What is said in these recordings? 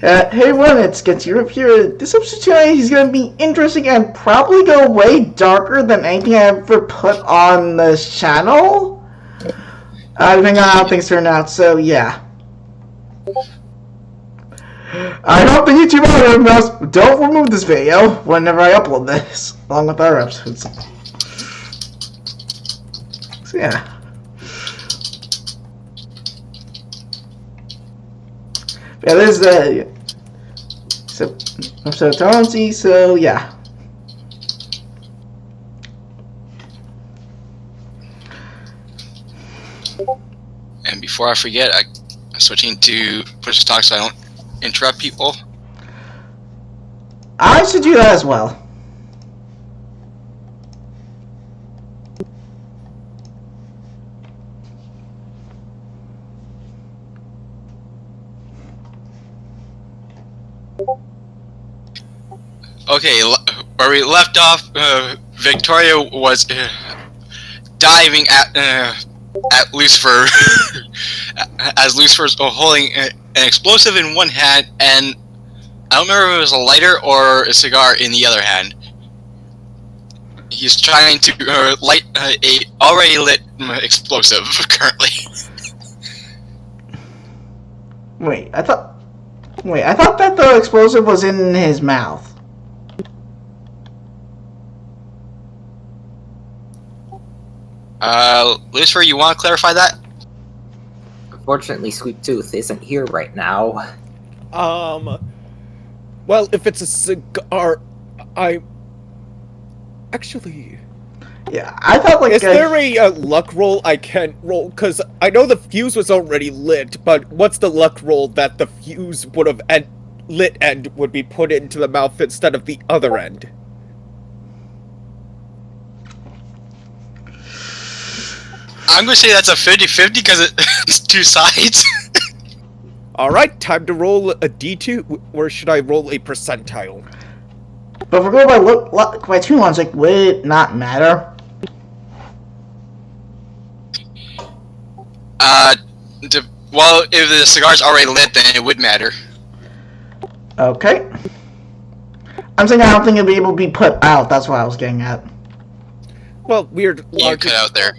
Hey, Lemons, gets you up here. This episode tonight is going to be interesting and probably go way darker than anything I ever put on this channel. Depending on how things turn out, so yeah. I hope the YouTube algorithms don't remove this video whenever I upload this, along with other episodes. So yeah. Yeah, this is the episode of Tonology, so yeah. And before I forget, I'm switching to push to talk so I don't interrupt people. I should do that as well. Okay, where we left off, Victoria was diving at Lucifer as Lucifer's holding an explosive in one hand, and I don't remember if it was a lighter or a cigar in the other hand. He's trying to light a already lit explosive currently. Wait, I thought that the explosive was in his mouth. Lucifer, you want to clarify that? Unfortunately, Sweet Tooth isn't here right now. Well, if it's a cigar, actually... Yeah, I thought like... Is there a luck roll I can't roll? Because I know the fuse was already lit, but what's the luck roll that the fuse would have lit end would be put into the mouth instead of the other end? I'm going to say that's a 50-50 because it's two sides. Alright, time to roll a D2, or should I roll a percentile? But if we're going by two logic, would it not matter? Well, if the cigar's already lit, then it would matter. Okay. I'm saying I don't think it'll be able to be put out, that's what I was getting at. Well, weird You cut out there.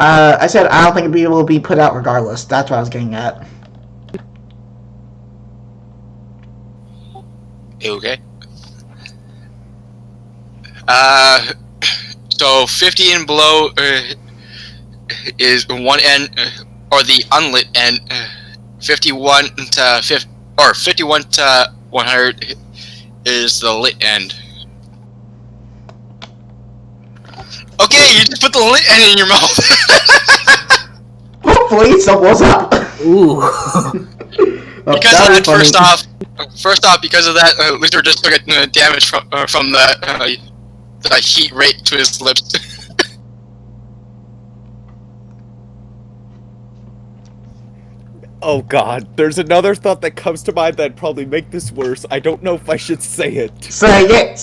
I said I don't think it'd be able to be put out regardless. That's what I was getting at. Okay. So 50 and below is one end, or the unlit end. 51 to 50, or 51 to 100 is the lit end. Okay, you just put the lit end in your mouth. Hopefully it blows up. Ooh. Because of that, first off, because of that, Luther just took damage from the heat rate to his lips. Oh god, there's another thought that comes to mind that'd probably make this worse. I don't know if I should say it. Say it.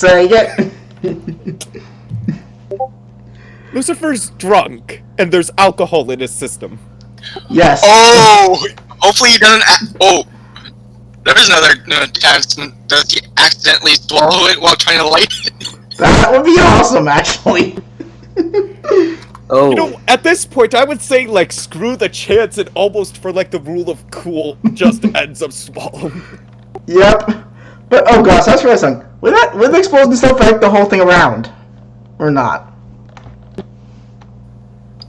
Lucifer's drunk, and there's alcohol in his system. Yes. Oh! Hopefully he doesn't... There's another chance. Does he accidentally swallow it while trying to light it? That would be awesome, actually. Oh. You know, at this point, I would say, like, screw the chance and almost for, like, the rule of cool, just ends up swallowing. Yep. But, oh gosh, that's for something. Would the explosion still affect the whole thing around? Or not?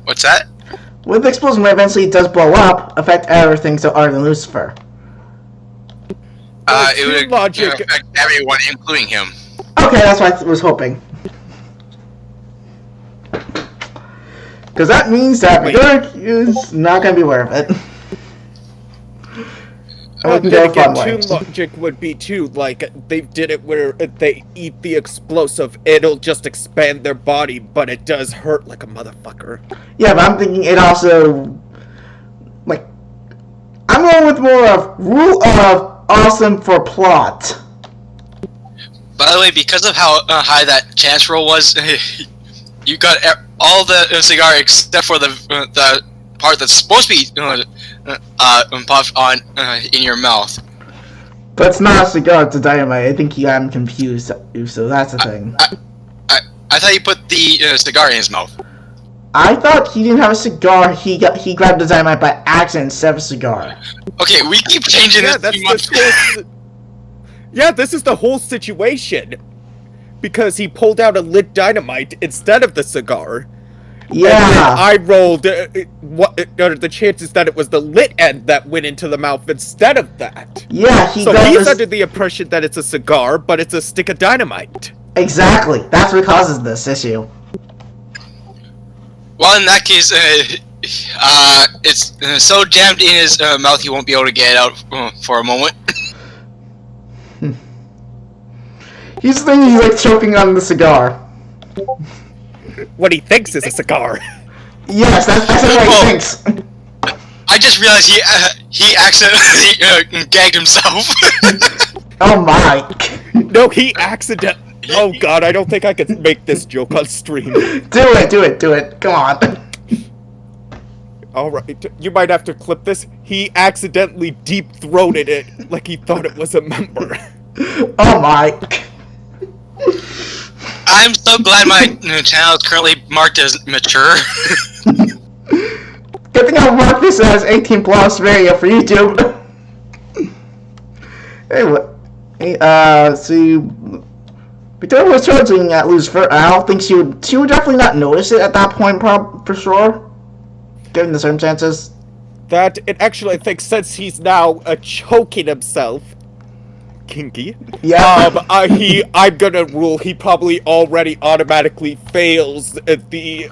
What's that? Would the explosion, when eventually it does blow up, affect everything so other than Lucifer? It would affect everyone, including him. Okay, that's what I was hoping. Because that means that Derek is not going to be aware of it. Then again, too logic would be too, like, they did it where if they eat the explosive, it'll just expand their body, but it does hurt like a motherfucker. Yeah, but I'm thinking it also, like, I'm going with more of rule of awesome for plot. By the way, because of how high that chance roll was, you got all the cigar except for the part that's supposed to be puffed on in your mouth. But it's not a cigar, it's a dynamite. I think I'm confused, so that's the thing. I thought you put the cigar in his mouth. I thought he didn't have a cigar. He grabbed the dynamite by accident instead of a cigar. Okay, we keep changing Yeah, this. yeah, this is the whole situation. Because he pulled out a lit dynamite instead of the cigar. Yeah. And then I rolled the chances that it was the lit end that went into the mouth instead of that. Yeah, So he's under the impression that it's a cigar, but it's a stick of dynamite. Exactly. That's what causes this issue. Well, in that case, it's so jammed in his mouth he won't be able to get it out for a moment. He's thinking he's like choking on the cigar. What he thinks is a cigar. Yes, that's what he thinks. I just realized he accidentally gagged himself. Oh my. No, he accidentally. Oh god, I don't think I can make this joke on stream. Do it. Come on. Alright, you might have to clip this. He accidentally deep-throated it like he thought it was a member. Oh my. I'm so glad my channel is currently marked as mature. Good thing I'll mark this as 18 plus video for YouTube. Anyway, see, Victoria was charging at Lucifer. I don't think she would definitely not notice it at that point, for sure. Given the circumstances. That, it actually, I think, since he's now choking himself, kinky. Yeah. I'm gonna rule he probably already automatically fails at the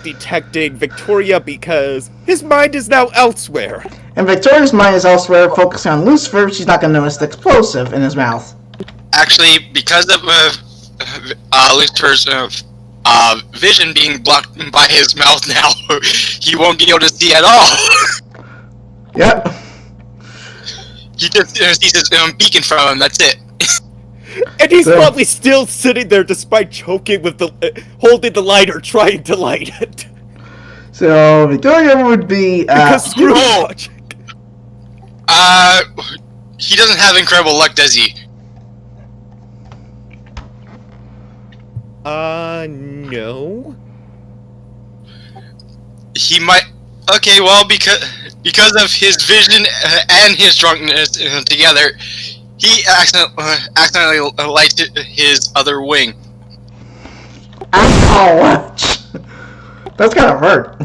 detecting Victoria because his mind is now elsewhere. And Victoria's mind is elsewhere, focusing on Lucifer. She's not gonna notice the explosive in his mouth. Actually, because of Lucifer's vision being blocked by his mouth now, he won't be able to see at all. Yep. He just sees his beacon from him, that's it. And he's probably still sitting there despite choking with the holding the lighter, trying to light it. So Victoria would be Because screw logic. He doesn't have incredible luck, does he? No. He might. Okay, well, because of his vision and his drunkenness together, he accidentally lights his other wing. Ow! That's kind of hurt.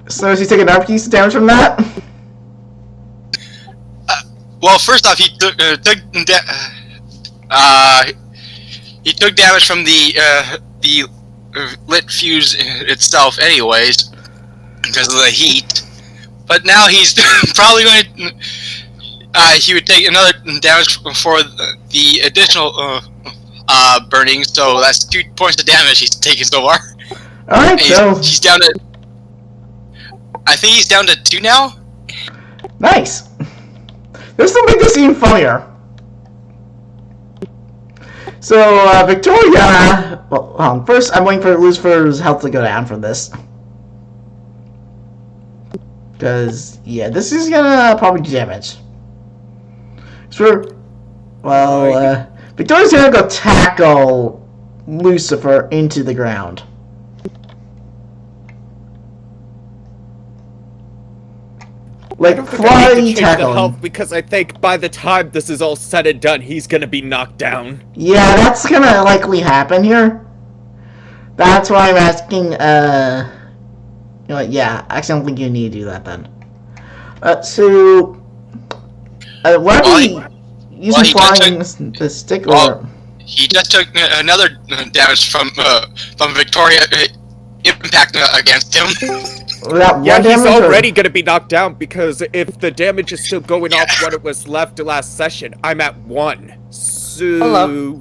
So is he taking another piece of damage from that? Well, first off, he took damage from the lit fuse itself, anyways, because of the heat. But now he's probably going to. He would take another damage for the additional burning. So that's 2 points of damage he's taken so far. All right, so he's down to. I think he's down to 2 now. Nice. This will make this even funnier. So, Victoria... Well, first, I'm waiting for Lucifer's health to go down for this. Because, yeah, this is gonna probably do damage. Victoria's gonna go tackle Lucifer into the ground. Like, flying tackle. Help because I think by the time this is all said and done, he's gonna be knocked down. Yeah, that's gonna likely happen here. That's why I'm asking, you know what, yeah, I don't think you need to do that then. Why are we using flying the stick or... He just took another damage from Victoria impact against him. Yeah, he's already gonna be knocked down because if the damage is still going off what it was left last session, I'm at 1. So...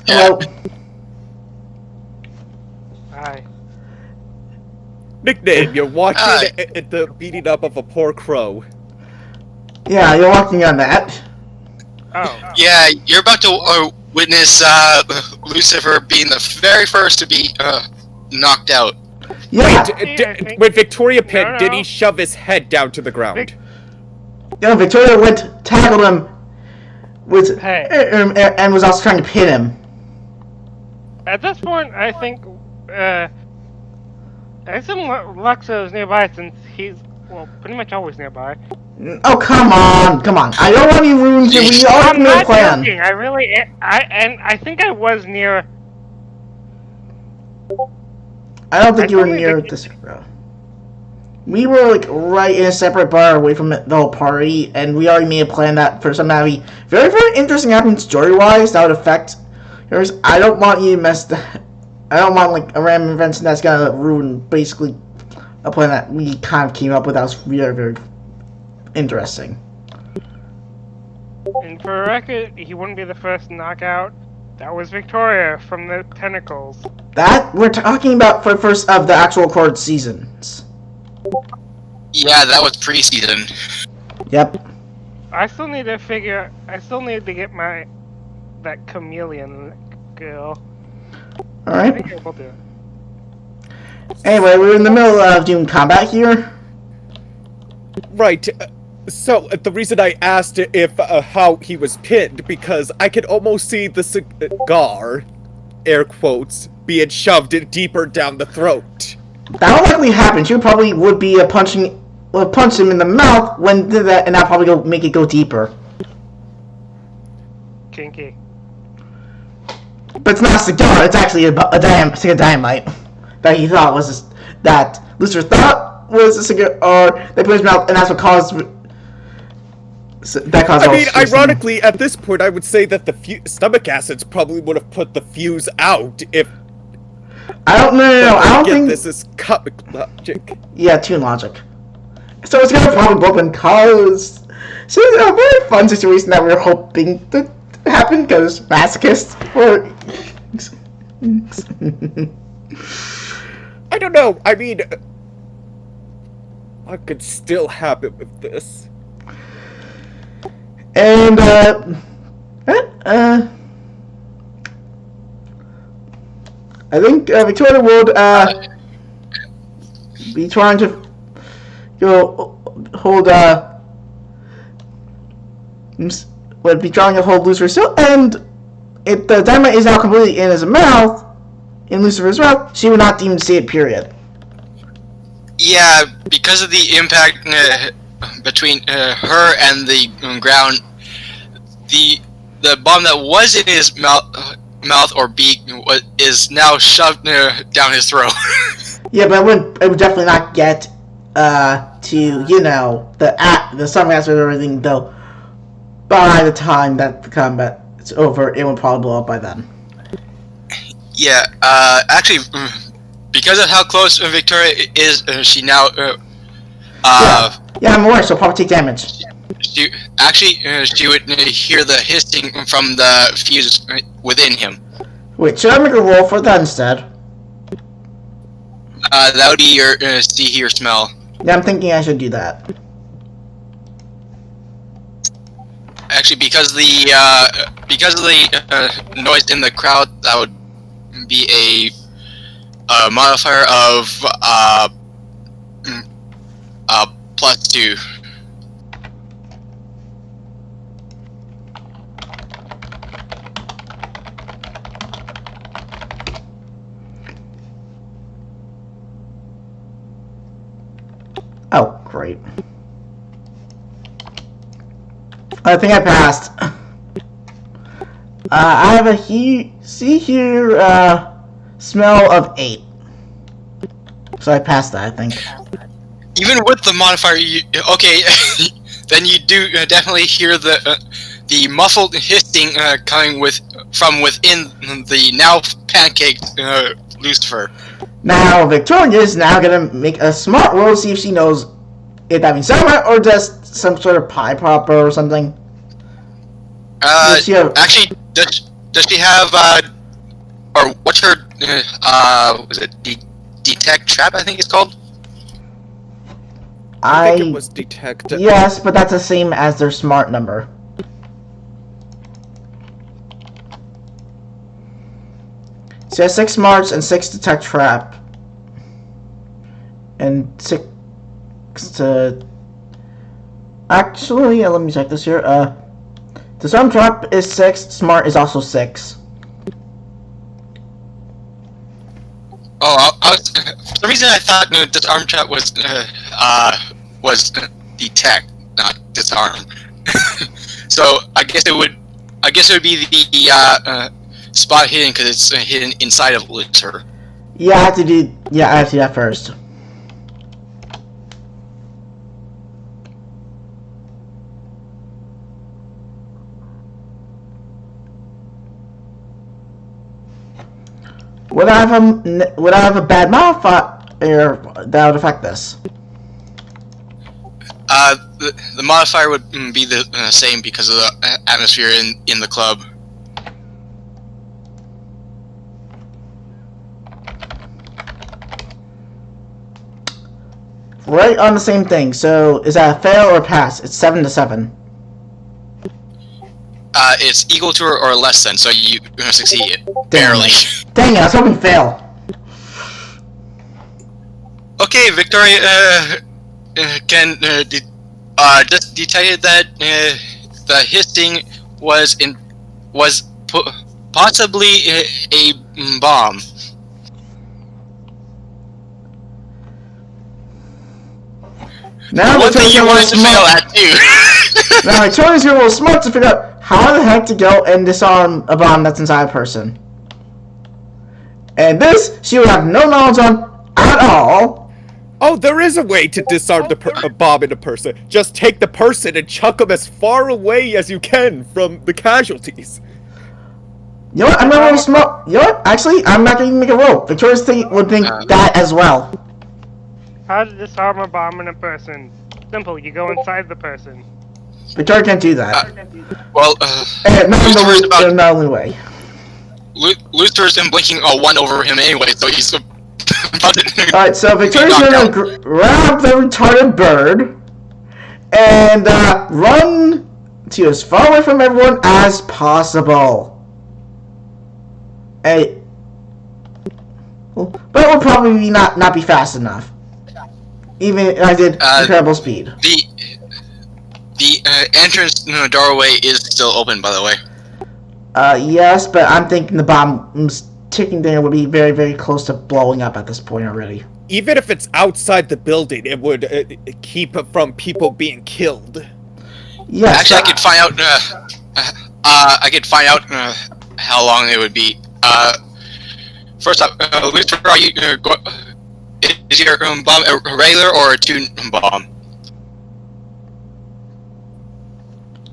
Hello. Hi. Nickname, you're watching the beating up of a poor crow. Yeah, you're watching on that. Oh. Yeah, you're about to witness Lucifer being the very first to be knocked out. Yeah. Wait, when Victoria pinned, did he shove his head down to the ground? Victoria tackled him with, Hey. and was also trying to pin him. At this point, I think, I assume Luxo's nearby since he's, well, pretty much always nearby. Oh, come on. I don't want you ruined here. We all I'm made a not plan. joking. I think I was near. I don't think I you were told you near to- this. We were like right in a separate bar away from the whole party, and we already made a plan that for something that would be very, very interesting happen story-wise that would affect yours. I don't want you to mess. I don't want like a random event that's gonna ruin basically a plan that we kind of came up with that was very, very interesting. And for a record, he wouldn't be the first knockout. That was Victoria from the tentacles. That we're talking about for the first of the actual recorded seasons. Yeah, that was preseason. Yep. I still need to get that chameleon girl. All I right. think I will do it. Anyway, we're in the middle of doing combat here. Right. So the reason I asked if how he was pinned because I could almost see the cigar, air quotes, being shoved deeper down the throat. That would likely happen. She probably would be punch him in the mouth when did that, and that probably make it go deeper. Kinky. But it's not a cigar. It's actually a stick of dynamite that he thought was that Lucifer thought was a cigar. They put in his mouth, and that's what caused. That caused. I mean, ironically, at this point, I would say that the stomach acids probably would have put the fuse out if. I don't know. No, I don't think this is comic logic. Yeah, tune logic. So it's gonna probably broken cause. So it's a very fun situation that we were hoping to happen because masochists were. I don't know. I mean, I could still happen with this. And I think Victoria would be trying to would be trying to hold Lucifer still, and if the dynamite is now completely in his mouth, in Lucifer's mouth, she would not even see it. Period. Yeah, because of the impact between her and the ground, the bomb that was in his mouth or beak is now shoved down his throat. Yeah, but it would definitely not get to the stomach acid or everything though. By the time that the combat is over, it will probably blow up by then. Yeah, actually, because of how close Victoria is, she now. Yeah, I'm aware. So probably take damage. She would hear the hissing from the fuse within him. Wait, should I make a roll for that instead? That would be your see, hear, smell. Yeah, I'm thinking I should do that. Actually, because of the noise in the crowd, that would be a modifier of +2. Oh, great. I think I passed. I have a smell of 8. So I passed that, I think. Even with the modifier, okay, then you do definitely hear the muffled hissing coming from within the now pancaked Lucifer. Now, Victoria is now gonna make a smart roll to see if she knows if that means dynamite or just some sort of pie popper or something. Actually, does she have or what's her was it detect trap? I think it's called. I think it was detect. Yes, but that's the same as their smart number. She has 6 smarts and 6 detect trap. And 6 to Actually, let me check this here. Disarm trap is 6. Smart is also 6. Oh, for some reason I thought disarm trap was detect, not disarm. So I guess it would be the spot hidden because it's hidden inside of Lucifer. Yeah, I have to do that first. Would I have a bad modifier that would affect this? The modifier would be the same because of the atmosphere in the club. Right on the same thing. So is that a fail or a pass? It's 7 to 7. It's equal to or less than, so you succeed. Barely. Dang it, I was hoping fail. Okay, Victoria can just detected that the hissing was possibly a bomb. Now One thing you wanted to fail at too. Now Victoria's a little smart to figure out how the heck to go and disarm a bomb that's inside a person. And this, she would have no knowledge on at all. Oh, there is a way to disarm a bomb in a person. Just take the person and chuck them as far away as you can from the casualties. You know what? I'm not really smart. You know what? Actually, I'm not going to make a roll. Victoria's would think that as well. How to disarm a bomb in a person? Simple. You go inside the person. Victoria can't do that. Not in the only way. Luther's been blinking a 1 over him anyway, so he's Alright, so Victoria's gonna grab the retarded bird and run to as far away from everyone as possible. But it will probably not be fast enough. Even if I did incredible speed. The entrance doorway is still open, by the way. Yes, but I'm thinking the bomb's ticking there would be very, very close to blowing up at this point already. Even if it's outside the building, it would keep from people being killed. Yes. Actually, I could find out how long it would be. First up, Luther, are you is your bomb a regular or a tune bomb?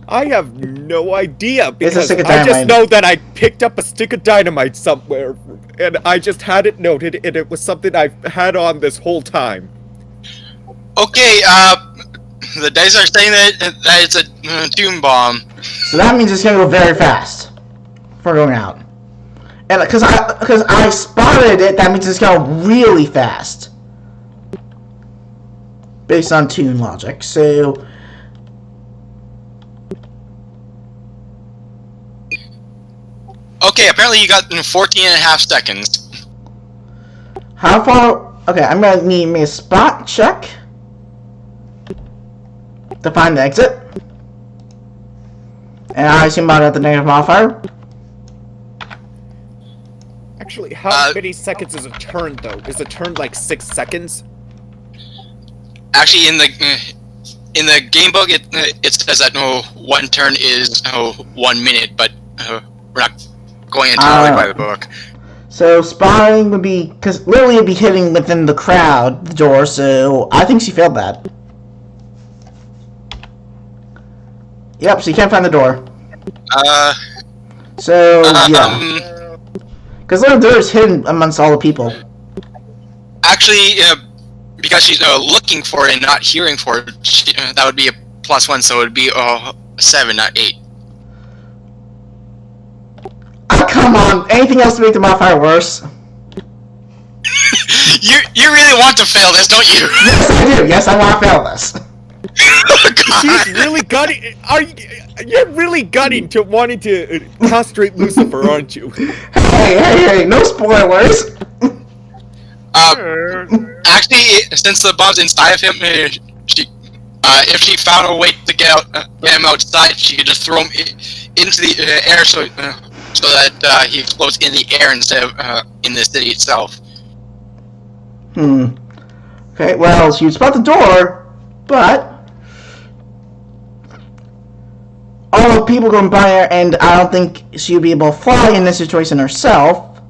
I have no idea because It's a stick of I just dynamite. know that I picked up a stick of dynamite somewhere and I just had it noted and it was something I've had on this whole time. Okay, the dice are saying that it's a tune bomb. So that means it's gonna go very fast for going out. And because I spotted it, that means it's going to go really fast. Based on tune logic. So Okay, apparently you got 14 and a half seconds. how far? Okay, I'm gonna need me a spot check to find the exit. And I assume about at the negative modifier. Actually, how many seconds is a turn though? Is a turn like 6 seconds? Actually, in the game book, it says that one turn is 1 minute, but we're not going entirely by the book. So spotting would be, because Lily would be hitting within the crowd, the door, so I think she failed that. Yep, so you can't find the door. So, yeah. Because the door is hidden amongst all the people. Actually, because she's looking for it and not hearing for it, that would be a +1, so it would be 7, not 8. Oh, come on! Anything else to make the modifier worse? You really want to fail this, don't you? Yes, I do. Yes, I want to fail this. She's really gunning. You're really gunning to wanting to castrate Lucifer, aren't you? Hey, no spoilers. Actually, since the bomb's inside of him, If she found a way to get him outside, she could just throw him into the air so that he floats in the air instead of in the city itself. Okay, well, she would spot the door, but all the people going by her, and I don't think she would be able to fly in this situation herself.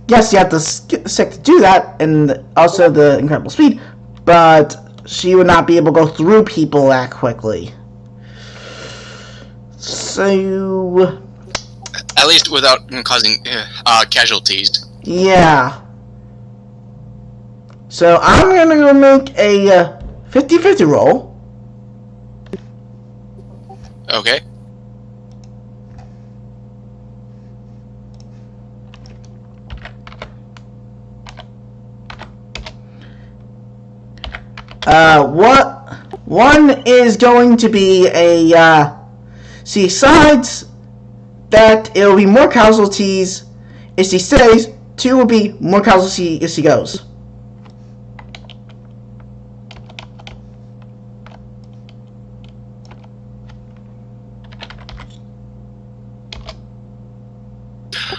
Yes, you have the stick to do that, and also the incredible speed, but she would not be able to go through people that quickly. So... At least without causing casualties. yeah. So I'm going to go make a 50-50 roll. Okay. One is going to be a, she decides that it'll be more casualties if she stays. 2 will be more casualties if she goes.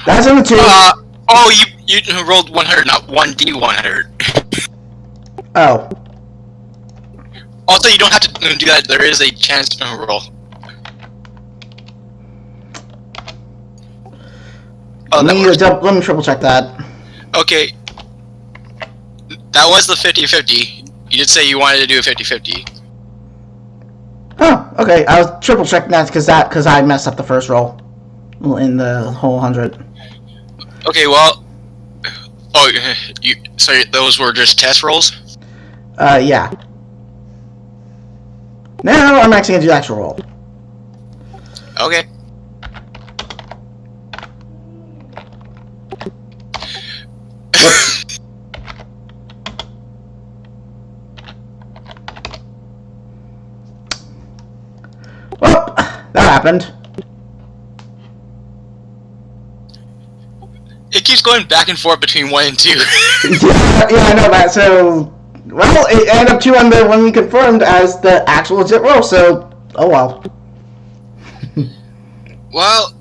That's number 2. Oh, you rolled 100, not 1d100. Oh. Also, you don't have to do that. There is a chance to roll. Oh, let me triple check that. Okay. That was the 50-50. You did say you wanted to do a 50-50. Oh, okay. I was triple checking that because I messed up the first roll in the whole 100. Okay, well. Oh, sorry, those were just test rolls? Yeah. Now I'm actually gonna do the actual roll. Okay. Well, that happened. It keeps going back and forth between 1 and 2. yeah, I know that. So, well, it ended up 2 on the one we confirmed as the actual legit roll. So, oh well. Well,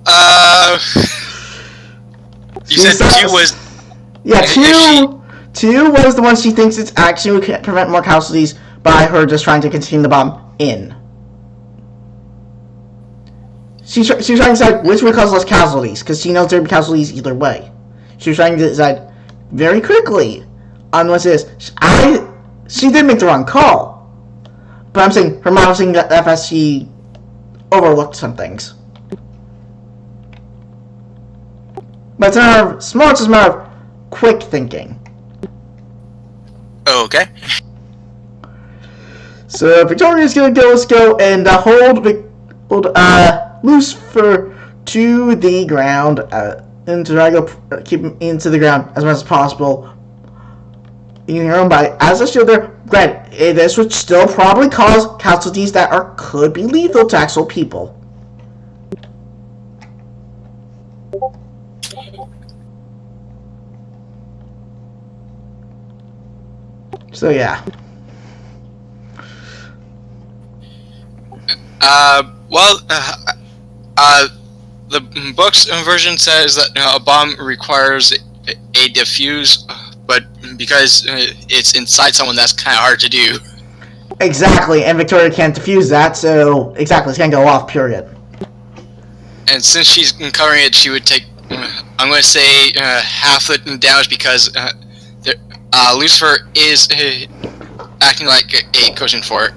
you said 2 was. Yeah, 2 was the one she thinks it's actually would prevent more casualties by her just trying to contain the bomb in. She's trying to decide which would cause less casualties, because she knows there would be casualties either way. She's trying to decide very quickly on what it is. She did make the wrong call, but I'm saying her mom was saying that FSC overlooked some things. But it's not her smart, it's a matter of quick thinking. Okay. So Victoria's gonna go and hold Lucifer to the ground and try to keep him into the ground as much as possible. In your own body, as a shield there, granted, this would still probably cause casualties that could be lethal to actual people. So yeah. The book's version says that a bomb requires a defuse, but because it's inside someone, that's kind of hard to do. Exactly, and Victoria can't defuse that, so exactly, it's gonna go off, period. And since she's covering it, she would take, I'm going to say, half the damage because Lucifer is acting like a cushion for it.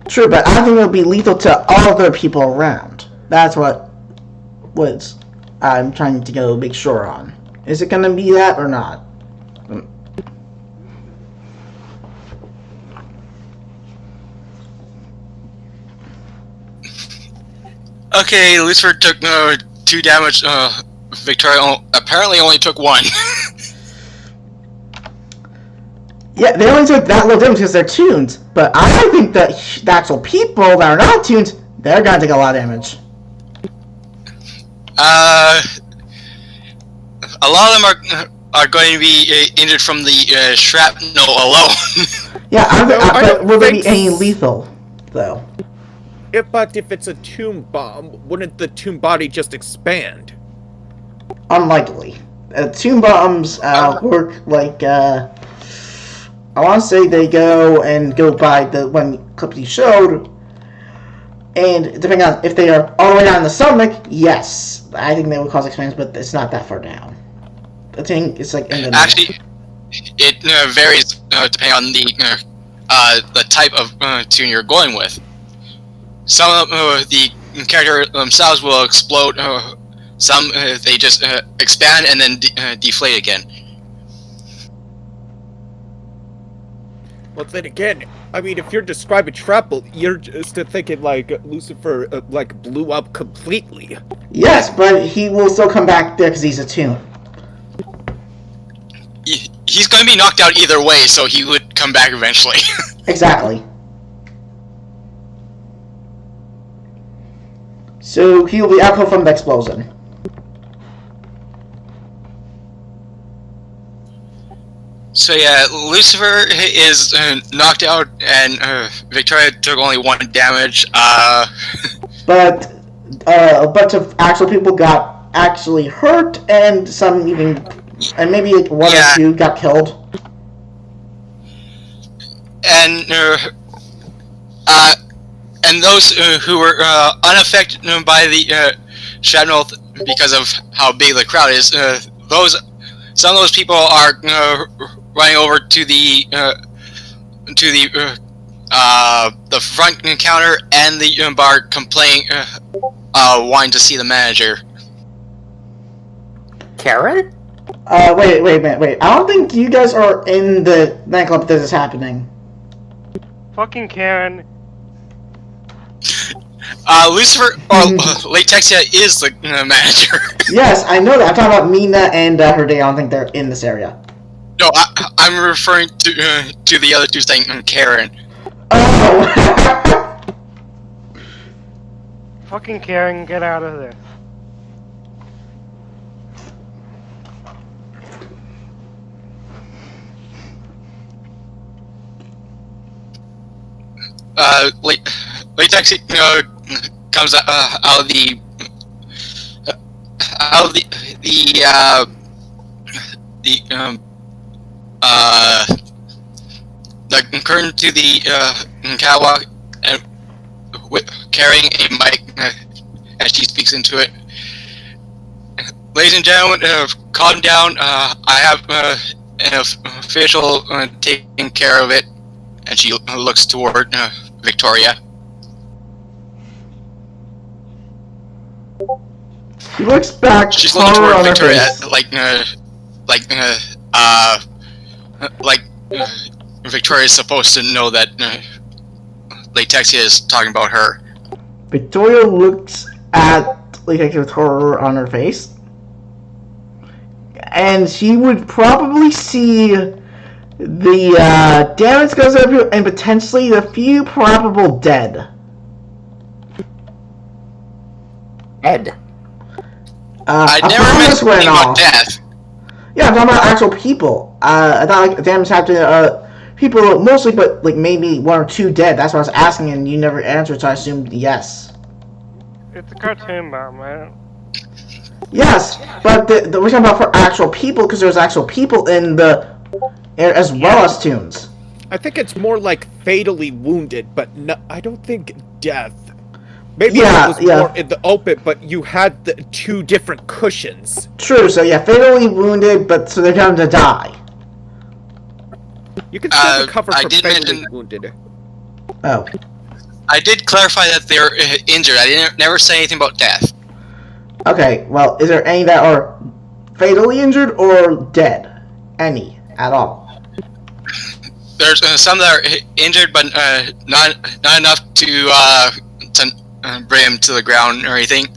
True, but I don't think it'll be lethal to other people around. That's what I'm trying to go make sure on. Is it gonna be that or not? Okay, Lucifer took 2 damage. Victoria apparently only took 1. Yeah, they only took that little damage because they're tuned. But I think that the actual people that are not tuned, they're gonna take a lot of damage. A lot of them are going to be injured from the shrapnel alone. Yeah, I but don't will there be think any lethal, though? But if it's a tomb bomb, wouldn't the tomb body just expand? Unlikely. Tomb bombs work like, I want to say they go by the one clip you showed, and depending on if they are all the way down in the stomach, yes, I think they would cause expansion, but it's not that far down. I think it's like in the Actually, it varies depending on the type of tune you're going with. Some of the character themselves will explode. Some they just expand and then deflate again. Well, then again, I mean, if you're describing Trample, you're just thinking like Lucifer like blew up completely. Yes, but he will still come back there because he's a tomb. He's going to be knocked out either way, so he would come back eventually. Exactly. So he will be alcohol from the explosion. So yeah, Lucifer is knocked out, and Victoria took only 1 damage. But a bunch of actual people got actually hurt, and some even, and maybe like 1 or 2 got killed. And those who were unaffected by the shrapnel because of how big the crowd is, some of those people are running over to the front counter and the bar, complaining, wanting to see the manager. Karen? Wait a minute, wait. I don't think you guys are in the nightclub that this is happening. Fucking Karen. Lucifer or Latexia is the manager. Yes, I know that. I'm talking about Mina and her day. I don't think they're in this area. No, I'm referring to the other two saying Karen. Oh! Fucking Karen, get out of there. Latexia comes out of the curtain to the catwalk, and carrying a mic as she speaks into it. Ladies and gentlemen, calm down. I have an official taking care of it. And she looks toward Victoria. She looks back. She's looking toward Victoria, like Victoria is supposed to know that Latexia is talking about her. Victoria looks at Latexia with horror on her face, and she would probably see the damage goes up and potentially the few probable dead. Ed. I never mentioned anything about death. Yeah, I'm talking about actual people. I thought like damage happened to people mostly, but like maybe 1 or 2 dead. That's what I was asking, and you never answered, so I assumed yes. It's a cartoon bomb, man. Yes, but we're talking about for actual people because there's actual people in the as well as tunes. I think it's more like fatally wounded, but no, I don't think death. Maybe it was more in the open, but you had the 2 different cushions. True, so yeah, fatally wounded, but so they're going to die. You can still recover from fatally wounded. Oh. I did clarify that they're injured. I never say anything about death. Okay, well, is there any that are fatally injured or dead? Any at all? There's some that are injured, but not enough to bring him to the ground or anything.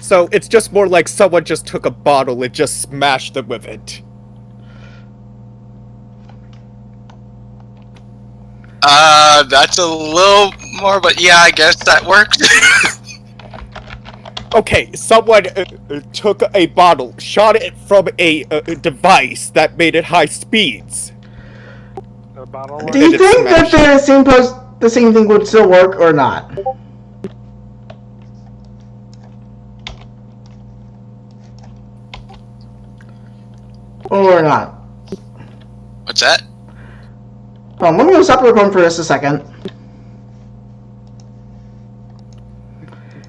So it's just more like someone just took a bottle and just smashed them with it. That's a little more, but yeah, I guess that works. Okay, someone took a bottle, shot it from a device that made it high speeds. bottle. Do you Did it think that smash? the same thing would still work or not? Or not? What's that? Let me go stop the recording for just a second.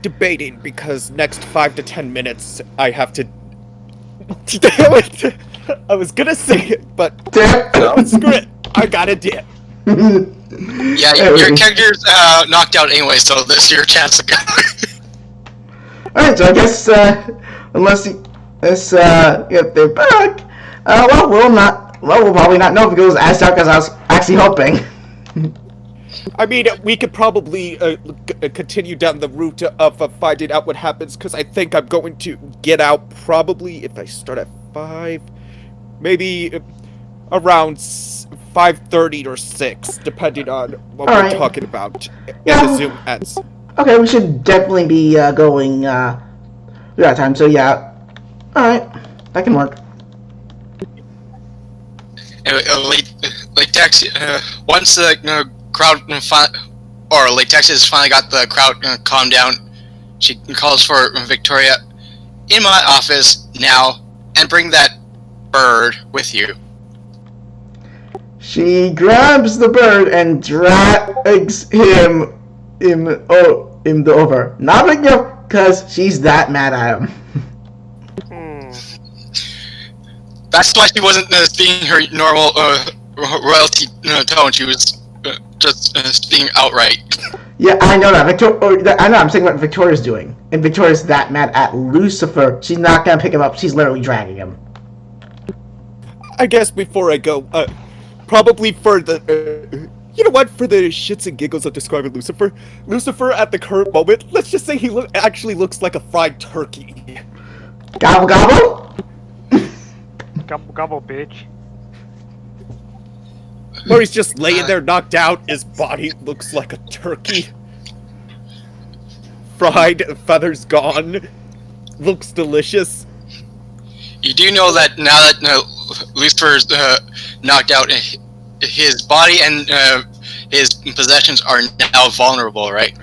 Debating because next 5 to 10 minutes I have to. Damn it! I was gonna say it, but screw it. I gotta dip. Yeah, your character's knocked out anyway, so this is your chance to go. Alright, so I guess, if they're back, we'll probably not know if it goes as dark as I was actually hoping. I mean, we could probably continue down the route of finding out what happens, because I think I'm going to get out probably if I start at 5, maybe around 5:30 or 6, depending on what we're talking about. Yeah. And the Zoom ends. Okay, we should definitely be going through that time, so yeah. Alright, that can work. Latexia, once the crowd or Latexia has finally got the crowd calmed down, she calls for Victoria in my office now and bring that bird with you. She grabs the bird and drags him over. Not because she's that mad at him. That's why she wasn't speaking her normal royalty tone. She was just speaking outright. Yeah, I know that. I know. I'm saying what Victoria's doing, and Victoria's that mad at Lucifer. She's not gonna pick him up. She's literally dragging him. I guess before I go, probably for the. You know what? For the shits and giggles of describing Lucifer at the current moment, let's just say he actually looks like a fried turkey. Gobble gobble. Gobble gobble, bitch. Where he's just laying there knocked out, his body looks like a turkey. Fried, feathers gone, looks delicious. You do know that now that Lucifer's knocked out, his body and his possessions are now vulnerable, right?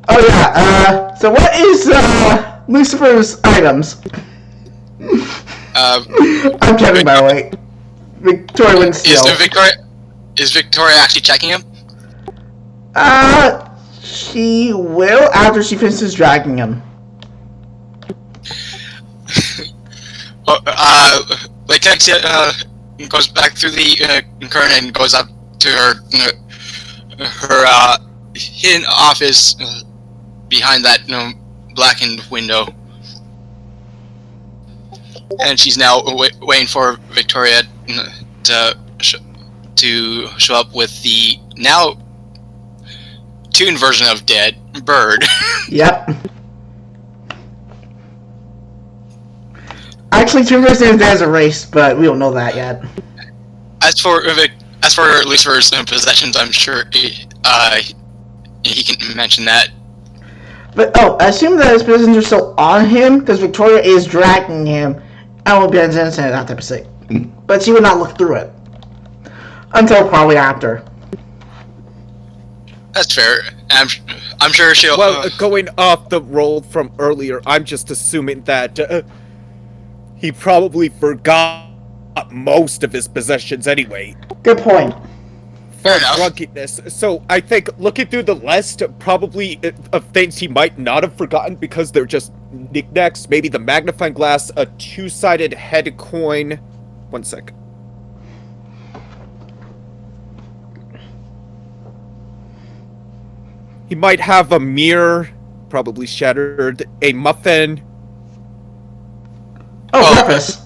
Oh yeah. So what is Lucifer's items? I'm checking, by the way. Victoria wouldn't steal. Is Victoria actually checking him? She will after she finishes dragging him. Latexia goes back through the curtain and goes up to her hidden office behind that blackened window. And she's now waiting for Victoria to show up with the now tuned version of Dead Bird. Yep. Actually, tuned version of Dead is erased, but we don't know that yet. As for Lucifer's possessions, I'm sure he can mention that. But I assume that his possessions are still on him because Victoria is dragging him. I won't be innocent that type of thing. But she would not look through it until probably after. That's fair. I'm sure she'll. Well, going off the roll from earlier, I'm just assuming that he probably forgot most of his possessions anyway. Good point. Fair enough. Drunkenness. So I think looking through the list, probably of things he might not have forgotten because they're just knickknacks. Maybe the magnifying glass, a 2-sided head coin. 1 sec. He might have a mirror, probably shattered, a muffin. Oh, preface.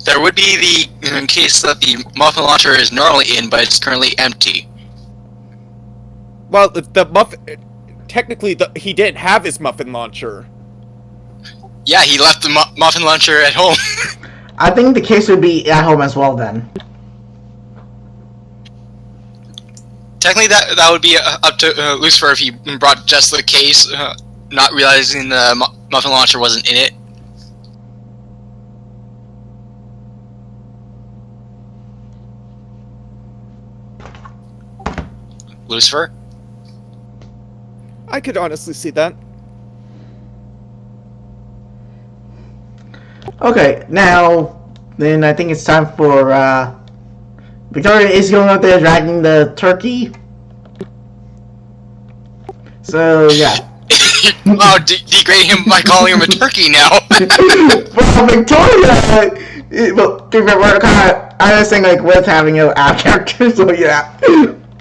There would be the case that the muffin launcher is normally in, but it's currently empty. Well, the muffin... Technically, he didn't have his muffin launcher. Yeah, he left the muffin launcher at home. I think the case would be at home as well then. Technically, that would be up to Lucifer if he brought just the case, not realizing the muffin launcher wasn't in it. Lucifer. I could honestly see that. Okay, now, then I think it's time for, Victoria is going out there dragging the turkey. So, yeah. Oh, degrade him by calling him a turkey now. Well, Victoria, we're kind of, I was saying, like, with having an app character, so yeah.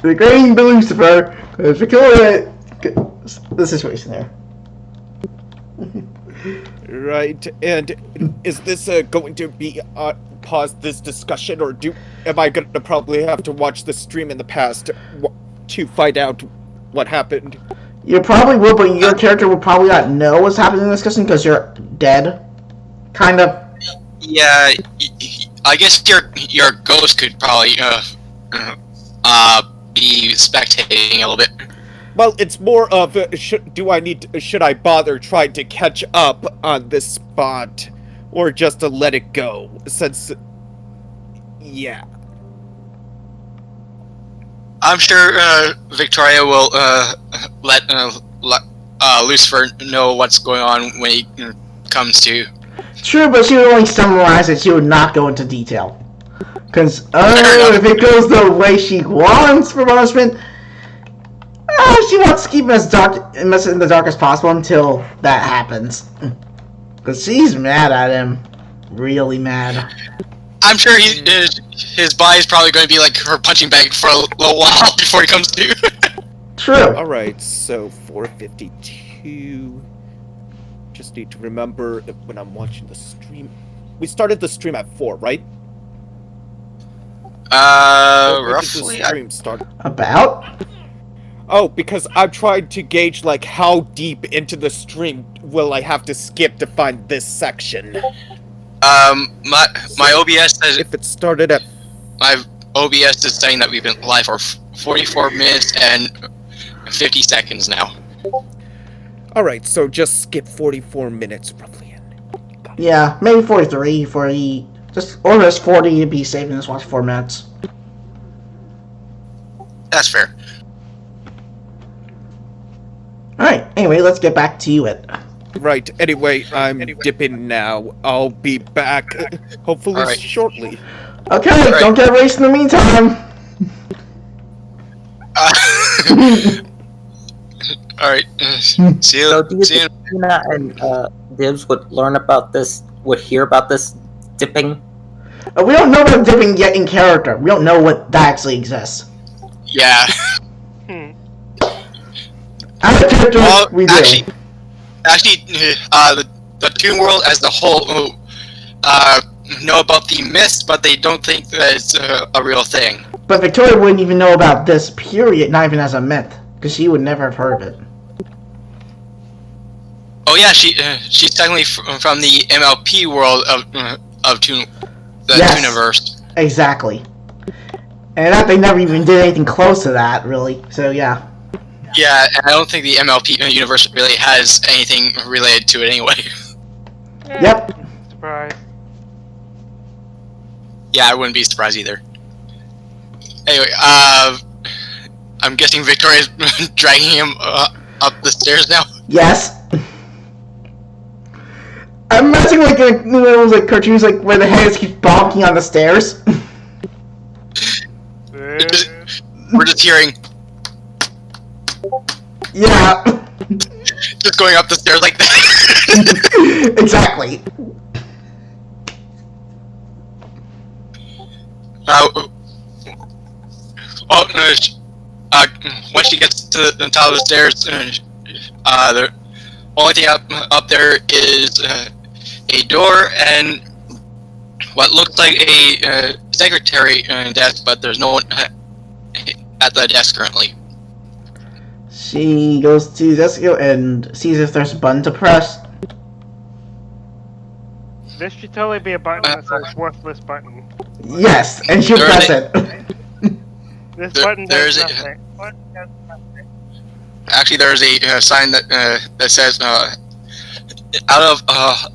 Degrading the Lucifer, because Victoria, the situation there. Right, and is this going to be pause this discussion, or am I going to probably have to watch the stream in the past to find out what happened? You probably will, but your character will probably not know what's happening in this discussion because you're dead. Kind of. Yeah, I guess your ghost could probably be spectating a little bit. Well, it's more of should I bother trying to catch up on this spot, or just to let it go? Since, yeah, I'm sure Victoria will let Lucifer know what's going on when he comes to. True, but she would only summarize it. She would not go into detail. Because, if it goes the way she wants for punishment, she wants to keep it as in the dark as possible until that happens. Because she's mad at him. Really mad. I'm sure his body's probably going to be like her punching bag for a little while before he comes to. True. Alright, so 4:52. Just need to remember that when I'm watching the stream. We started the stream at 4, right? Roughly. The stream started. About? Oh, because I'm trying to gauge, like, how deep into the stream will I have to skip to find this section. My OBS says if it started at... My OBS is saying that we've been live for 44 minutes and 50 seconds now. Alright, so just skip 44 minutes roughly. Yeah, maybe 43, 40, or just 40 to be safe and just watch 4 minutes. That's fair. Alright, anyway, let's get back to it. Right, anyway, I'm dipping now. I'll be back, hopefully shortly. Okay, don't get raced in the meantime. Alright, see you. So do you think Tina and Dibs would hear about this dipping? We don't know about dipping yet in character. We don't know what that actually exists. Yeah. As a character, we do. Actually, the Toon World as the whole know about the myths, but they don't think that it's a real thing. But Victoria wouldn't even know about this period, not even as a myth, because she would never have heard of it. Oh yeah, she's technically from the MLP world of Toon, the Tooniverse. Exactly. And that they never even did anything close to that, really. So yeah. Yeah, and I don't think the MLP universe really has anything related to it anyway. Yep. Surprise. Yeah, I wouldn't be surprised either. Anyway, I'm guessing Victoria's dragging him up the stairs now. Yes. I'm imagining like those like cartoons like where the heads keep bonking on the stairs. We're just hearing. Yeah. Just going up the stairs like that. Exactly. Once she gets to the top of the stairs, the only thing up there is a door and what looks like a secretary desk, but there's no one at the desk currently. She goes to the desk and sees if there's a button to press. This should totally be a button that says worthless button. Yes, and she'll press it. This button does nothing. Actually, there's a sign that says out of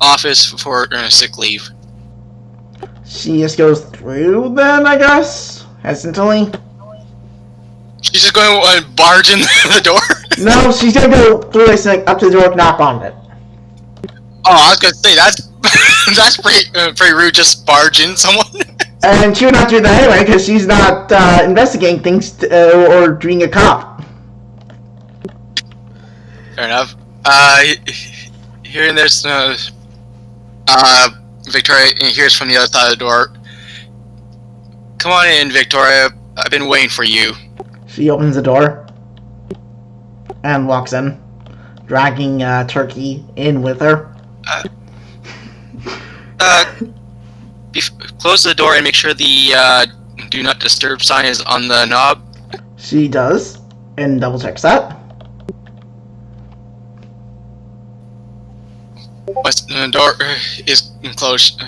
office for sick leave. She just goes through then, I guess? Hesitantly. She's just going to barge in the door? No, she's gonna go through this thing up to the door, knock on it. Oh, I was gonna say that's that's pretty rude. Just barge in someone. And she would not do that anyway because she's not investigating things or being a cop. Fair enough. Here and there's Victoria hears from the other side of the door. Come on in, Victoria. I've been waiting for you. She opens the door and walks in, dragging Turkey in with her. Close the door and make sure the do not disturb sign is on the knob. She does, and double checks that. Once the door is closed,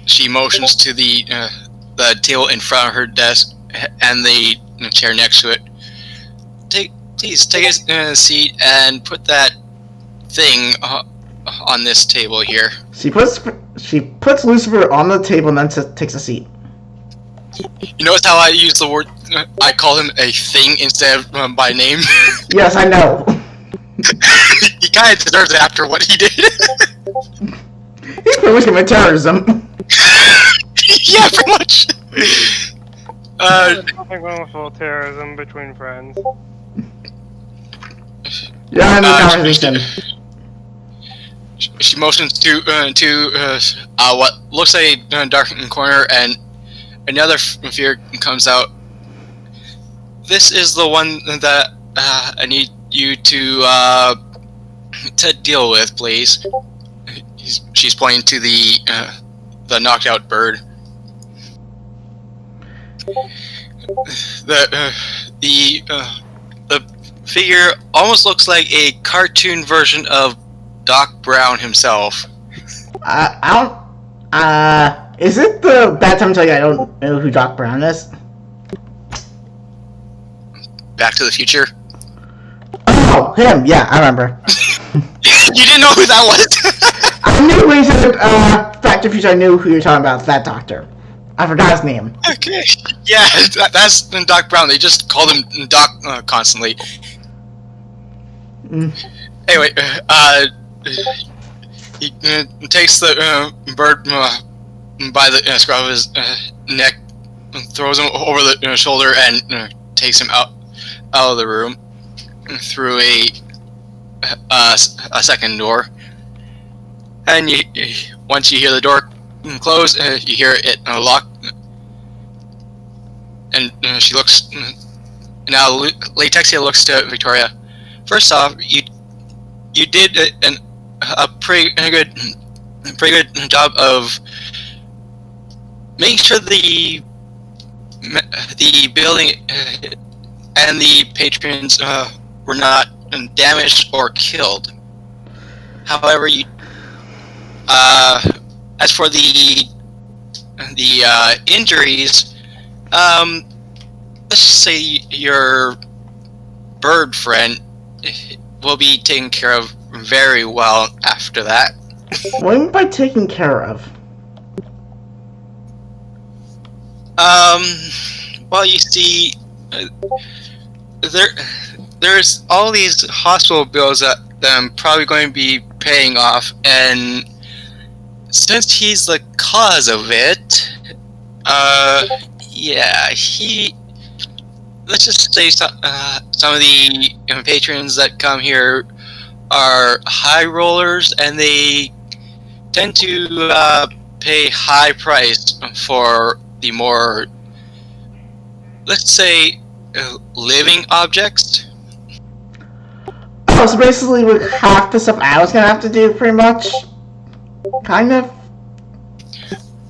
she motions to the table in front of her desk and the chair next to it. Please take a seat and put that thing on this table here. She puts Lucifer on the table and then takes a seat. You notice how I use the word? I call him a thing instead of by name. Yes, I know. He kind of deserves it after what he did. He's pretty much committed terrorism. Yeah, pretty much. There's nothing wrong with terrorism between friends. Yeah, I know conversation. She motions to what looks like a darkened corner, and another figure comes out. This is the one that I need you to deal with, please. She's pointing to the knocked out bird. The figure almost looks like a cartoon version of Doc Brown himself. Is it the bad time to tell you I don't know who Doc Brown is? Back to the Future? Oh, him, yeah, I remember. You didn't know who that was? I knew when you said Back to the Future, I knew who you were talking about, that doctor. I forgot his name. Okay. Yeah, that's Doc Brown. They just called him Doc constantly. Anyway, he takes the bird by the scruff of his neck, throws him over the shoulder, and takes him out of the room through a second door. And once you hear the door close, you hear it lock, and she looks. Now, Latexia looks to Victoria. First off, you did a pretty good job of making sure the building and the patrons were not damaged or killed. However, as for the injuries, let's just say your bird friend will be taken care of very well after that. What do you mean by taken care of? Well, you see, there's all these hospital bills that I'm probably going to be paying off, and since he's the cause of it, yeah, let's just say some of the patrons that come here are high rollers, and they tend to pay high price for the more, let's say, living objects. Oh, so basically with half the stuff I was gonna have to do, pretty much? Kind of?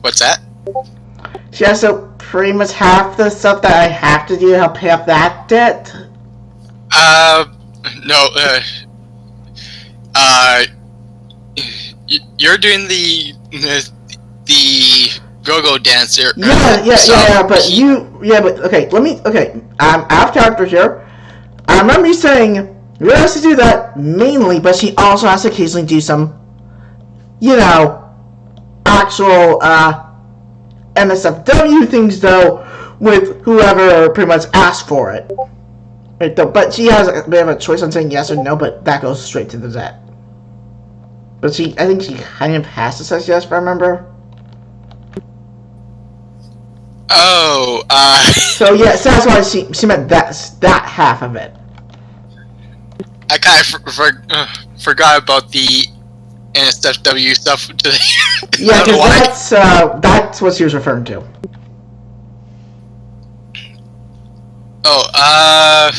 What's that? Yeah, so pretty much half the stuff that I have to do to help pay off that debt? No, you're doing the go-go dancer. Yeah, but okay, I'm out of character here. I remember you saying you has to do that mainly, but she also has to occasionally do some, actual, NSFW things, though, with whoever pretty much asked for it. Right, though, but she has a bit of a choice on saying yes or no, but that goes straight to the Zet. But I think she kind of has to say yes, if I remember. Oh, So yeah, so that's why she meant that half of it. I kind of forgot about the NSFW stuff today. Yeah, because that's what she was referring to. Oh,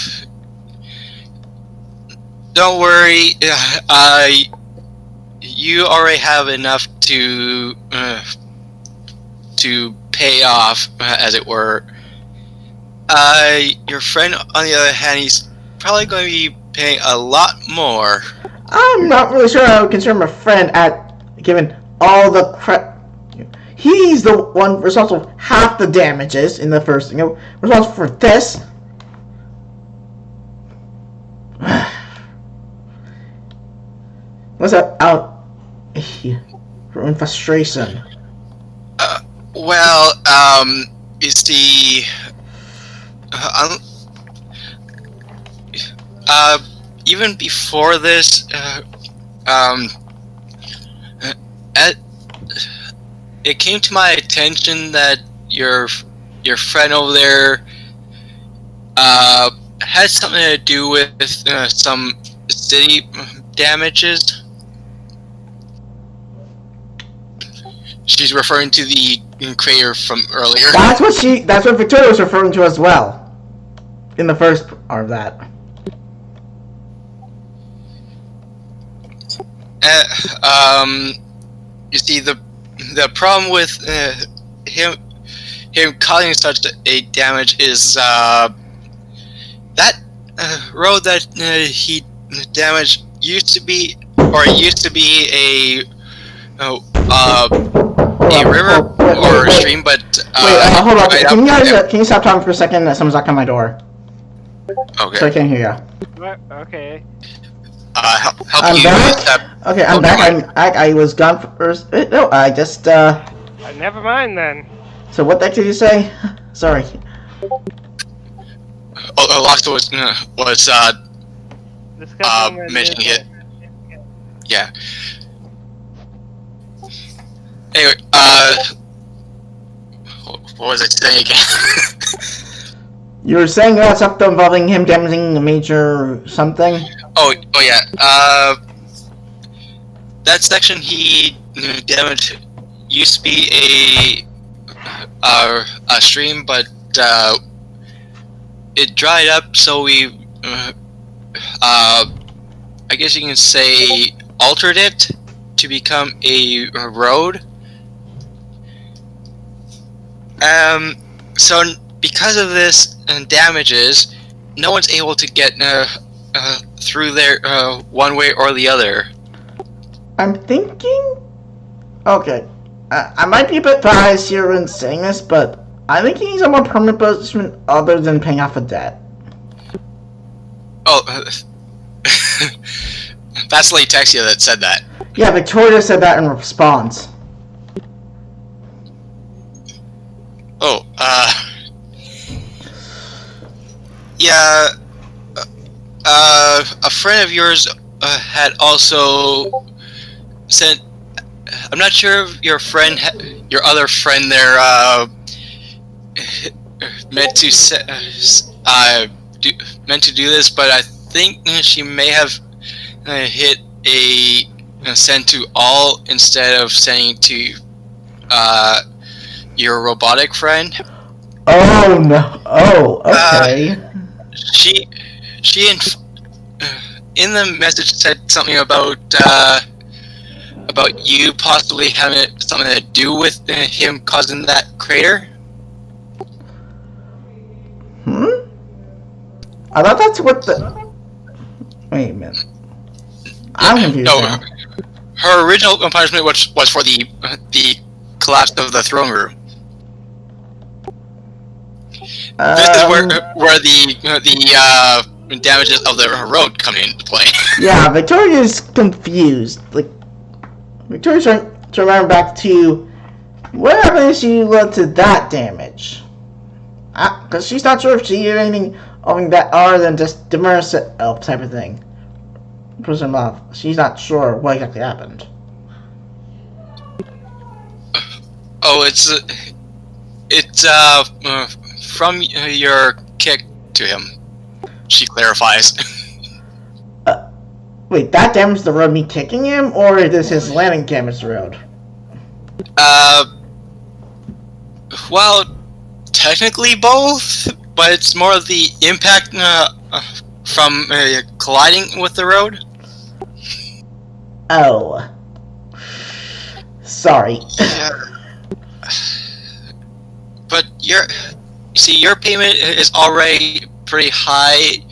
don't worry. You already have enough to pay off, as it were. Your friend, on the other hand, he's probably going to be paying a lot more. I'm not really sure I would consider him a friend given all the he's the one responsible for half the damages in the first, responsible for this. What's that out in frustration? Well, you see, even before this, it came to my attention that your friend over there had something to do with some city damages. She's referring to the crater from earlier. That's what Victoria was referring to as well. In the first part of that. You see, the problem with him causing such a damage is that road that he damaged used to be a river or a stream, but hold on. right Can you stop talking for a second? Someone's knocking on my door. Okay. So I can't hear you. Okay. Help I'm you back. Okay, I'm back. I was gone first. No, I just Never mind then. So what the heck did you say? Sorry. Aloxa was Discussing mentioning it. Yeah. Anyway, what was I saying again? You were saying about something involving him damaging a major something? Oh yeah. That section he damaged used to be a stream, but it dried up, so we I guess you can say altered it to become a road. So because of this damages, no one's able to get through there one way or the other. I'm thinking. Okay, I might be a bit biased here in saying this, but I think he needs a more permanent punishment other than paying off a debt. Oh, that's Latexia that said that. Yeah, Victoria said that in response. Oh, yeah, a friend of yours had also sent. I'm not sure if your other friend there, meant to do this, but I think she may have hit a send to all instead of sending to your robotic friend. Oh no! Oh, okay. She in the message said something about you possibly having something to do with him causing that crater. I thought that's what the. Wait a minute. I'm confused No, now. her original punishment was for the collapse of the throne room. This is where the damages of the road come into play. Yeah, Victoria's confused. Like, Victoria's trying to remember back to whatever issue led to that damage. Because she's not sure if she did anything I mean, that other than just demers it type of thing. Prison off. She's not sure what exactly happened. Oh, it's from your kick to him. She clarifies. Wait, that damaged the road, me kicking him, or is his landing damage the road? Well, technically both, but it's more of the impact from colliding with the road. Oh. Sorry. Yeah. But you see, your payment is already pretty high,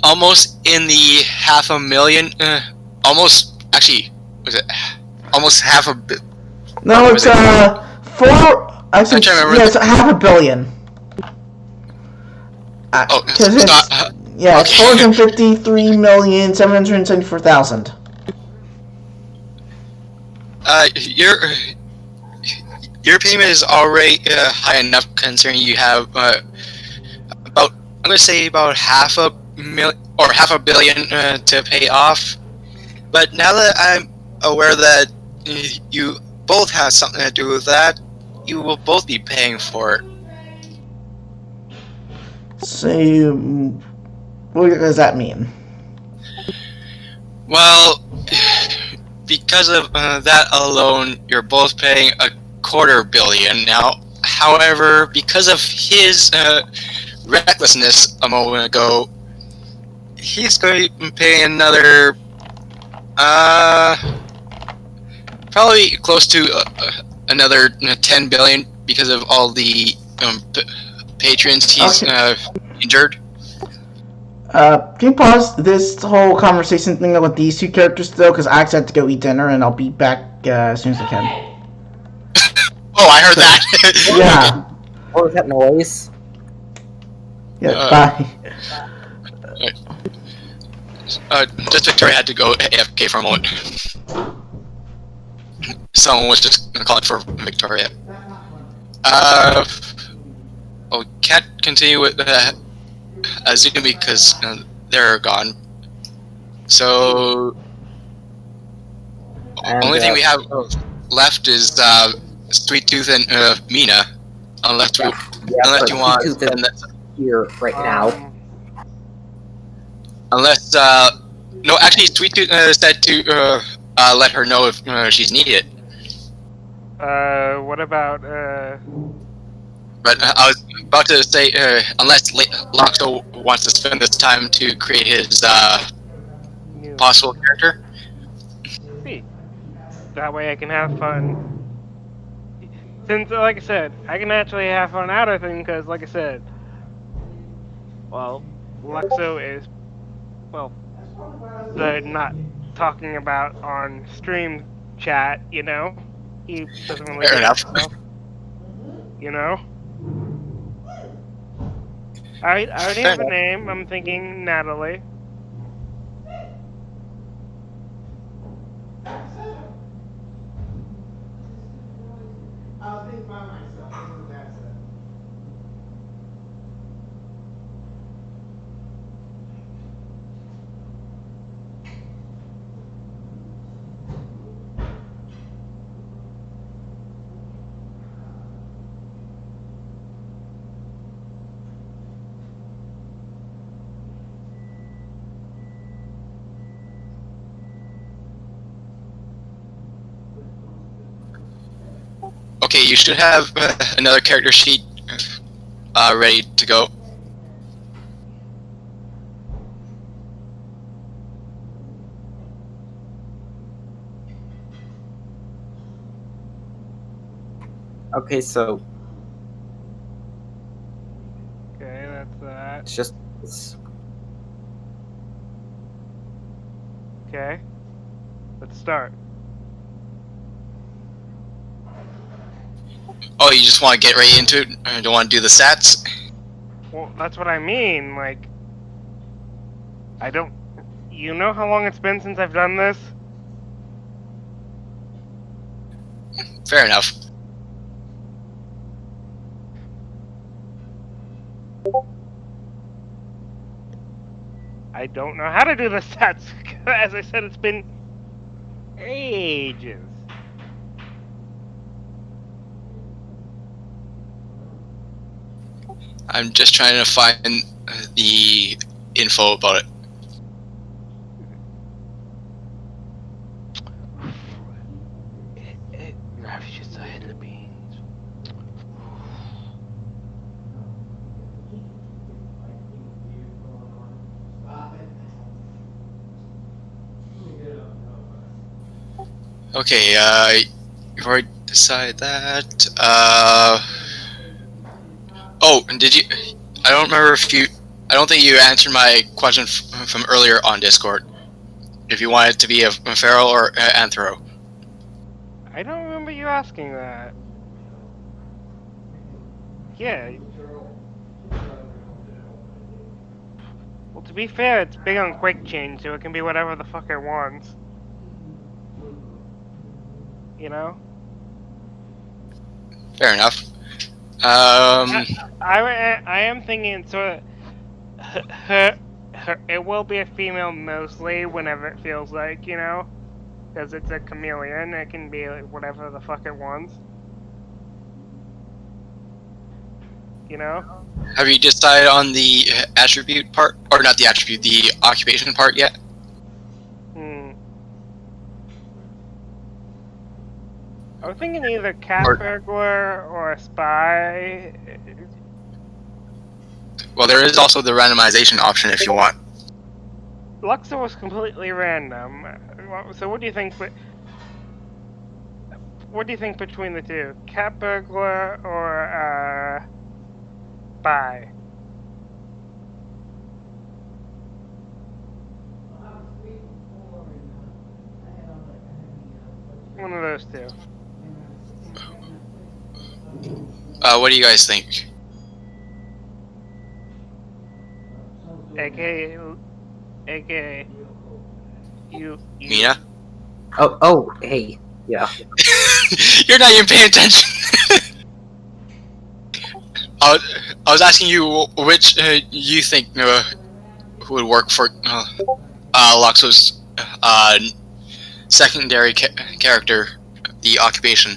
almost in the $500,000. Almost, actually, was it almost half a bit? No, it's, 4... Actually, yeah, it's $500 million. Oh, Because it's it's... not. Yeah, it's Okay. 453,774,000. Your payment is already high enough, considering you have about, I'm gonna say about $500,000 or $500 million to pay off. But now that I'm aware that you both have something to do with that, you will both be paying for it. So, what does that mean? Well, because of that alone, you're both paying $250 million now. However, because of his recklessness a moment ago, he's going to pay another, probably close to another $10 billion because of all the patrons he's injured. Can you pause this whole conversation thing with these two characters though? Because I actually have to go eat dinner, and I'll be back as soon as I can. Oh, I heard that. Yeah. What was that noise? Yeah. Bye. Just Victoria had to go AFK for a moment. Someone was just calling for Victoria. Oh, can't continue with Azumi because they're gone. So, And, only thing we have left is Sweet Tooth and Mina, unless you want. Tooth is here right now. Unless no, actually, Sweet Tooth said to let her know if she's needed. What about, But I was about to say, unless Loxo wants to spend this time to create his new possible character. feet? That way I can have fun. Since, like I said, I can actually have fun out of things, because, like I said, well, Luxo is, well, the not talking about on stream chat, you know? He doesn't really Fair get enough. himself, you know? I already have a name. I'm thinking Natalie. I'll think by myself. Okay, you should have another character sheet ready to go. Okay, so Okay, that's that. it's just Okay. Let's start. Oh, you just want to get right into it? Don't want to do the stats? Well, that's what I mean. Like, I don't. You know how long it's been since I've done this? Fair enough. I don't know how to do the stats. As I said, it's been ages. I'm just trying to find the info about it. It ravages the head of the beans. Okay, you've already decided that. Oh, and did you? I don't remember if you. I don't think you answered my question from earlier on Discord. If you wanted to be a feral or anthro. I don't remember you asking that. Yeah. Well, to be fair, it's big on quick change, so it can be whatever the fuck it wants. You know? Fair enough. I am thinking sort of it will be a female mostly whenever it feels like, you know? Because it's a chameleon, it can be like whatever the fuck it wants. You know? Have you decided on the attribute part, or not the attribute, the occupation part yet? Hmm. I was thinking either cat Or- burglar or a spy. Well, there is also the randomization option if you want. Luxor was completely random. So what do you think? What do you think between the two? Cat burglar or spy? One of those two. What do you guys think? AKA, you. Mina? Oh, hey, yeah. You're not even paying attention. I was asking you which you think who would work for Luxo's secondary character, the occupation.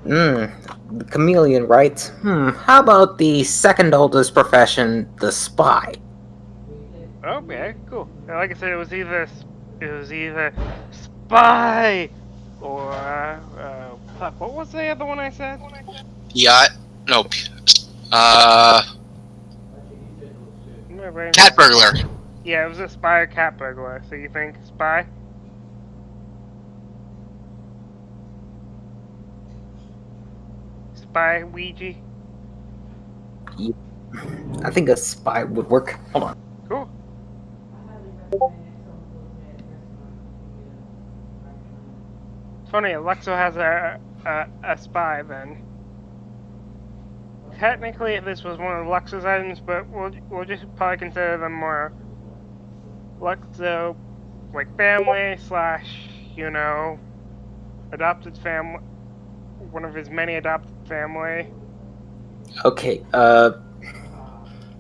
The chameleon, right? How about the second oldest profession, the spy? Okay, cool. Like I said, it was either spy or fuck. What was the other one I said? Yeah, no, cat burglar. Yeah, it was a spy or cat burglar. So you think spy? Spy Ouija? I think a spy would work. Hold on. Cool. It's funny, Alexo has a spy then. Technically, this was one of Luxo's items, but we'll just probably consider them more Luxo, like family slash, you know, adopted family, one of his many adopted family. Okay,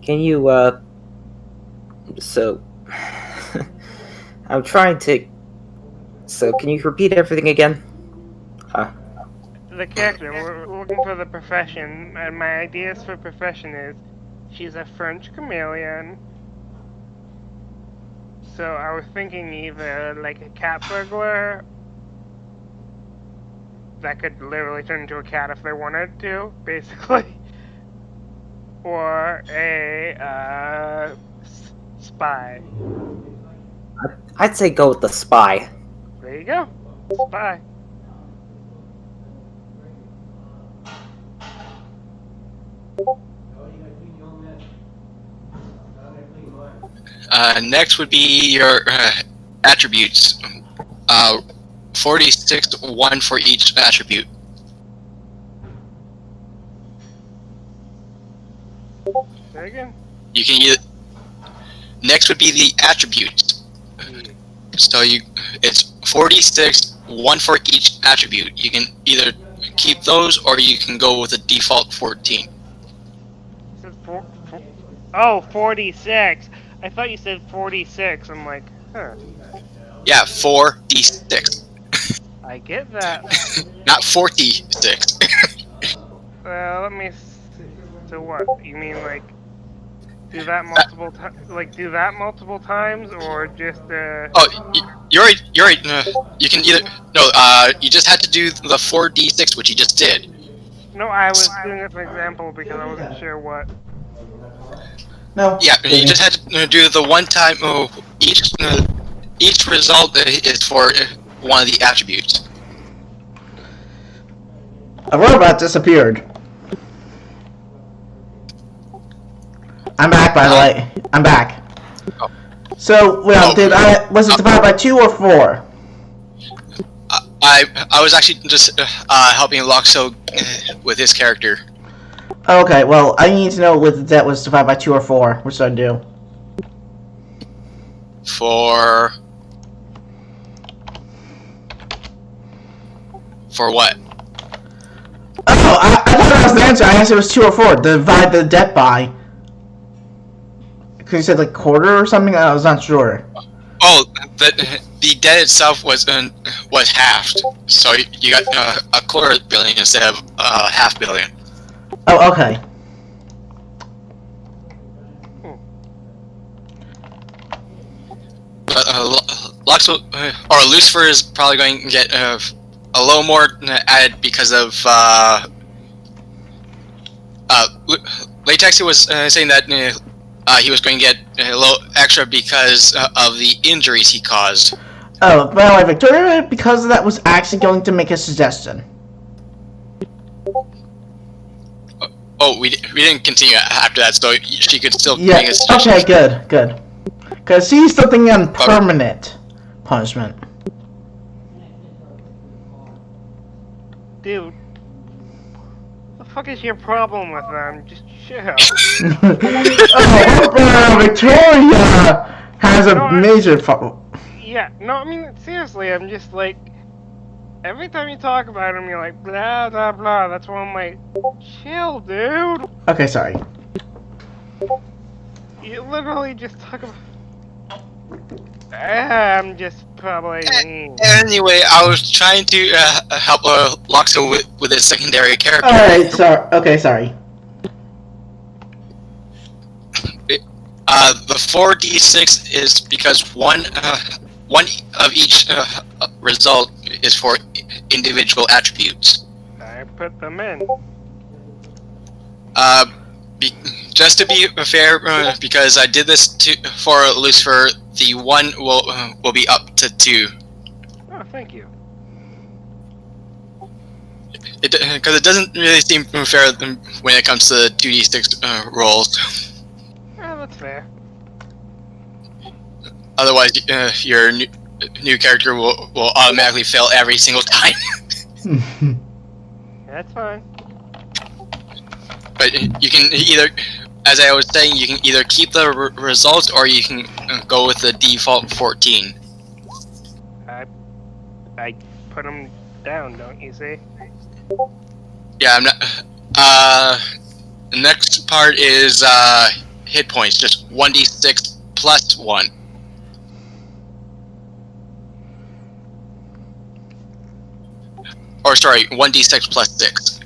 can you, so, I'm trying to, so can you repeat everything again? The character, we're looking for the profession, and my ideas for profession is she's a French chameleon. So I was thinking either like a cat burglar that could literally turn into a cat if they wanted to, basically, or a spy. I'd say go with the spy. There you go, spy. Next would be your attributes. 46, one for each attribute. Say again. You can either. Next would be the attributes. So it's 46, one for each attribute. You can either keep those or you can go with the default 14. Oh, 46. I thought you said 46. I'm like, huh. Yeah, 4d6, I get that. not 46. Let me see. So what? You mean like do that multiple times? Like do that multiple times, or just Oh, you're right. You're right. You can either no. You just had to do the 4d6, which you just did. No, I was doing it for example because I wasn't sure what. No. Yeah, you just had to do the one time. Oh, each result is for one of the attributes. A robot disappeared. I'm back, by the way. I'm back. Oh. So, well, was it divided by 2 or 4? I was actually just helping Loxo with his character. Okay, well, I need to know whether that was divided by 2 or 4. What should I do? For what? Oh, I thought that was the answer. I asked it was 2 or 4. Divide the debt by. Because you said like quarter or something. I was not sure. Oh, the debt itself was halved, so you got a $250 instead of $500 million. Oh, okay. But Loxo or Lucifer is probably going to get a little more added because of Latexia was saying that he was going to get a little extra because of the injuries he caused. Oh, by the way, Victoria, because of that, was actually going to make a suggestion. Oh, we didn't continue after that, so she could still Yeah. make a suggestion. Okay. Good. Because she's still thinking on permanent punishment. Dude, what the fuck is your problem with them? Just chill. Victoria has a major problem. Yeah, no, I mean, seriously, I'm just like, every time you talk about him, you're like, blah, blah, blah. That's why I'm like, chill, dude. Okay, sorry. You literally just talk about... I'm just probably... Anyway, I was trying to help Loxo with his secondary character. Alright, sorry. The 4d6 is because one of each result is for individual attributes. I put them in. Just to be fair, because I did this for Lucifer, the one will be up to 2. Oh, thank you. Because it doesn't really seem fair when it comes to 2d6 rolls. Yeah, that's fair. Otherwise, your new character will automatically fail every single time. That's fine. But you can either, as I was saying, you can either keep the results or you can go with the default 14. I put them down, don't you see? Yeah, I'm not. The next part is hit points, just 1d6 plus 1. Or sorry, 1d6 plus 6.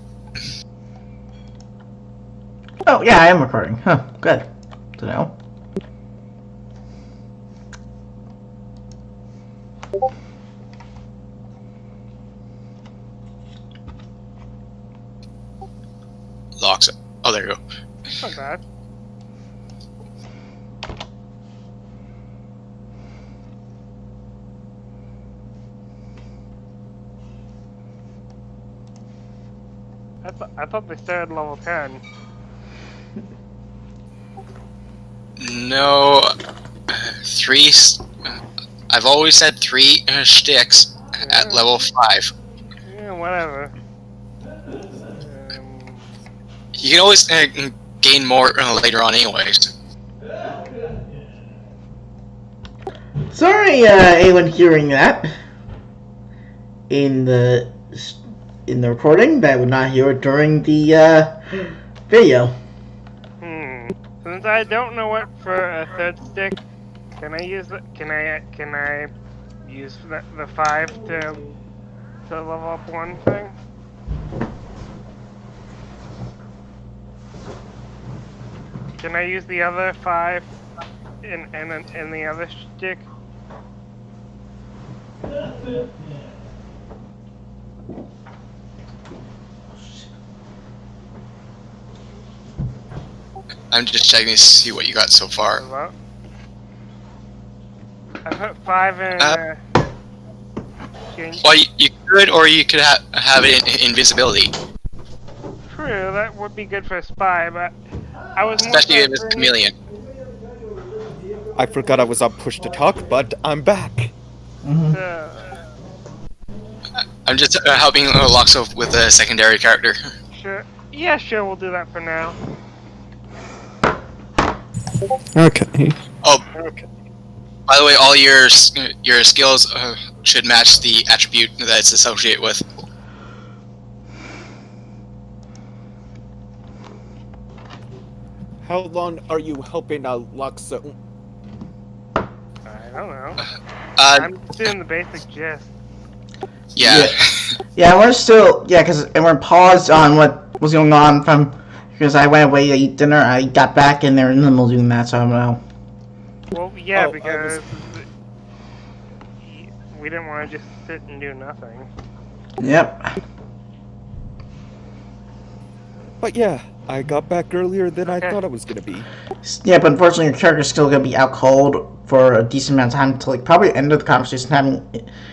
Oh, yeah, I am recording. Huh, good to know. Locks it. Oh, there you go. Not bad. I thought they started level 10. No, 3. I've always said 3 sticks at level 5. Yeah, whatever. You can always gain more later on, anyways. Sorry, anyone hearing that in the recording that would not hear it during the video. So Since I don't know what for a third stick, can I use the can I use the 5 to level up one thing? Can I use the other 5 in the other stick? I'm just checking to see what you got so far. Hello? I put 5 in. Well, you could, or you could have it in invisibility, True, that would be good for a spy, but I was more especially if it's thinking- chameleon. I forgot I was on push to talk, but I'm back. I'm just helping Loxo with a secondary character. Sure. Yeah, sure. We'll do that for now. Okay. Oh, by the way, all your skills should match the attribute that it's associated with. How long are you helping Luxo? I don't know. Uh, I'm just doing the basic gist. yeah. Yeah, we're still and we're paused on what was going on because I went away to eat dinner. I got back and they're in the middle of doing that, so I don't know. Well, yeah, Oh, because we didn't want to just sit and do nothing. Yep. But yeah, I got back earlier than Okay. I thought I was gonna be. Yeah, but unfortunately your character's still gonna be out cold for a decent amount of time until like probably end of the conversation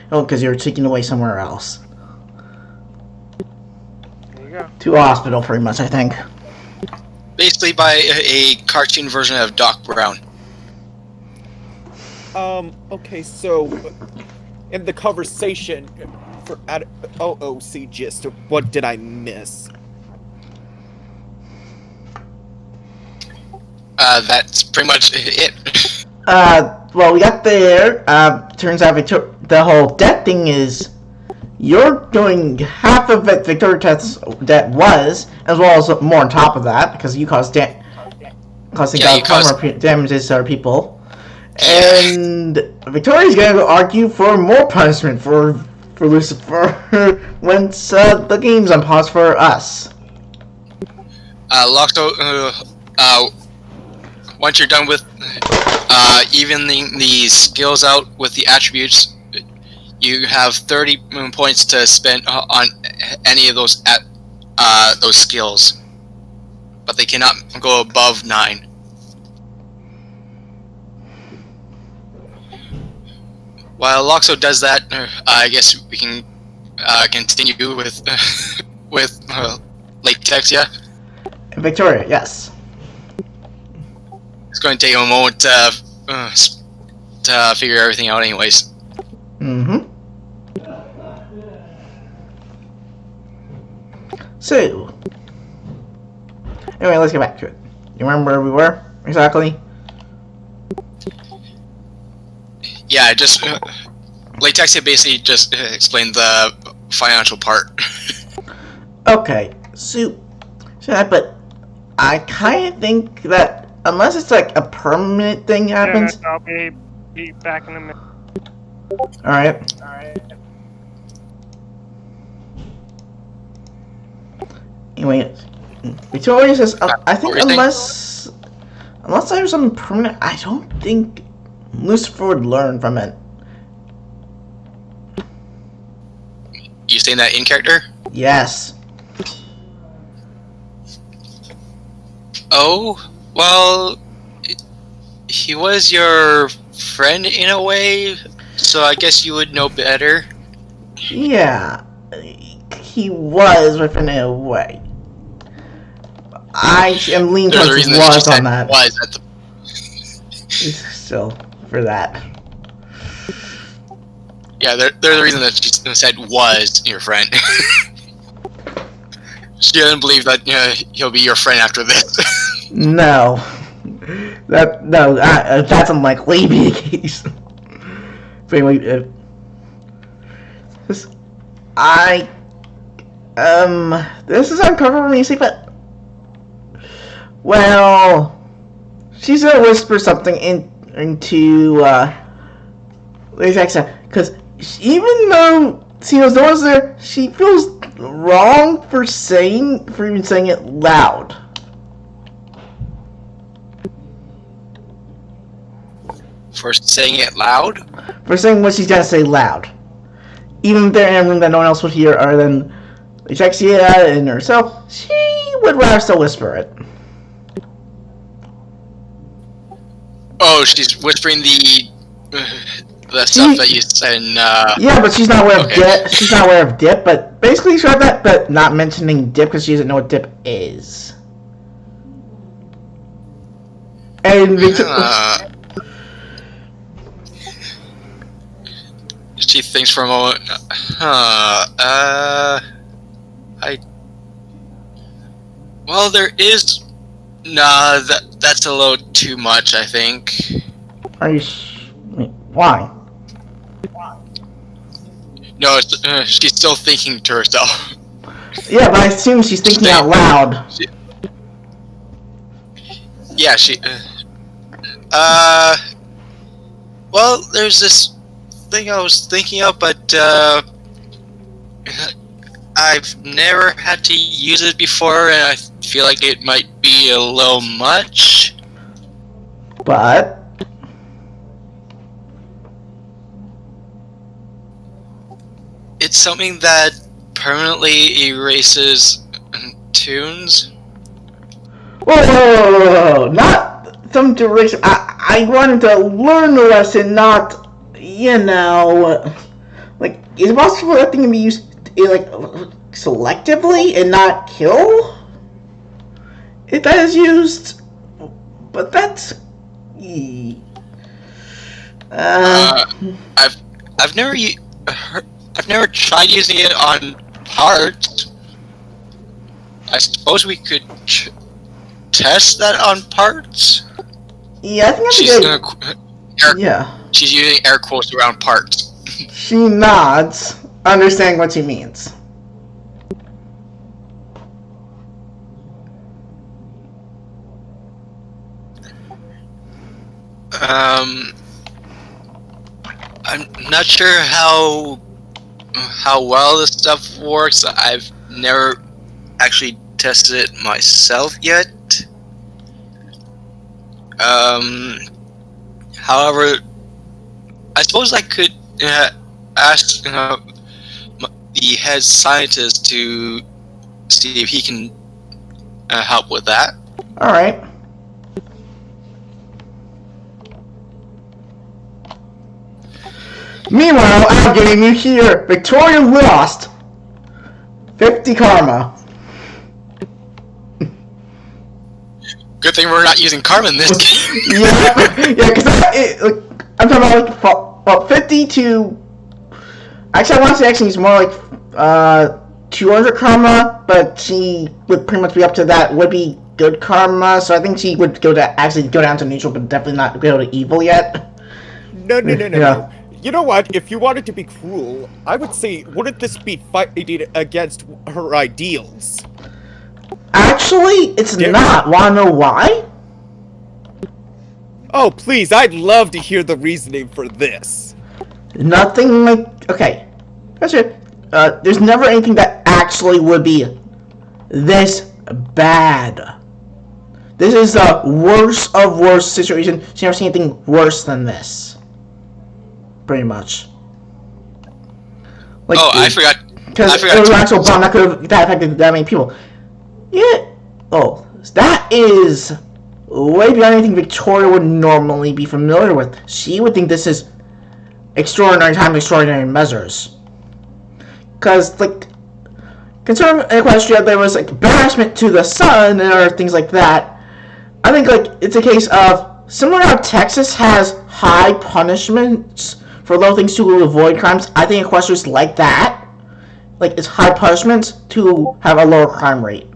because you're taken away somewhere else. There you go. To a hospital pretty much, I think. Basically, by a cartoon version of Doc Brown. Okay, so in the conversation for OOC gist, what did I miss? That's pretty much it. Well, we got there. Turns out the whole debt thing is you're doing half of it Victoria's debt was, as well as more on top of that, because you caused more damages to our people. And Victoria's gonna argue for more punishment for Lucifer once the game's on pause for us. Loxo, once you're done with evening the skills out with the attributes, you have 30 points to spend on any of those skills, but they cannot go above 9. While Loxo does that, I guess we can continue with Latexia. Victoria, yes. It's going to take a moment to figure everything out anyways. Mm-hmm. So, anyway, let's get back to it. You remember where we were, exactly? Yeah, just Latexia basically just explained the financial part. Okay, so but I kind of think that unless it's like a permanent thing happens. Yeah, I'll be back in a minute. All right. Anyway, Victoria says I think unless there's something permanent, I don't think Lucifer would learn from it. You saying that in character? Yes. Oh, well, he was your friend in a way, so I guess you would know better. Yeah, he was within a way. I am leaning There's a towards reason that she was on said that. was at the. Still, for that. Yeah, there's a reason that she said was your friend. She doesn't believe that he'll be your friend after this. No. That's unlikely to be the case. But anyway, this is uncomfortable for me to say, but well, she's gonna whisper something into Latexia, because even though she knows no one's there, she feels wrong for even saying it loud. For saying it loud? For saying what she's gonna say loud. Even if they're in a room that no one else would hear other than Latexia and herself, she would rather still whisper it. Oh, she's whispering the stuff that you said in, Yeah, but she's not aware of okay. dip. She's not aware of dip, but basically she heard that, but not mentioning dip because she doesn't know what dip is. And she thinks for a moment. Well, there is. Nah, that's a little too much, I think. Are you? Why? No, she's still thinking to herself. Yeah, but I assume she's thinking out loud. Yeah, she. Well, there's this thing I was thinking of, but I've never had to use it before, and I feel like it might be a little much. But It's something that permanently erases tunes. whoa, not some duration. I wanted to learn the lesson, not, like, is it possible that thing can be used, like, selectively and not kill? If that is used, but that's, I've never tried using it on parts. I suppose we could test that on parts. yeah, I think that's She's good. Yeah. She's using air quotes around parts. She nods, understanding what she means. I'm not sure how well this stuff works. I've never actually tested it myself yet. However, I suppose I could ask the head scientist to see if he can help with that. All right. Meanwhile, I'm getting you here. Victoria lost 50 karma. Good thing we're not using karma in this game. yeah, because I'm talking about 50 to. Actually, I want to say it's more like 200 karma, but she would pretty much be up to that. Would be good karma, so I think she would go down to neutral, but definitely not go to evil yet. No. Yeah. You know what? If you wanted to be cruel, I would say, wouldn't this be fighting against her ideals? Actually, it's not. Wanna know why? Oh, please, I'd love to hear the reasoning for this. Nothing like... Okay. That's it. There's never anything that actually would be this bad. This is the worst of worst situation. She's never seen anything worse than this. Pretty much. Like, I forgot. Because it was an actual bomb that could have affected that many people. Yeah. Oh, that is way beyond anything Victoria would normally be familiar with. She would think this is extraordinary time, extraordinary measures. Because, like, concerning Equestria, there was, like, embarrassment to the sun and other things like that. I think, like, it's a case of, similar to how Texas has high punishments for low things to avoid crimes, I think Equestria's like that. Like, it's high punishments to have a lower crime rate.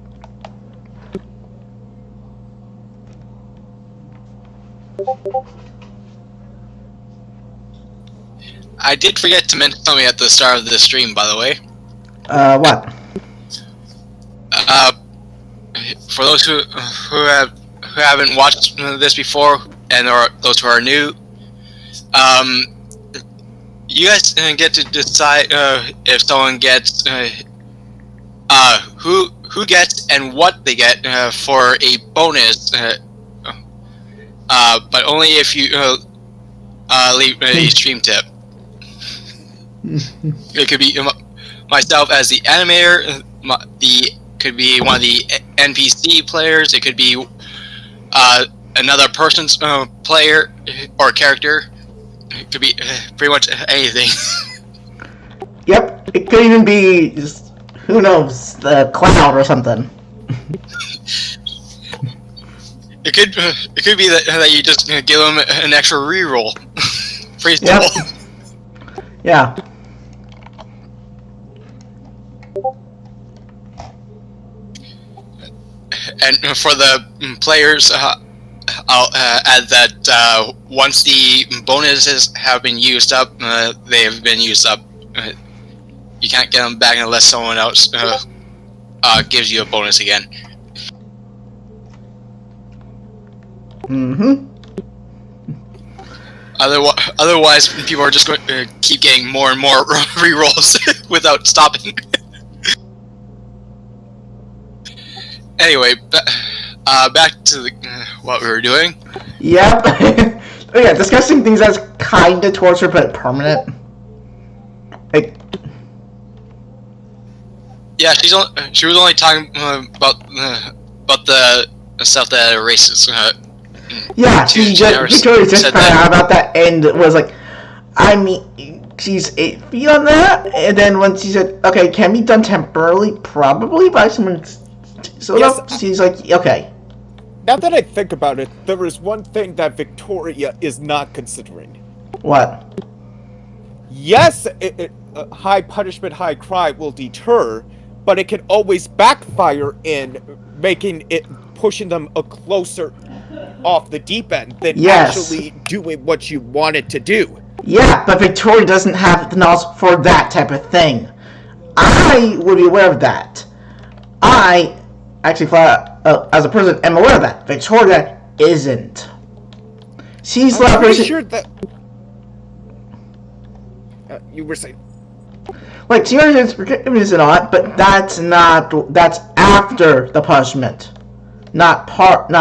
I did forget to mention something at the start of the stream, by the way. What? For those who have who haven't watched this before, and those who are new, you guys get to decide if someone gets who gets and what they get for a bonus, but only if you leave a stream tip. It could be myself as the animator. Could be one of the NPC players. It could be another person's player or character. It could be pretty much anything. Yep, it could even be just, who knows, the cloud or something. It could be that you just give them an extra reroll. Pretty simple. Yep. Yeah. And for the players, I'll add that once the bonuses have been used up, they have been used up. You can't get them back unless someone else gives you a bonus again. Mm-hmm. Otherwise, people are just going to keep getting more and more rerolls without stopping. Anyway, back to what we were doing. Yep. Oh, yeah, discussing things that's kind of torture but permanent. Like, yeah, she was only talking about the stuff that erases. yeah, she just Victoria just found out about that and was like, I mean, she's 8 feet on that, and then when she said, okay, can be done temporarily, probably by someone. So Yes. she's like, okay. Now that I think about it, there is one thing that Victoria is not considering. What? Yes, high punishment, high crime will deter, but it can always backfire in pushing them a closer off the deep end than actually doing what you want it to do. Yeah, but Victoria doesn't have the knowledge for that type of thing. I would be aware of that. I actually, as a person, am aware of that. Victoria isn't. She's the I'm pretty person. sure that you were saying. Like, she understands forgiveness and all that, but that's after the punishment. Not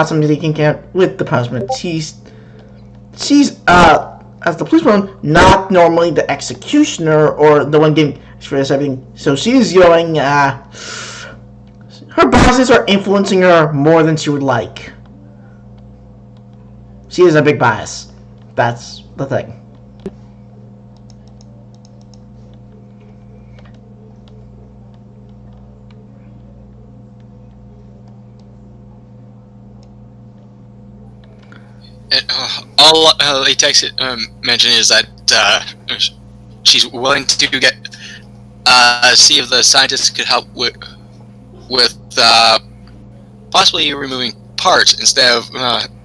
something they can get with the punishment. She's as the policewoman, not normally the executioner or the one getting for everything. So she's going, her biases are influencing her more than she would like. She is a big bias. That's the thing. And, all Latexia mentioned is that she's willing to get see if the scientists could help with possibly removing parts instead of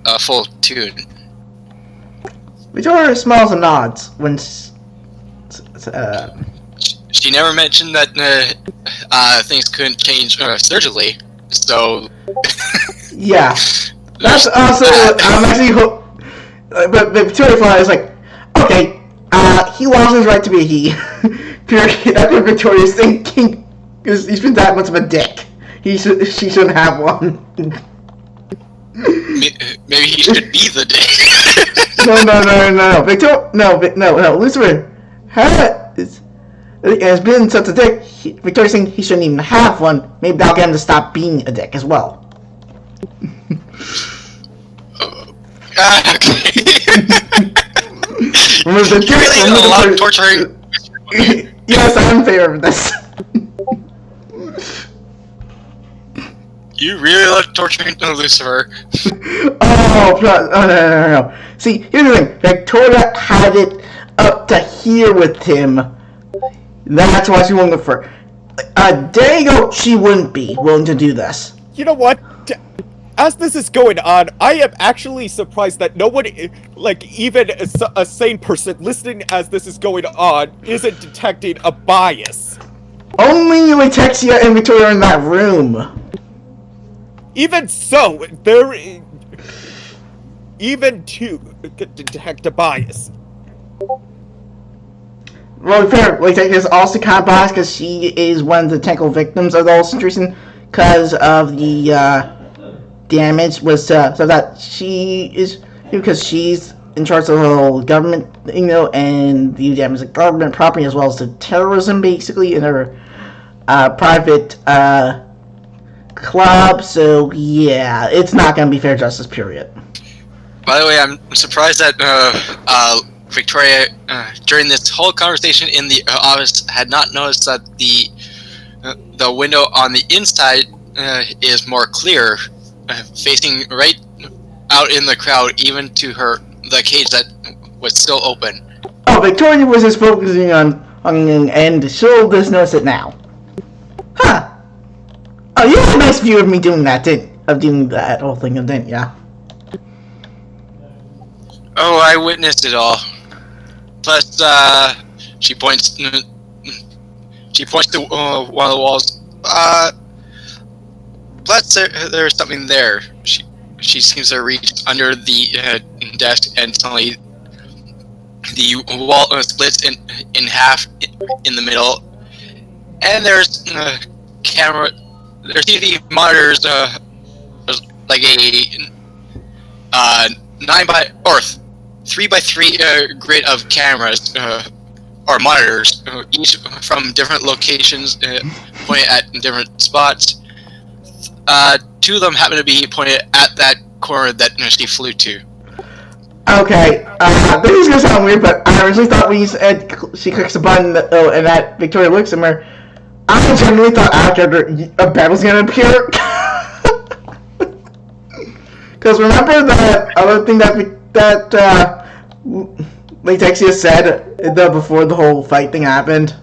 a full tune. Victoria smiles and nods when. She never mentioned that things couldn't change surgically, so. Yeah. That's also, I'm actually, but Victoria is like, okay, he lost his right to be a he. Period. That's what Victoria's thinking, because he's been that much of a dick. She shouldn't have one. Maybe he should be the dick. No, Victoria, no, Lucifer has been such a dick. Victoria's saying he shouldn't even have one. Maybe that'll get him to stop being a dick as well. Okay. Remember You really love torturing. Yes, I'm in favor of this. You really love torturing Lucifer. Oh, no. See, here's the thing. Victoria had it up to here with him. That's why she won't go for. A day ago, she wouldn't be willing to do this. You know what? As this is going on, I am actually surprised that no one, like even a sane person listening as this is going on, isn't detecting a bias. Only Latexia and Victoria are in that room. Even so, there, even to detect a bias. Well, fair. Latexia is also kind of biased because she is one of the technical victims of the whole situation because of the damage was so that she is because she's in charge of the whole government, and the damage of government property as well as the terrorism, basically, in her private club. So yeah, it's not going to be fair justice. Period. By the way, I'm surprised that Victoria, during this whole conversation in the office, had not noticed that the window on the inside is more clear, facing right out in the crowd, even to the cage that was still open. Oh, Victoria was just focusing on and she'll just notice it now. Huh. Oh, you had a nice view of me doing that, doing that whole thing, didn't ya? Oh, I witnessed it all. Plus, she points to one of the walls. Plus, there's something there. She seems to reach under the desk, and suddenly the wall splits in half in the middle, and there's camera. There's TV monitors, like a 3x3 grid of cameras or monitors, each from different locations, pointed at different spots. Two of them happen to be pointed at that corner that she flew to. Okay, this is gonna sound weird, but I originally thought when you said she clicks a button and that Victoria looks at her, I genuinely thought after a bed was gonna appear. Because remember that other thing that Latexia said before the whole fight thing happened?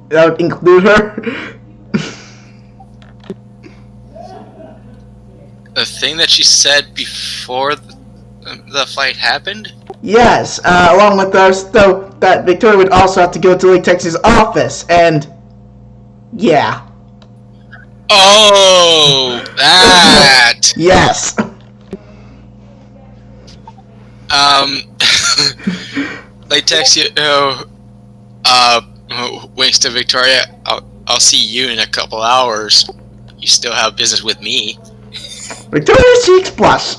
That would include her? The thing that she said before the fight happened? Yes, along with us, though, that Victoria would also have to go to Latexia's office, and yeah. Oh, that! Yes. Latexia, winks to Victoria. I'll see you in a couple hours. You still have business with me. Victoria's cheeks blush.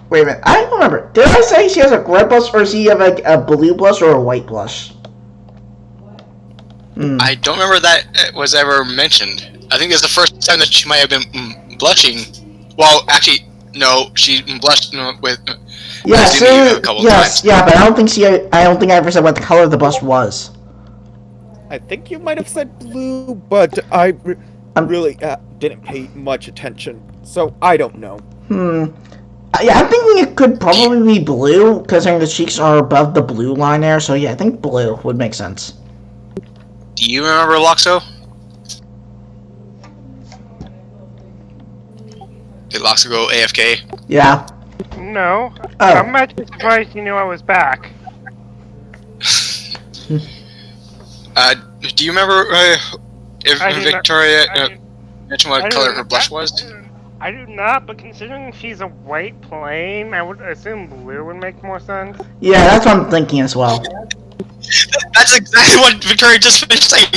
Wait a minute, I don't remember. Did I say she has a red blush, or does she have like a blue blush or a white blush? I don't remember that was ever mentioned. I think it's the first time that she might have been blushing. Well, actually, no, she blushed with Yes, a couple yes, times. yeah, but I don't think I ever said what the color of the blush was. I think you might have said blue, but I really didn't pay much attention, so I don't know. Yeah, I'm thinking it could probably be blue, because the cheeks are above the blue line there, so yeah, I think blue would make sense. Do you remember Loxo? Did Loxo go AFK? Yeah. No. Oh. I'm actually surprised you knew I was back. Do you remember if I do not- Victoria I do- mentioned what I color do- her blush was? I do not, but considering she's a white plane, I would assume blue would make more sense. Yeah, that's what I'm thinking as well. That's exactly what Victoria just finished saying.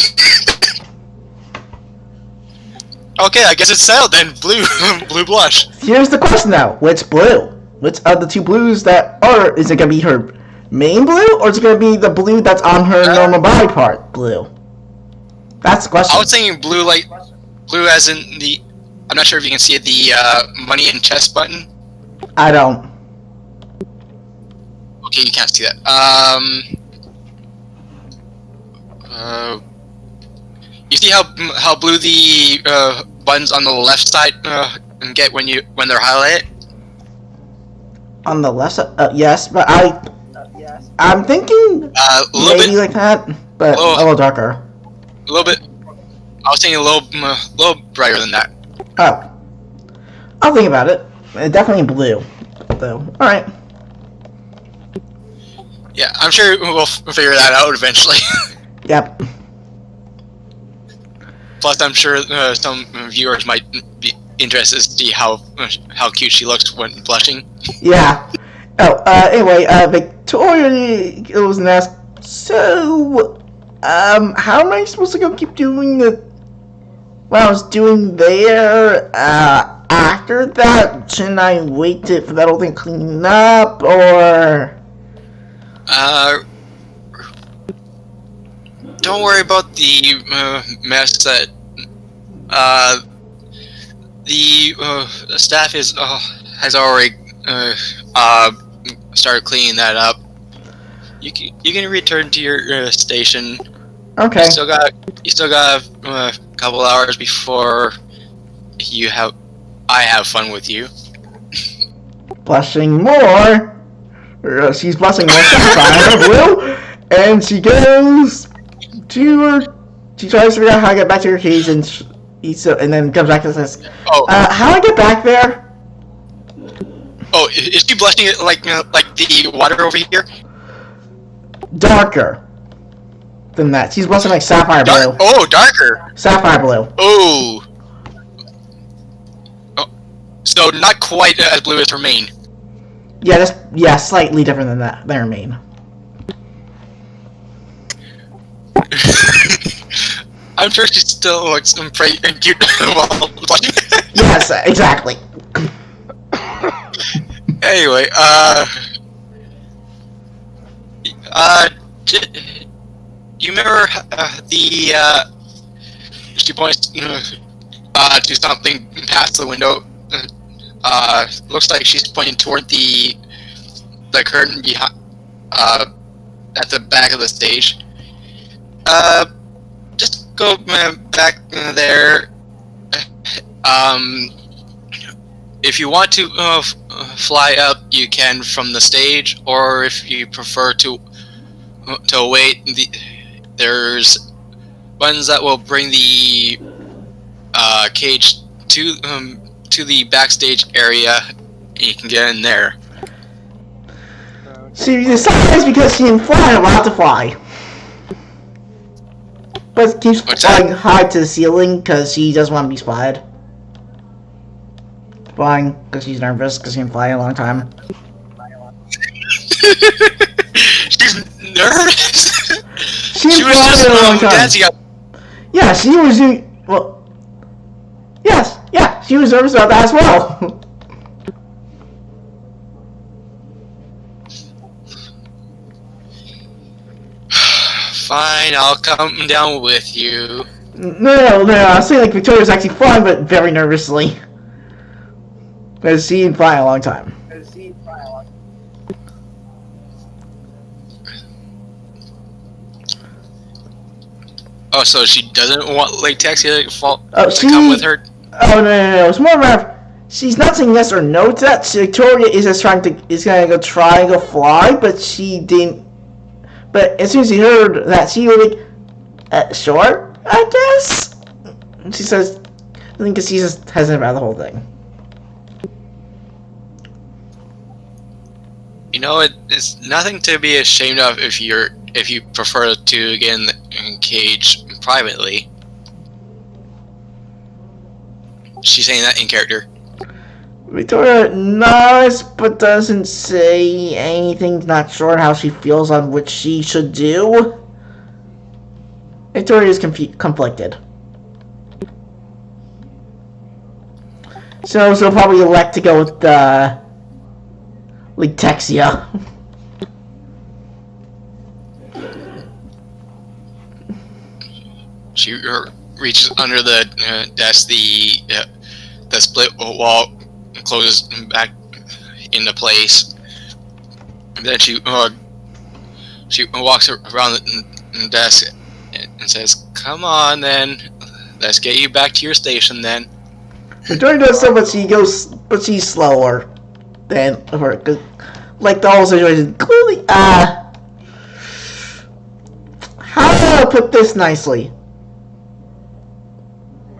Okay, I guess it's settled then. Blue, blue blush. Here's the question now, which blue? Which of the two blues that are, is it going to be her main blue, or is it going to be the blue that's on her normal body part blue? That's the question. I was thinking blue, like, blue as in the, I'm not sure if you can see it, the money and chest button. I don't. Okay, you can't see that. You see how blue the buttons on the left side get when they're highlighted? On the left side? Yes, but I'm thinking A little maybe bit, like that, but a little darker. a little bit. I was thinking a little brighter than that. Oh. I'll think about it. Definitely blue, though. Alright. Yeah, I'm sure we'll figure that out eventually. Yep. Plus, I'm sure some viewers might interested to see how cute she looks when blushing. Yeah. Oh, anyway, Victoria goes and asks, so, how am I supposed to go keep doing what I was doing there, after that? Shouldn't I wait for that whole thing to clean up, or? Don't worry about the mess that the staff has already started cleaning that up. You can return to your station. Okay. You still got a couple hours before I have fun with you. Blushing more. She's blushing more Sapphire Blue, and she goes to her. She tries to figure out how to get back to her cage, and then comes back and says, "How do I get back there?" Oh, is she blushing like the water over here? Darker than that. She's blushing like sapphire blue. Oh, darker. Sapphire blue. Oh. So not quite as blue as her mane. Yeah, slightly different than that. Than her mane. I'm sure she still looks pretty cute while blushing. Yes, exactly. Anyway, you remember she points to something past the window. Looks like she's pointing toward the curtain behind, at the back of the stage. Just go back there. If you want to fly up, you can from the stage, or if you prefer to wait, there's buttons that will bring the cage to the backstage area, and you can get in there. She decides because she can fly, allowed to fly. But keeps flying high to the ceiling because she doesn't want to be spotted. Flying because she's nervous because she can fly a long time. She's nervous. She was just a long time. dancing up. Yeah, she was doing well. Yes, yeah, she was nervous about that as well. Fine, I'll come down with you. No, I was saying like Victoria's actually flying, but very nervously. Because she didn't fly a long time. Oh, so she doesn't want Latexia to Come come with her? Oh no! It's more of she's not saying yes or no to that. Victoria is just gonna go try and go fly, but she didn't. But as soon as she heard that, she was like, sure, I guess. And she says, I think because she's just hesitant about the whole thing. You know, it's nothing to be ashamed of if you prefer to get in the cage privately. She's saying that in character. Victoria nods, but doesn't say anything. Not sure how she feels on what she should do. Victoria is conflicted. So she'll probably elect to go with Latexia. She reaches under the desk. The split wall closes back into place. And then she walks around the desk and says, "Come on, then. Let's get you back to your station, then." Victoria does so, but she's slower than her. Like the whole situation, clearly, how do I put this nicely?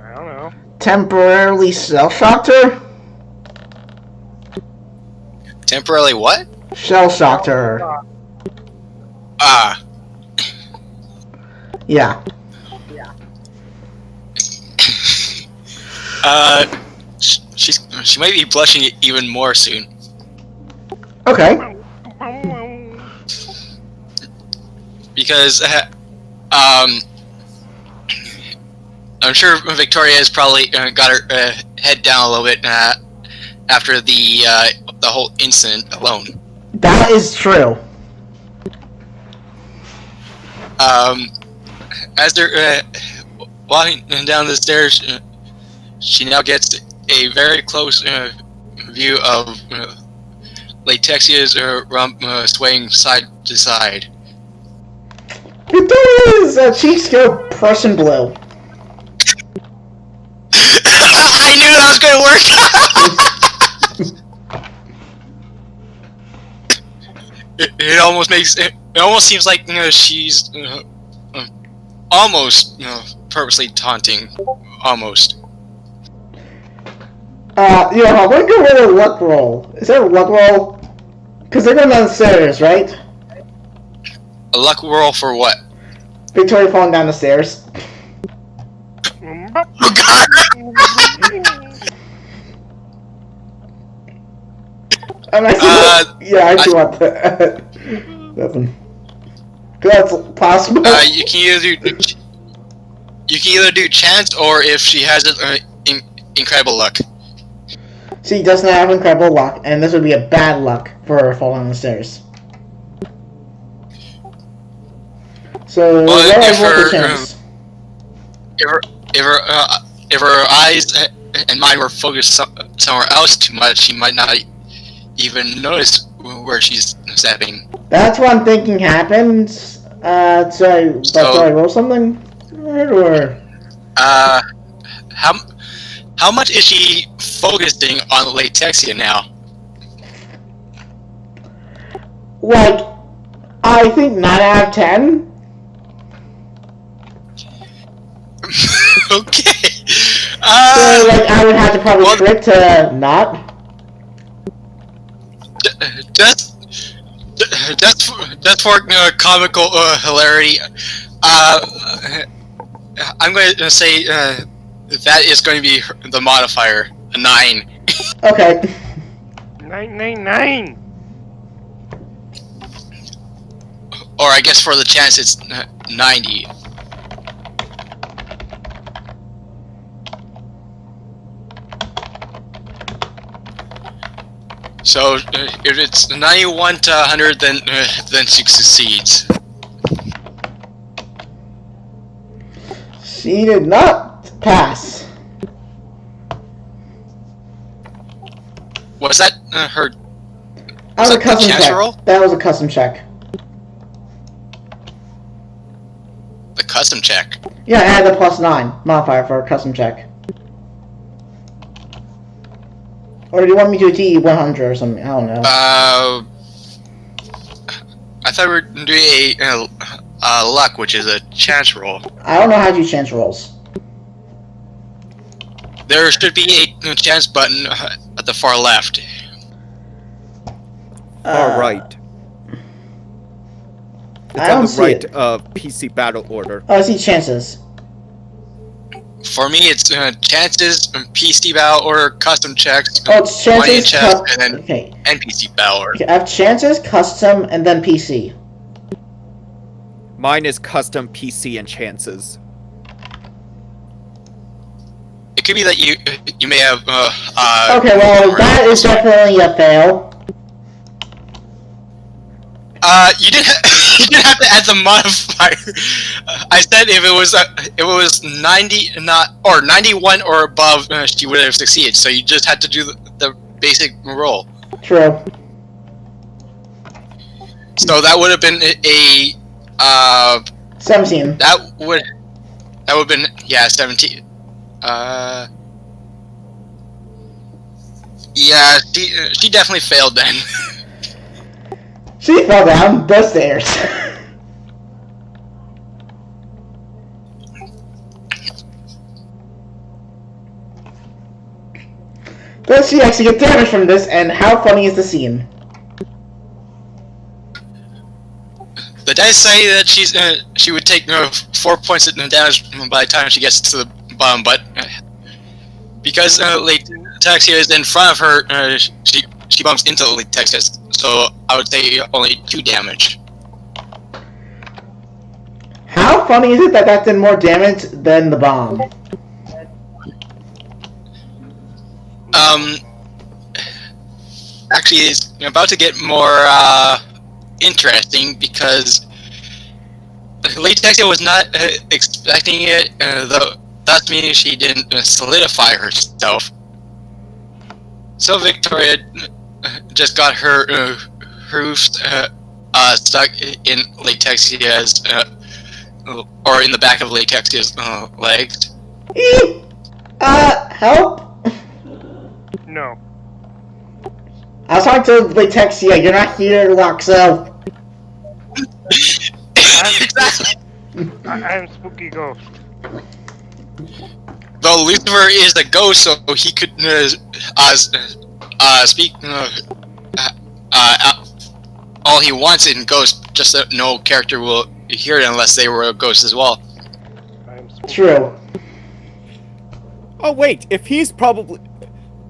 I don't know. Temporarily shell-shocked her? Temporarily what? Shell-shocked her. Yeah. she might be blushing even more soon. Okay. Because I'm sure Victoria has probably got her head down a little bit after the whole incident alone. That is true. As they're walking down the stairs, she now gets a very close view of Latexia's rump swaying side to side. Victoria's cheeks go Prussian blue. I knew that was going to work. It almost seems like she's almost purposely taunting, almost. I'm gonna go with a luck roll. Is there a luck roll? Because they're going down the stairs, right? A luck roll for what? Victoria falling down the stairs. Oh God! Yeah, I do want that. Nothing. That's possible. You can either do chance or if she has incredible luck. She doesn't have incredible luck, and this would be a bad luck for her falling down the stairs. So, well, what I roll for chance? If her eyes and mind were focused somewhere else too much, she might not even notice where she's stepping. That's what I'm thinking happens. Do I roll something? Or how much is she focusing on Latexia now? Like, I think 9 out of 10. Okay. So, like, I would have to probably trick to not. That's for comical hilarity. I'm going to say that is going to be the modifier, a 9. Okay. 999. Or I guess for the chance it's 90. So if it's 91 to 100, then she succeeds. She did not pass. Was that her? That was a custom check. Roll? That was a custom check. The custom check. Yeah, I had the +9 modifier for a custom check. Or do you want me to do 100 or something? I don't know. I thought we were doing a luck, which is a chance roll. I don't know how to do chance rolls. There should be a chance button at the far left. All right. It's I on don't the see right it. PC battle order. Oh, I see chances. For me, it's chances, PC battle order, custom checks, Oh, it's money chances, and chest, and then okay. NPC battle order. Okay, I have chances, custom, and then PC. Mine is custom PC and chances. It could be that you may have. Okay, well, that is definitely a fail. You didn't you didn't have to add the modifier. I said if it was 90 or 91 or above, she would have succeeded. So you just had to do the basic roll. True. So that would have been a 17. that would have been 17. Yeah, she definitely failed then. She fell down the stairs. Does she actually get damage from this, and how funny is the scene? The dice say that she would take 4 points of damage by the time she gets to the bottom, but because Latexia is in front of her, she bumps into Latexia, so I would say only 2 damage. How funny is it that that did more damage than the bomb? Actually, it's about to get more interesting because Latexia was not expecting it, though that means she didn't solidify herself. So Victoria just got her hoofs stuck in Latexia's, or in the back of Latexia's legs. Help? No. I was talking to Latexia, you're not here, Loxo. Exactly. I'm Spooky Ghost. Though Lucifer is a ghost, so he could speak all he wants in ghost, just that no character will hear it unless they were a ghost as well. I'm Spooky. True. Oh wait, if he's probably...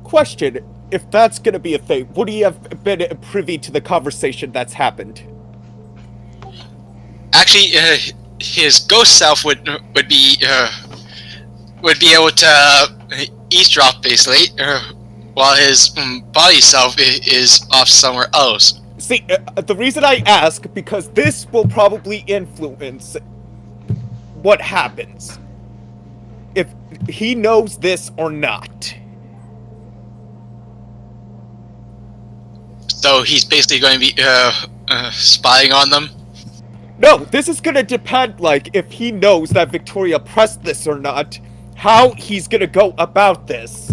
Question, if that's gonna be a thing, would he have been privy to the conversation that's happened? Actually, his ghost self would be able to eavesdrop basically, while his body self is off somewhere else. See, the reason I ask, because this will probably influence what happens. If he knows this or not. So he's basically going to be spying on them. No, this is gonna depend, like, if he knows that Victoria pressed this or not, how he's gonna go about this.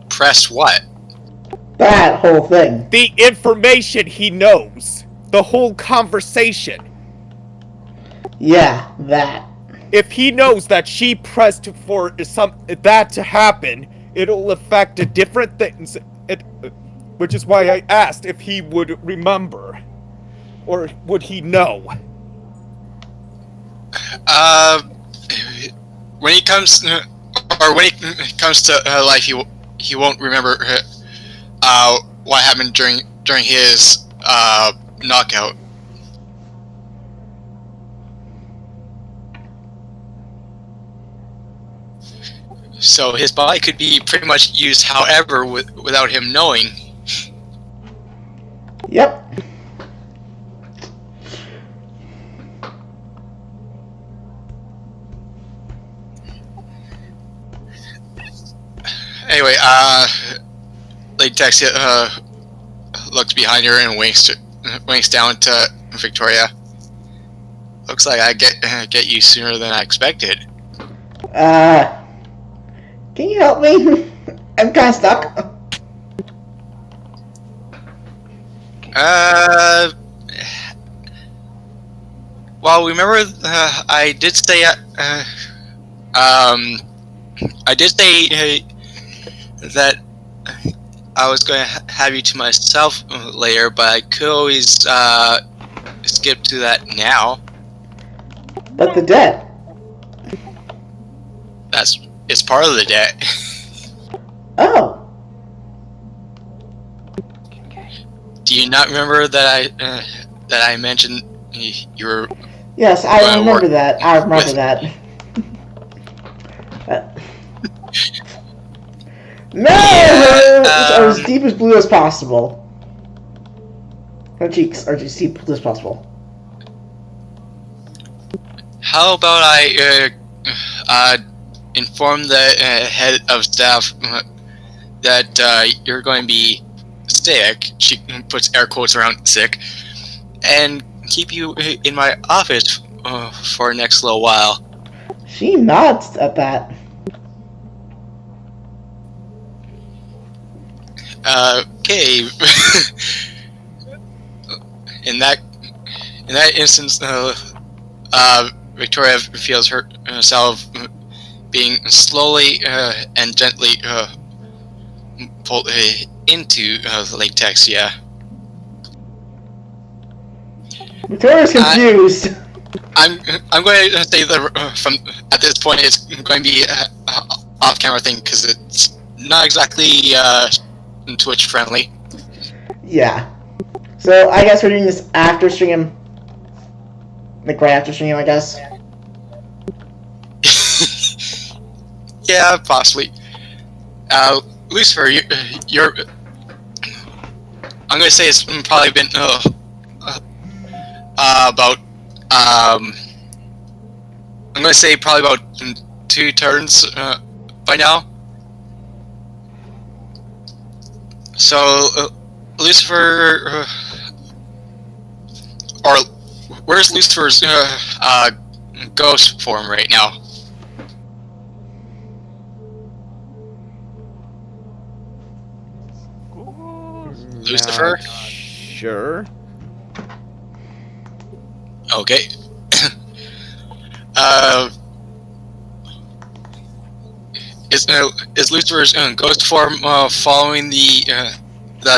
Press what? That whole thing. The information he knows. The whole conversation. Yeah, that. If he knows that she pressed for that to happen, it'll affect different things. Which is why I asked if he would remember. Or would he know? When he comes, or when it comes to life, he won't remember what happened during his knockout. So his body could be pretty much used however without him knowing. Yep. Anyway, Latexia looks behind her and winks down to Victoria. Looks like I get you sooner than I expected. Can you help me? I'm kind of stuck. Well, remember, I did say, that I was going to have you to myself later, but I could always skip to that now. But the debt. It's part of the debt. Oh. Do you not remember that I mentioned you were? Yes, I remember that. I remember that. No! Yeah, Are as deep as blue as possible. Her cheeks are as deep as possible. How about I inform the head of staff that you're going to be sick. She puts air quotes around sick, and keep you in my office for the next little while. She nods at that. Okay. in that instance, Victoria feels herself being slowly and gently pulled into Latexia. Victoria's confused. I'm going to say that from at this point it's going to be off-camera thing because it's not exactly Twitch friendly. Yeah. So I guess we're doing this after stream. Like right after stream, I guess. Yeah, possibly. Lucifer, you're. I'm gonna say it's probably been about. I'm gonna say probably about 2 turns by now. So, Lucifer, or where's Lucifer's ghost form right now? Lucifer? Not sure. Okay. Is Lucifer's ghost form following the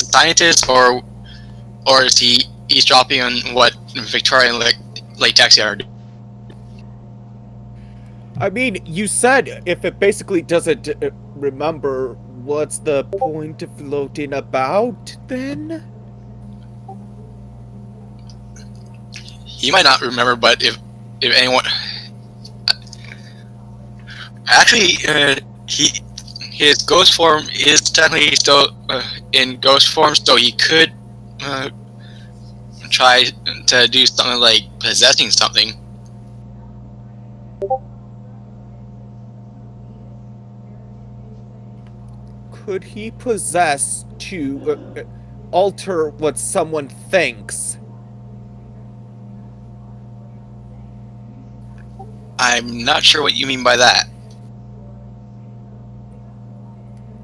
scientist, or is he eavesdropping on what Victoria and Latexia are doing? I mean, you said if it basically doesn't remember, what's the point of floating about then? He might not remember, but if anyone, actually, his ghost form is technically still in ghost form, so he could try to do something like possessing something. Could he possess to alter what someone thinks? I'm not sure what you mean by that.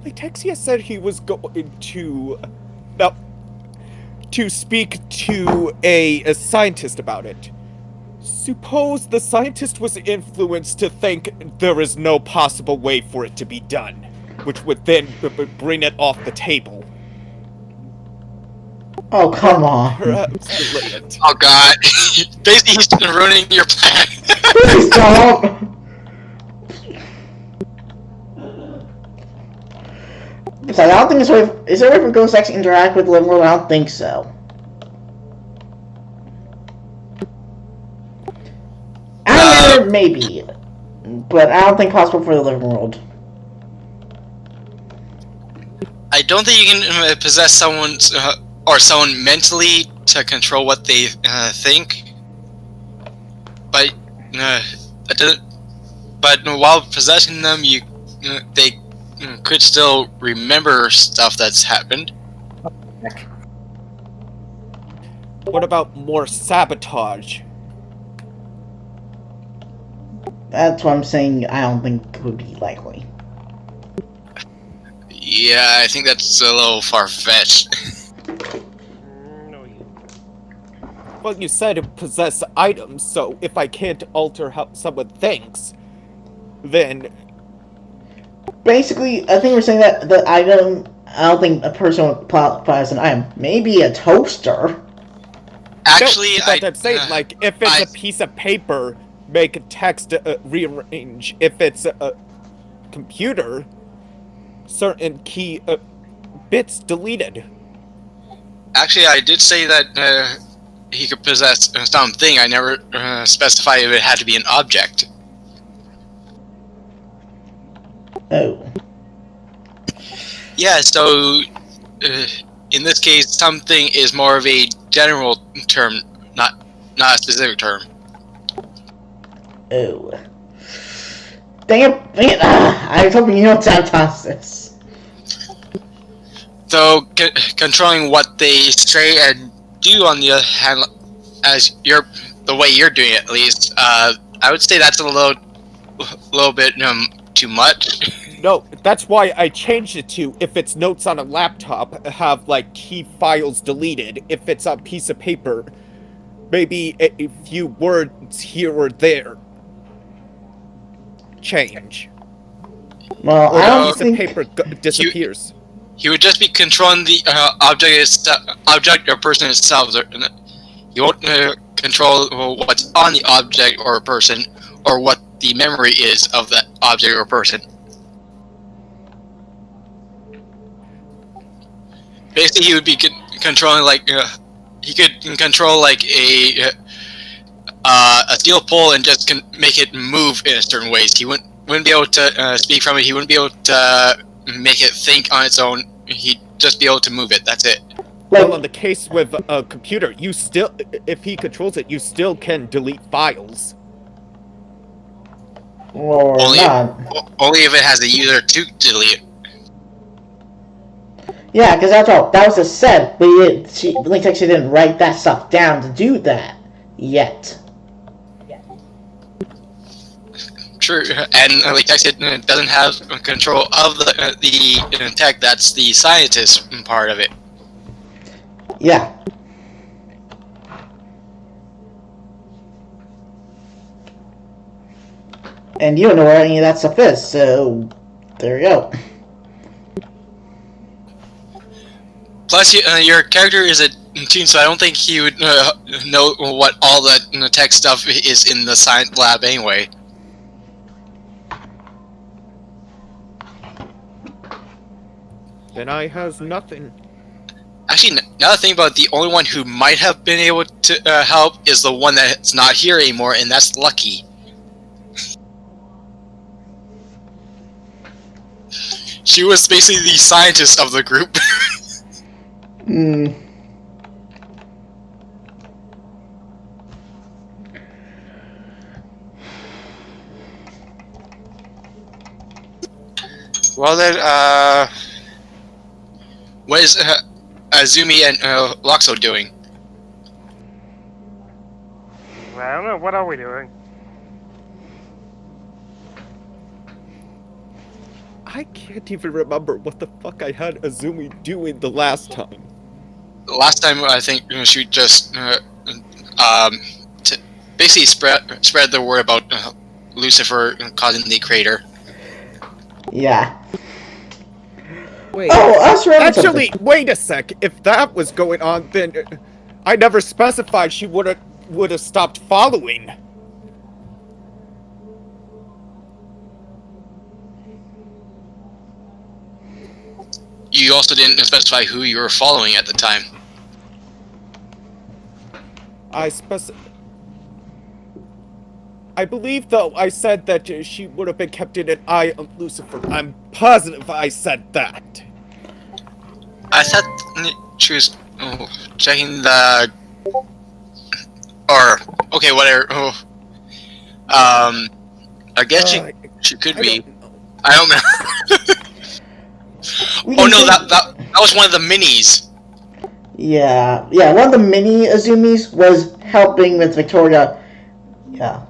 Latexia said he was going to speak to a scientist about it. Suppose the scientist was influenced to think there is no possible way for it to be done, which would then bring it off the table. Oh, come on. Perhaps delay it. Oh God! Basically, he's ruining your plan. Please don't. So I don't think it's way. Is there a way for ghosts to actually interact with the living world? I don't think so. Maybe, but I don't think possible for the living world. I don't think you can possess someone or someone mentally to control what they think. But while possessing them, they could still remember stuff that's happened. What about more sabotage? That's what I'm saying. I don't think it would be likely. Yeah, I think that's a little far-fetched. Well, you said possess items, so if I can't alter how someone thinks, then... Basically, I think we're saying that the item, I don't think a person would apply as an item. Maybe a toaster. Actually, no, but I'm saying, like, if it's a piece of paper, make a text rearrange. If it's a computer, certain key bits deleted. Actually, I did say that he could possess something. I never specified if it had to be an object. Oh. Yeah, so in this case, something is more of a general term, not a specific term. Oh. Dang it. I was hoping you know sabotage this. So, controlling what they say and do, on the other hand, as the way you're doing it, at least, I would say that's a little bit too much. No, that's why I changed it to, if it's notes on a laptop, have, like, key files deleted. If it's a piece of paper, maybe a few words here or there change. Well, or I don't a piece think... of paper disappears. He would just be controlling the object or person itself. He won't control what's on the object or person, or what the memory is of that object or person. basically he would be controlling like he could control like a steel pole and just make it move in a certain ways. He wouldn't be able to speak from it. He wouldn't be able to make it think on its own. He'd just be able to move it. That's it. Well, in the case with a computer, you still, if he controls it, you still can delete files. Or not. Only if it has a user to delete it. Yeah, because that's all. That was a set, but Latexia didn't write that stuff down to do that yet. True, and Latexia doesn't have control of the tech. That's the scientist part of it. Yeah. And you don't know where any of that stuff is, so there you go. Plus, your character is a teen, so I don't think he would know what all the tech stuff is in the science lab anyway. Then I has nothing. Actually, now that I think about it, the only one who might have been able to help is the one that's not here anymore, and that's Lucky. She was basically the scientist of the group. Hmm. Well then, what is Azumi and Loxo doing? I don't know. What are we doing? I can't even remember what the fuck I had Azumi doing the last time. Last time, I think she just basically spread the word about Lucifer causing the crater. Yeah. Wait. Oh, I was remembering Actually, something. wait a sec. If that was going on, then I never specified she would have stopped following. You also didn't specify who you were following at the time. I believe, though, I said that she would have been kept in an eye on Lucifer. I'm positive I said that. I thought she was checking the... Or, okay, whatever. I guess she could be. I don't know. Oh no, that was one of the minis. Yeah, one of the mini Azumis was helping with Victoria. Yeah.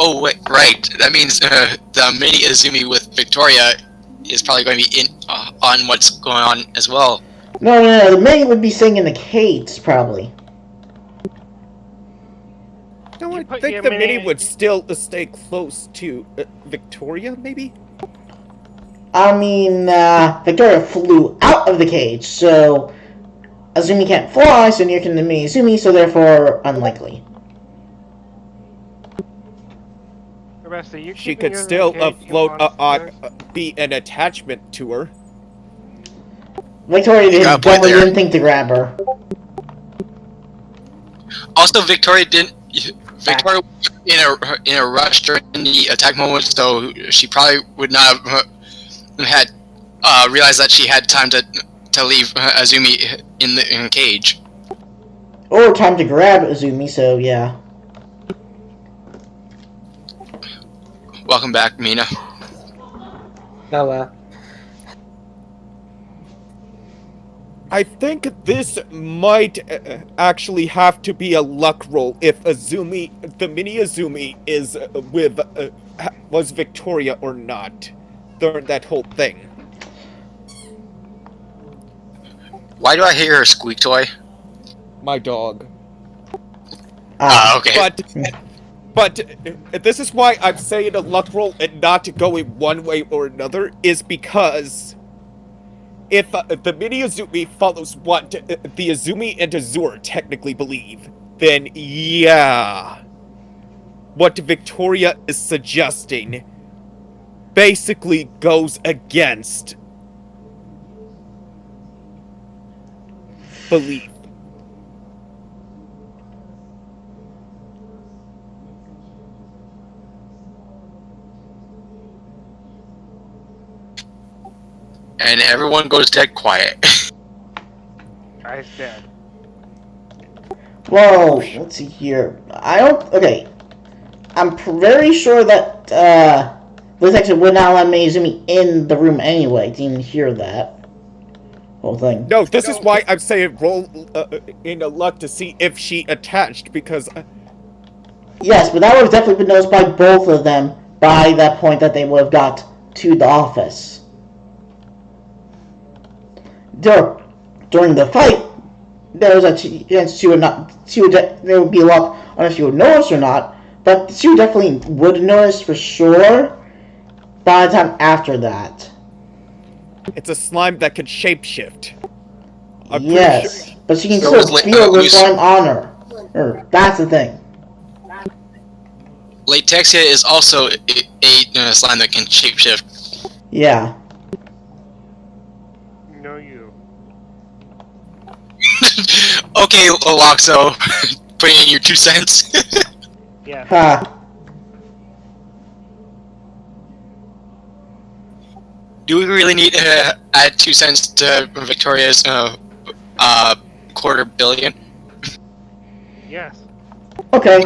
Oh wait, right. That means the mini Azumi with Victoria is probably going to be in on what's going on as well. No, the mini would be staying in the cage, probably. No, I put think your the mini- mini would still stay close to Victoria, maybe? I mean, Victoria flew out of the cage, so Azumi can't fly, so near can the mini Azumi, so therefore unlikely. Rebecca, you She keeping could yours in still the cage, you float, monster? be an attachment to her. Victoria You got a point there. didn't think to grab her. Also, Victoria was in a rush during the attack moment, so she probably would not have had realized that she had time to leave Azumi in the cage. Or time to grab Azumi, so yeah. Welcome back, Mina. No, I think this might actually have to be a luck roll if Azumi, the mini Azumi, is was Victoria or not during that whole thing. Why do I hear a squeak toy? My dog. Okay. But this is why I'm saying a luck roll and not going one way or another is because if the mini Azumi follows what the Azumi and Azur technically believe, then yeah, what Victoria is suggesting basically goes against belief. And everyone goes dead quiet. Guy's dead. Well, let's see here. I don't. Okay. I'm very sure that Latexia would not let Mizumi in the room anyway. Didn't even hear that whole thing. No, this is why I'm saying roll in a luck to see if she attached, because Yes, but that would have definitely been noticed by both of them by that point that they would have got to the office. During the fight, there was a chance there would be a luck. I don't know if she would notice or not, but she definitely would notice for sure by the time after that. it's a slime that can shapeshift. I'm pretty Yes, sure. but she can So still it's feel the loose. slime on her. That's the thing. Latexia is also a slime that can shapeshift. Yeah. No, you. Okay, Loxo, putting in your 2 cents. Yeah. Ha. Do we really need to add 2 cents to Victoria's quarter billion? Yes. Okay.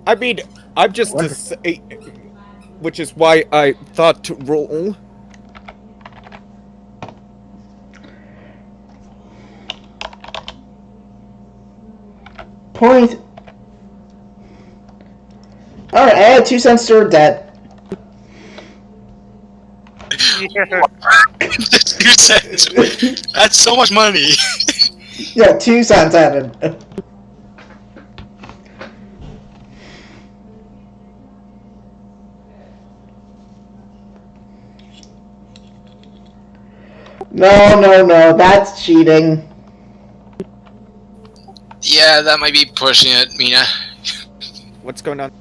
I mean, I'm just to say, which is why I thought to roll. Point. Alright, I had 2 cents to her debt. Yeah. 2 cents. That's so much money. Yeah, 2 cents added. No, that's cheating. Yeah, that might be pushing it, Mina. What's going on?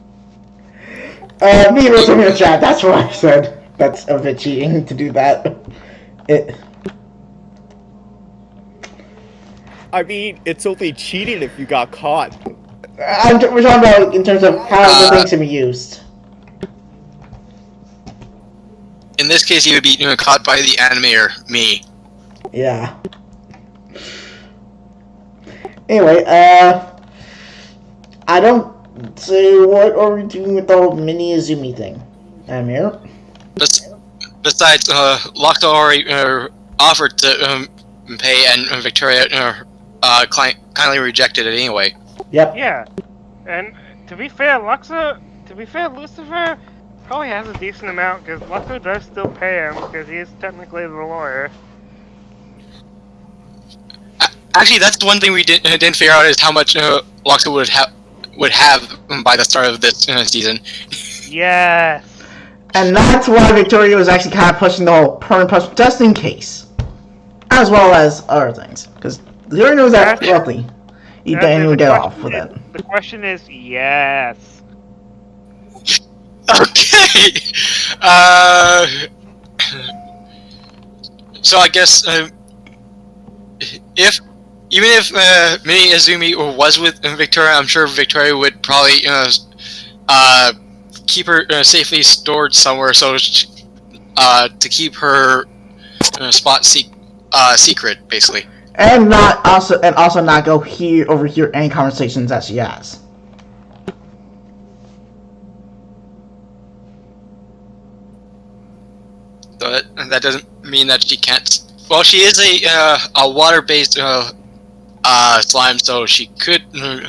Me was in the chat, that's what I said. That's a bit cheating to do that. I mean, it's only cheating if you got caught. We're talking about in terms of how the things can be used. In this case, he would be caught by the animator, me. Yeah. Anyway, I don't say what are we doing with the whole mini Izumi thing. Amir? Besides, Loxo already offered to pay, and Victoria kindly rejected it anyway. Yep. Yeah. And to be fair, Lucifer probably has a decent amount because Luxo does still pay him because he is technically the lawyer. Actually, that's one thing we didn't figure out is how much Loxo would have by the start of this season. Yes. And that's why Victoria was actually kind of pushing the whole permanent punishment just in case. As well as other things. Because Victoria knows that roughly. You can get off with it. The question is yes. Okay. So I guess even if Mini Izumi was with Victoria, I'm sure Victoria would probably keep her safely stored somewhere, so to keep her spot secret, basically. And also not go overhear any conversations that she has. So that doesn't mean that she can't. Well, she is a water-based slime, so she could be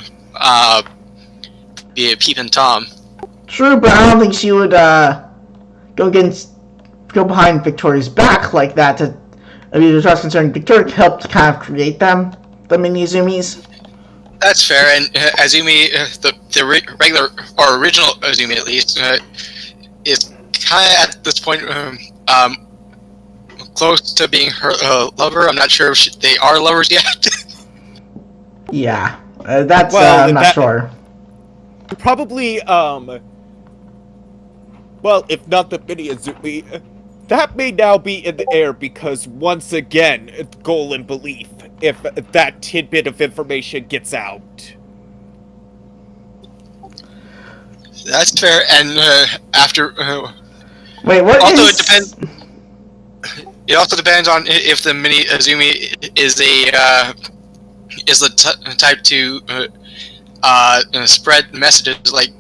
a peeping Tom. True, but I don't think she would go behind Victoria's back like that. To, I mean, as far as concerned, Victoria helped kind of create them, the mini Azumis. That's fair, and Azumi, the regular or original Azumi at least, is kind of at this point close to being her lover. I'm not sure if they are lovers yet. Yeah, that's Well, I'm not sure. Probably Well, if not the mini Azumi, that may now be in the air because once again, goal and belief. If that tidbit of information gets out. That's fair, and after... Wait, what also, is... it depends... It also depends on if the mini Azumi is the type to spread messages like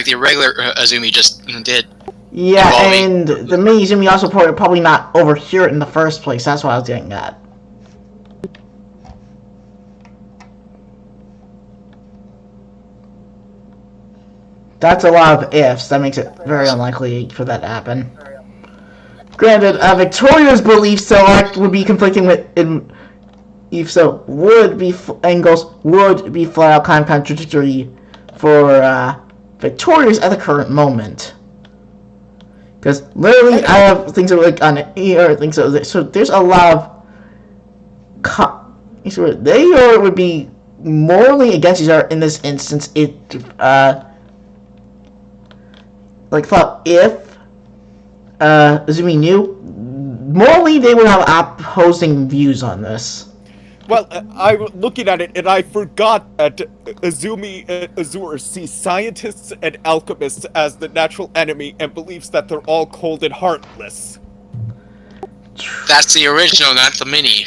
the regular Azumi just did. Yeah, involving... and the mini Azumi also probably not overhear it in the first place. That's what I was getting at. That's a lot of ifs. That makes it very unlikely for that to happen. Granted, Victoria's belief select would be conflicting with... If so, would be... Angles would be flat out kind of contradictory for Victoria's at the current moment. Because literally, I have things that are like on or things so there's a lot of they would be morally against each other in this instance. It thought if Azumi knew, morally they would have opposing views on this. Well, I'm looking at it, and I forgot that Azure sees scientists and alchemists as the natural enemy and believes that they're all cold and heartless. That's the original, not the mini.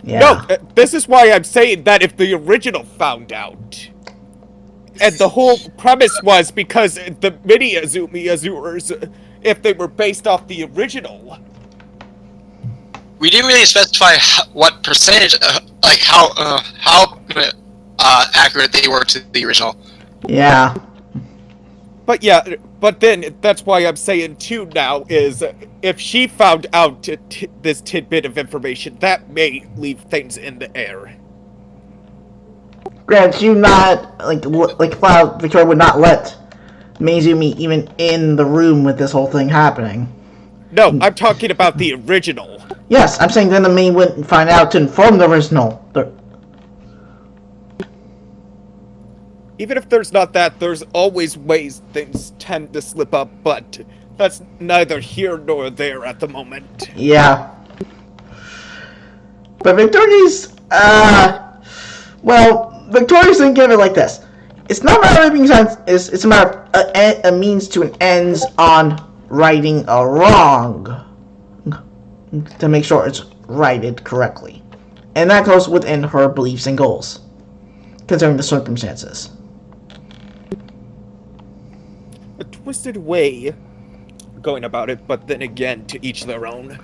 Yeah. No, this is why I'm saying that if the original found out. And the whole premise was because the mini Azures, if they were based off the original... We didn't really specify what percentage, like how accurate they were to the original. Yeah. But yeah, but then that's why I'm saying too now is if she found out this tidbit of information, that may leave things in the air. Granted, you not Victoria would not let Meizumi even in the room with this whole thing happening. No, I'm talking about the original. Yes, I'm saying then the main wouldn't find out to inform the original. Even if there's not that, there's always ways things tend to slip up, but that's neither here nor there at the moment. Yeah. But Victoria's, Victoria's thinking of it like this. It's not a matter of being science, it's a matter of a means to an ends on righting a wrong. To make sure it's righted correctly. And that goes within her beliefs and goals, considering the circumstances. A twisted way going about it, but then again, to each their own.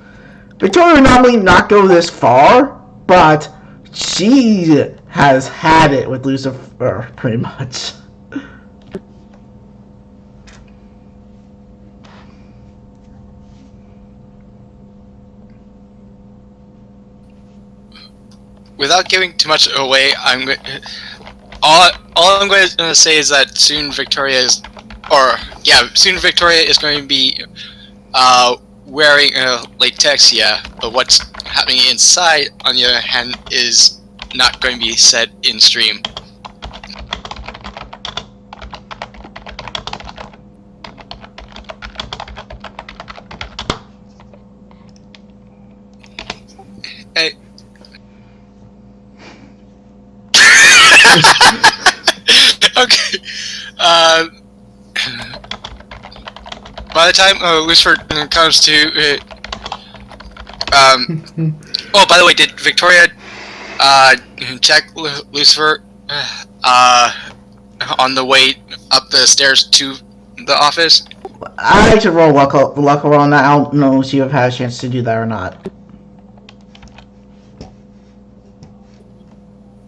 Victoria would normally not go this far, but she has had it with Lucifer, pretty much. Without giving too much away, all I'm going to say is that soon Victoria is going to be wearing Latexia, but what's happening inside, on the other hand, is not going to be said in stream. Hey. Okay. By the time Lucifer comes to, oh, by the way, did Victoria check Lucifer on the way up the stairs to the office? I like to roll luck roll on that. I don't know if you've had a chance to do that or not.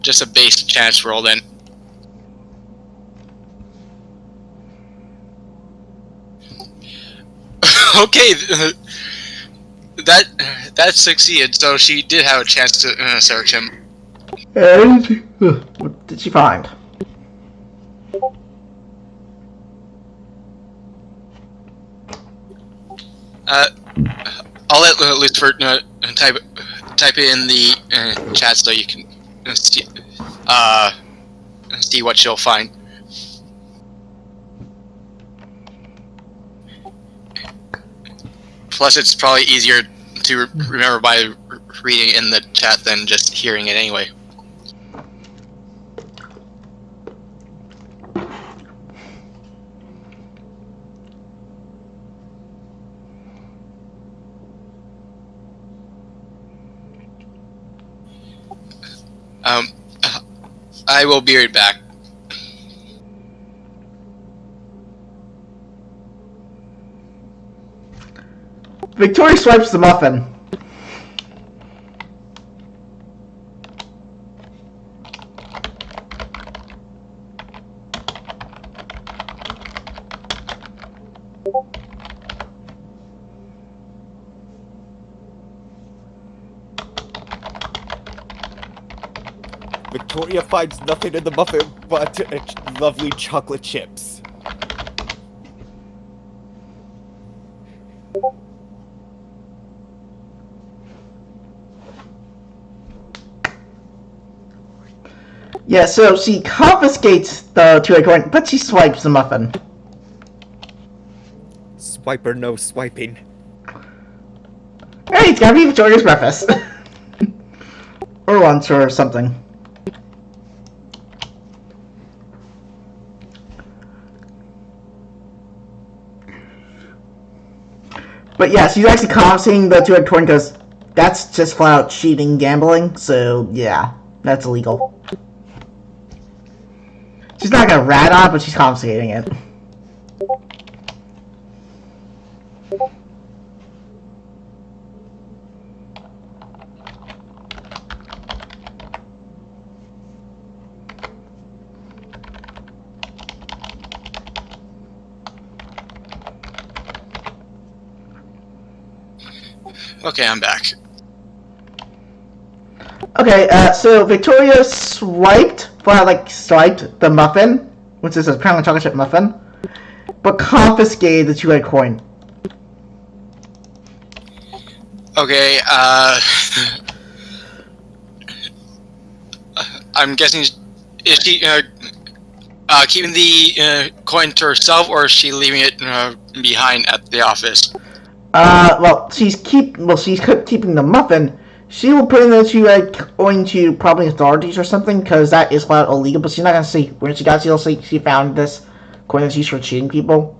Just a base chance roll then. Okay, that succeeded. So she did have a chance to search him. And what did she find? I'll let Lucifer type it in the chat so you can see what she'll find. plus, it's probably easier to remember by reading in the chat than just hearing it anyway. I will be right back. Victoria swipes the muffin. Victoria finds nothing in the muffin but lovely chocolate chips. Yeah, so she confiscates the 2A coin, but she swipes the muffin. Swiper no swiping. Hey, it's gotta be Victoria's breakfast. Or lunch or something. But yeah, she's actually confiscating the 2A coin because that's just flat out cheating gambling, so yeah, that's illegal. She's not gonna rat on it, but she's confiscating it. Okay, I'm back. Okay, so Victoria swiped the muffin, which is a apparently chocolate chip muffin, but confiscated the 2A coin. Okay, I'm guessing, is she keeping the coin to herself, or is she leaving it behind at the office? Well, she's keeping the muffin. She will put it into going to probably authorities or something, because that is flat illegal. But she's not gonna say where she got it. She'll say she found this coin that's used for cheating people.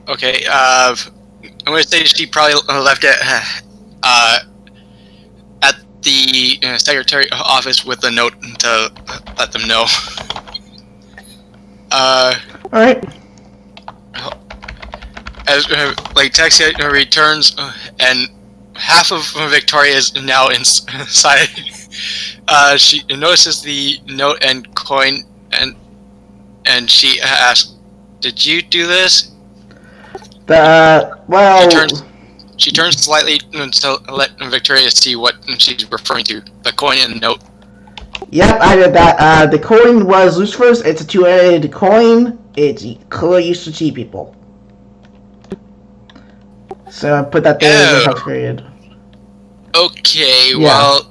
Okay, I'm gonna say she probably left it at the secretary office with a note to let them know. Alright. As Latexia returns, and half of Victoria is now inside. She notices the note and coin, and she asks, "Did you do this?" Well... She turns slightly to let Victoria see what she's referring to, the coin and the note. Yep, I did that. The coin was Lucifer's. It's a 2A coin. It's clearly used to cheat people. So I put that there in the text period. Okay, Yeah. well,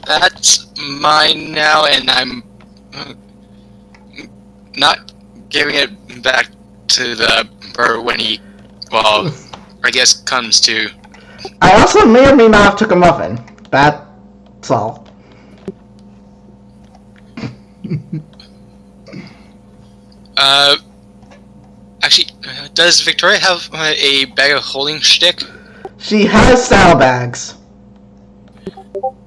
that's mine now, and I'm not giving it back to the bird when he, well, I guess comes to. I also may or may not have took a muffin. That's all. Actually, does Victoria have a bag of holding shtick? She has saddlebags.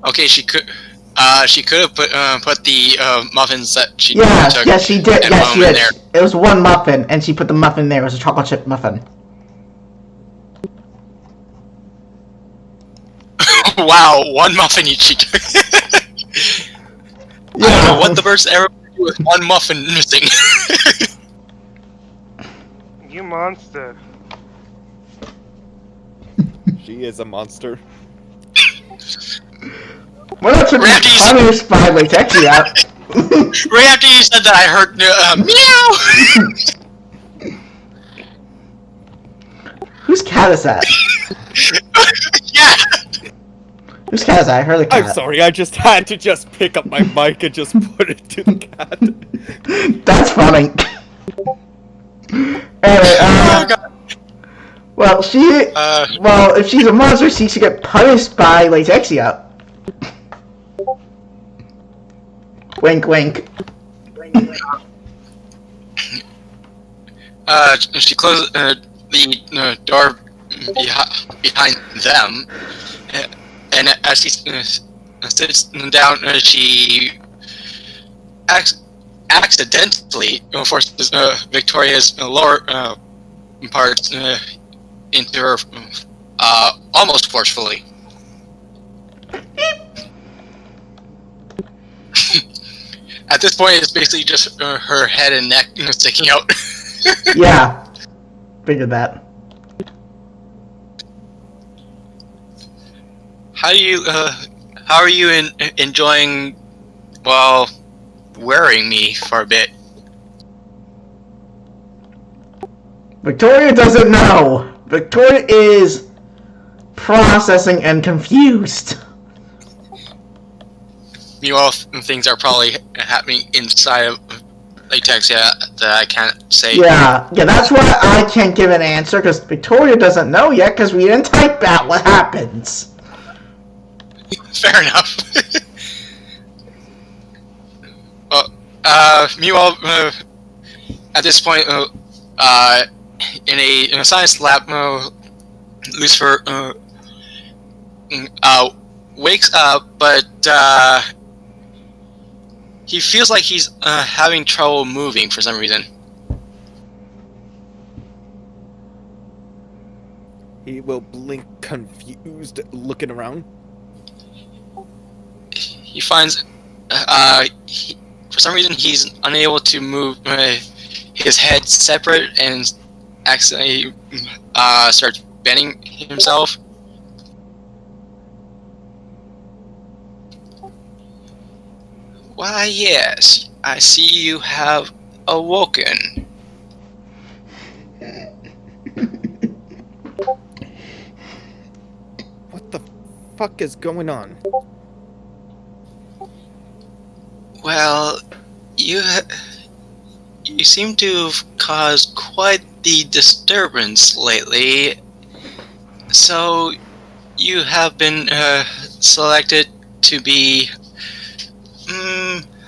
Okay, she could have put the muffins that she Yeah, took. yes, she did. And Yes, she put 'em in did. there. It was one muffin, and she put the muffin there. It was a chocolate chip muffin. Wow, one muffin each. Yeah. I don't know what the birds ever do with one muffin missing. You monster. She is a monster. We're not trying Randy, to punished by Latexia. Right after you said that, I heard meow. Whose cat is that? Yeah. Whose cat is that? I heard the cat. I'm sorry, I just had to just pick up my mic and just put it to the cat. That's funny. Anyway, Oh god. well, well, if she's a monster, she should get punished by Latexia. Wink, wink. She closed the door behind them, and as she sits down, she accidentally forces Victoria's lower parts into her almost forcefully. At this point, it's basically just her head and neck sticking out. Yeah, figured that. How are you enjoying, well, wearing me for a bit? Victoria doesn't know. Victoria is processing and confused. Meanwhile, things are probably happening inside of Latexia that I can't say. Yeah, that's why I can't give an answer, because Victoria doesn't know yet, because we didn't type out what happens. Fair enough. Well, meanwhile, at this point, in a science lab, Lucifer wakes up, but he feels like he's having trouble moving for some reason. He will blink confused, looking around. He finds, for some reason, he's unable to move his head separate and accidentally starts bending himself. Why, yes, I see you have awoken. What the fuck is going on? Well, you seem to have caused quite the disturbance lately, so you have been selected to be,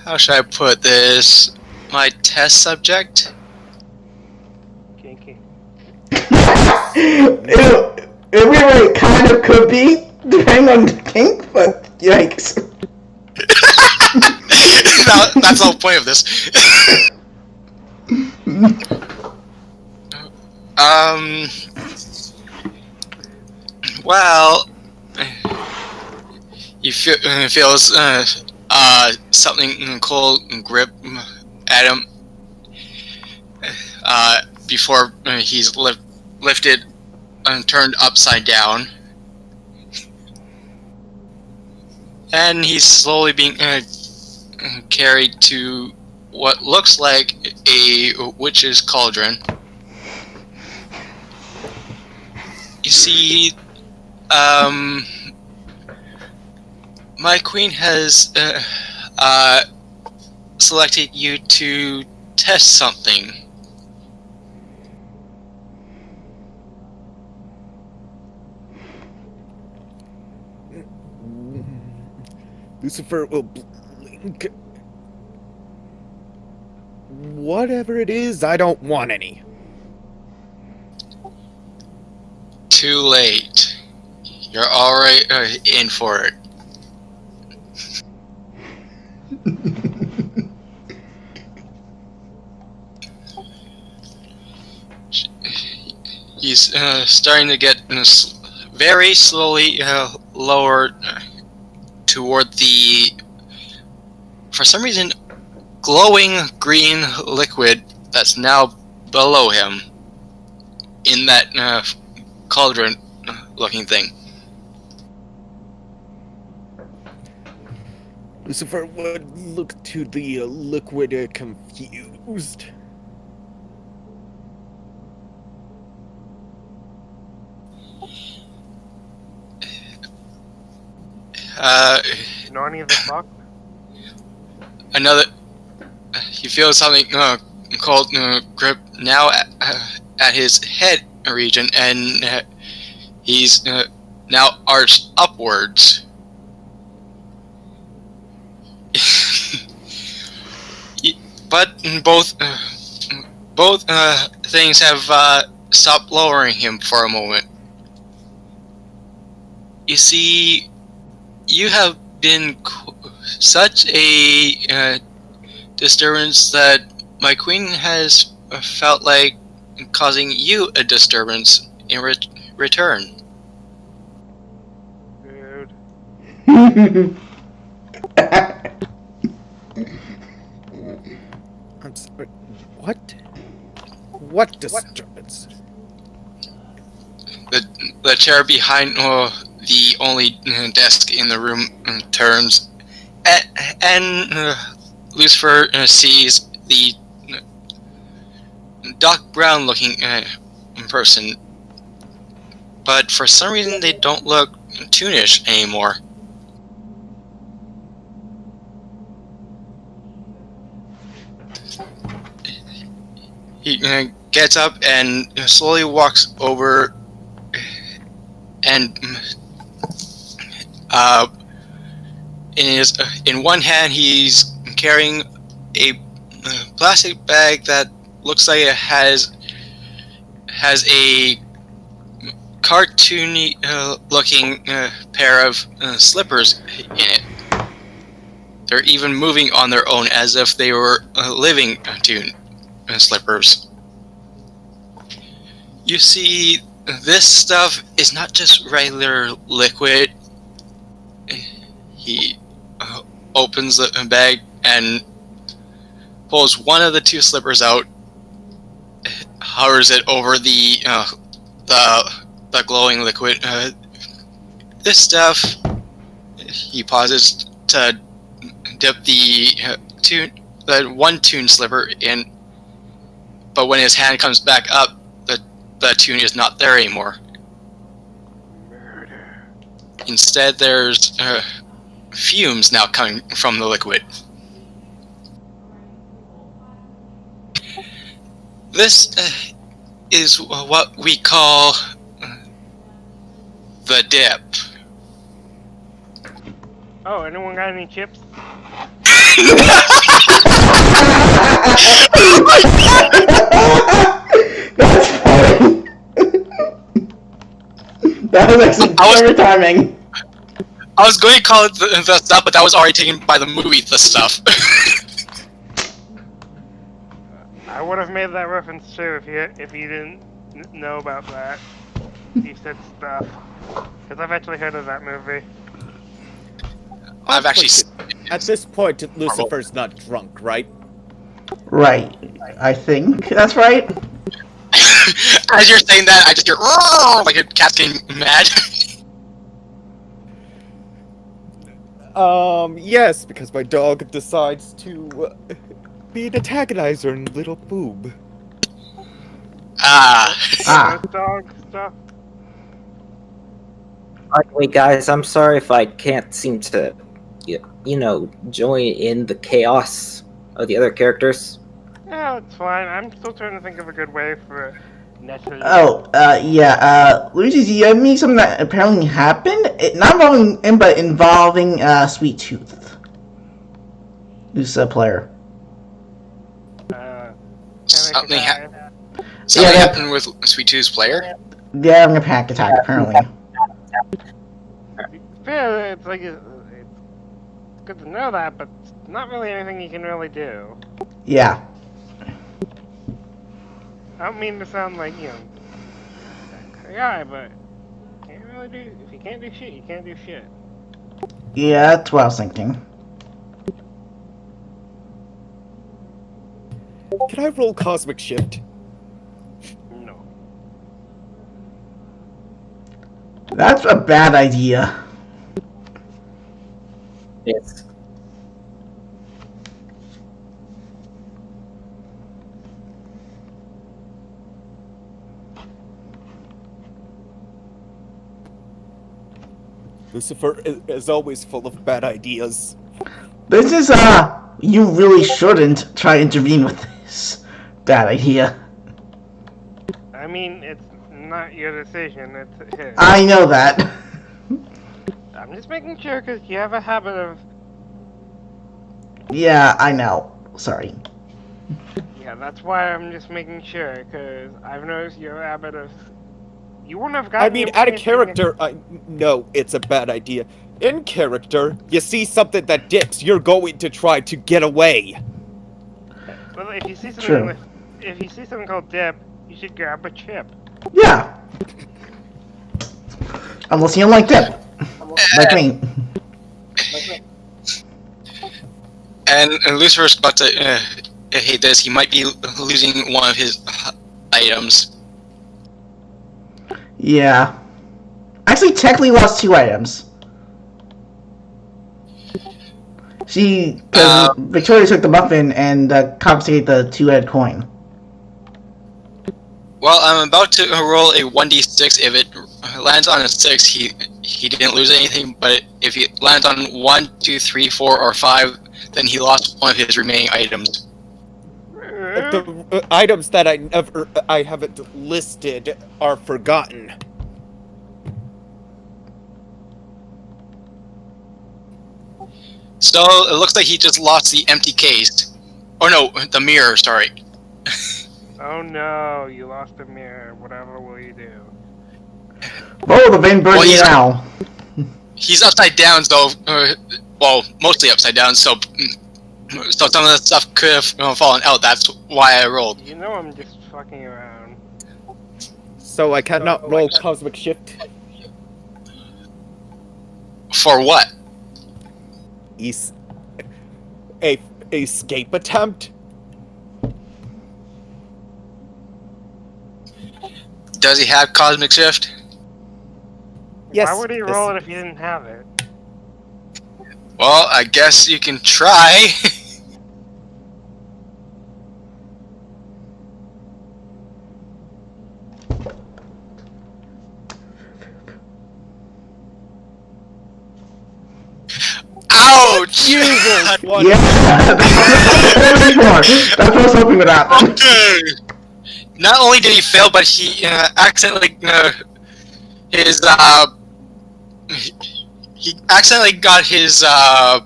how should I put this, my test subject? Kinky. It really kind of could be, depending on the kink, but yikes. That's the whole point of this. Well, he feels something cold grip at him before he's lifted and turned upside down, and he's slowly being carried to what looks like a witch's cauldron. You see, my queen has selected you to test something. Lucifer will blink. Whatever it is, I don't want any. Too late. You're already in for it. He's starting to get very slowly lowered toward the, for some reason, glowing green liquid that's now below him in that cauldron looking thing. Lucifer would look to the liquid confused. Narnia the fuck? Another he feels something cold grip now at his head region, and he's now arched upwards. But both things have stopped lowering him for a moment. You see, you have been such a disturbance that my queen has felt like causing you a disturbance in return. Dude. I'm sorry. What? What disturbance? The chair behind the only desk in the room turns, and Lucifer sees the dark brown looking person, but for some reason they don't look toonish anymore. He gets up and slowly walks over, and in one hand he's carrying a plastic bag that looks like it has a cartoony looking pair of slippers in it. They're even moving on their own as if they were living tune slippers. You see, this stuff is not just regular liquid. He opens the bag and pulls one of the two slippers out, hovers it over the glowing liquid. This stuff, he pauses to dip the one tune slipper in, but when his hand comes back up, the tune is not there anymore. Murder. Instead, there's fumes now coming from the liquid. This is what we call the dip. Oh, anyone got any chips? That's funny. That was actually perfect timing. I was going to call it the stuff, but that was already taken by the movie, the stuff. I would have made that reference too if you didn't know about that. You said stuff. Because I've actually heard of that movie. I've actually... At this point, Lucifer's not drunk, right? Right. I think that's right. As you're saying that, I just hear like a cat getting mad. Yes, because my dog decides to be an antagonizer and little boob. Ah. Dog stuff. By the way, guys, I'm sorry if I can't seem to, join in the chaos of the other characters. Yeah, it's fine. I'm still trying to think of a good way for naturally. Oh, yeah, Luigi, do you have me something that apparently happened? Not involving him, but involving, Sweet Tooth. Who's a player. Something Yeah, happened with Sweet Tooth's player? Yeah, I'm gonna panic attack, apparently. Yeah, it's like it's good to know that, but it's not really anything you can really do. Yeah. I don't mean to sound like, that guy, but can't really do. If you can't do shit, you can't do shit. Yeah, that's what I was thinking. Can I roll Cosmic Shift? No. That's a bad idea. Yes. Lucifer is always full of bad ideas. This is, you really shouldn't try to intervene with this. Bad idea. I mean, it's not your decision, it's his. I know that. I'm just making sure because you have a habit of. Yeah, I know. Sorry. Yeah, that's why I'm just making sure because I've noticed your habit of. You wouldn't have gotten. I mean, out of character, I know it's a bad idea. In character, you see something that dips, you're going to try to get away. Well, if you see something, True. if you see something called dip, you should grab a chip. Yeah. Unless you don't like dip. Like me. And Lucifer's about to hate this. He might be losing one of his items. Yeah. Actually, technically lost 2 items. Because Victoria took the muffin and confiscated the 2-head coin. Well, I'm about to roll a 1d6. If it lands on a 6, he didn't lose anything. But if he lands on 1, 2, 3, 4, or 5, then he lost one of his remaining items. The items that I haven't listed are forgotten. So it looks like he just lost the empty case. Oh no, the mirror. Sorry. Oh no, you lost a mirror. Whatever will you do? Oh, the vein burning he's- now. He's upside down, so well, mostly upside down. So some of the stuff could have fallen out. That's why I rolled. You know I'm just fucking around. So I cannot roll Cosmic Shift. For what? A escape attempt? Does he have Cosmic Shift? Yes. Why would he roll it if he didn't have it? Well, I guess you can try. Ouch! You rolled one. Yeah, that's what I was hoping would happen. Okay. Not only did he fail, but he accidentally he accidentally got his the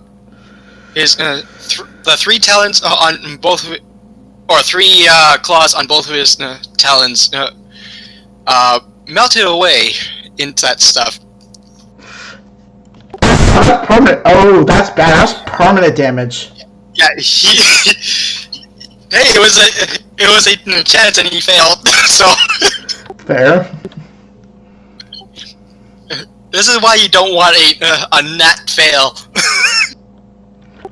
3 talons on both of it, or 3 claws on both of his talons melted away into that stuff. That's permanent. Oh, that's bad. That's permanent damage. Yeah, hey, it was a chance and he failed. So Fair. this is why you don't want a nat fail.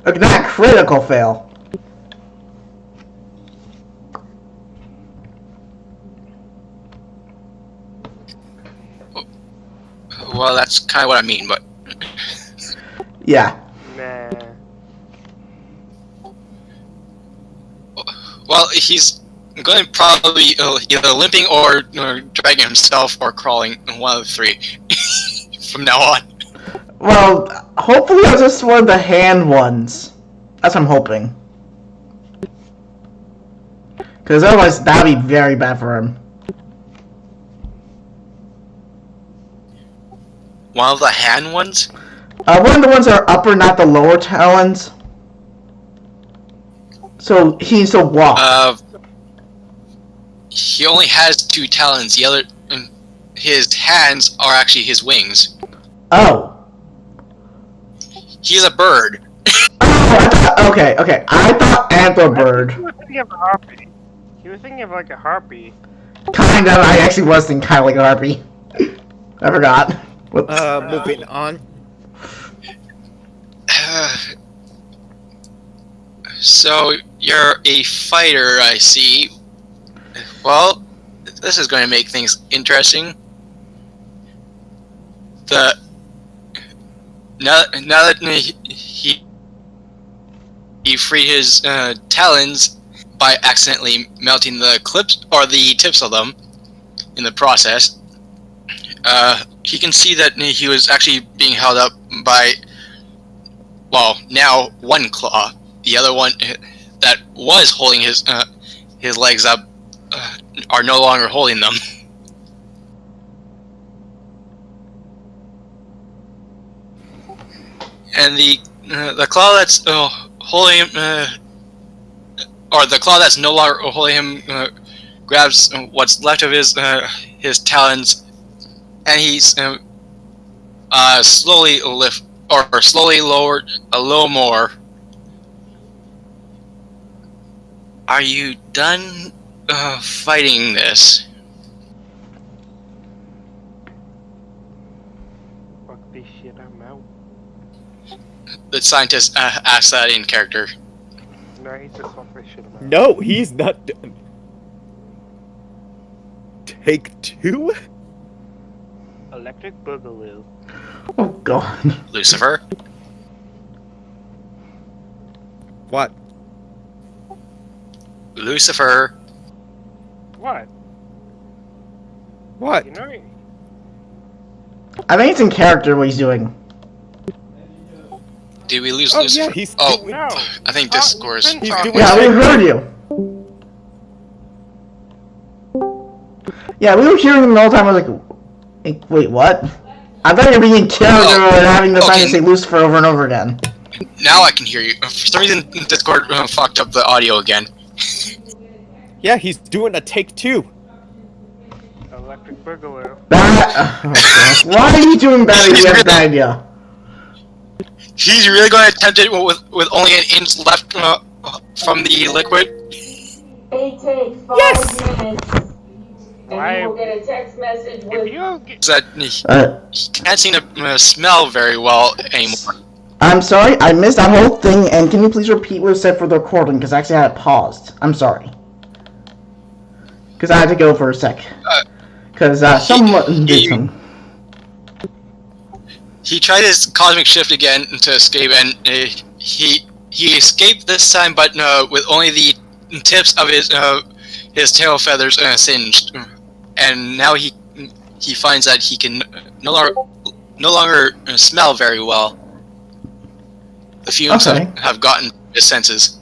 Look, that critical fail. Well, that's kind of what I mean, but Yeah. Nah. well, he's going to probably either limping or dragging himself or crawling, one of the 3 from now on. Well, hopefully it's just one of the hand ones. That's what I'm hoping. Because otherwise, that would be very bad for him. One of the hand ones? One of the ones that are upper, not the lower talons. So he needs to walk. He only has 2 talons. The other, his hands are actually his wings. Oh. He's a bird. Oh, okay. I thought antler bird. He was thinking of a harpy. He was thinking of like a harpy. Kind of. I actually was thinking kind of like a harpy. I forgot. Whoops. Moving on. So you're a fighter, I see. Well, this is going to make things interesting. Now that he freed his talons by accidentally melting the clips or the tips of them in the process, he can see that he was actually being held up by, well, now 1 claw. the other one that was holding his legs up are no longer holding them. And the claw that's holding him, or the claw that's no longer holding him, grabs what's left of his talons, and he's slowly slowly lowered a little more. Are you done fighting this? Fuck this shit, I'm out. The scientist asks that in character. No, he just fuck this shit, I'm out. No, he's not done. Take 2? Electric Boogaloo. Oh god. Lucifer? What? Lucifer? What? What? You know, I think it's in character what he's doing. Did we lose Oh Lucifer? yeah, he's Oh, doing. no. I think Discord is... He's He's talking. doing- Yeah, we heard you. Yeah, we were hearing him the whole time. I was like, wait, what? I thought you were being in character and having the scientist say Lucifer over and over again. Now I can hear you. For some reason, Discord fucked up the audio again. Yeah, he's doing a take 2. Electric Boogaloo. That, oh gosh. Why are you doing that if you have that idea? He's really going to attempt it with only an inch left from the liquid? It takes 5 Yes! minutes. Why- And you will get a text message If with you get, So that he can't seem to smell very well anymore. I'm sorry, I missed that whole thing, and can you please repeat what you said for the recording, because I actually had it paused. I'm sorry. Because I had to go for a sec. Because someone did some... He tried his cosmic shift again to escape, and he escaped this time, but with only the tips of his tail feathers singed. And now he finds that he can no longer smell very well. The fumes Okay. have gotten his senses.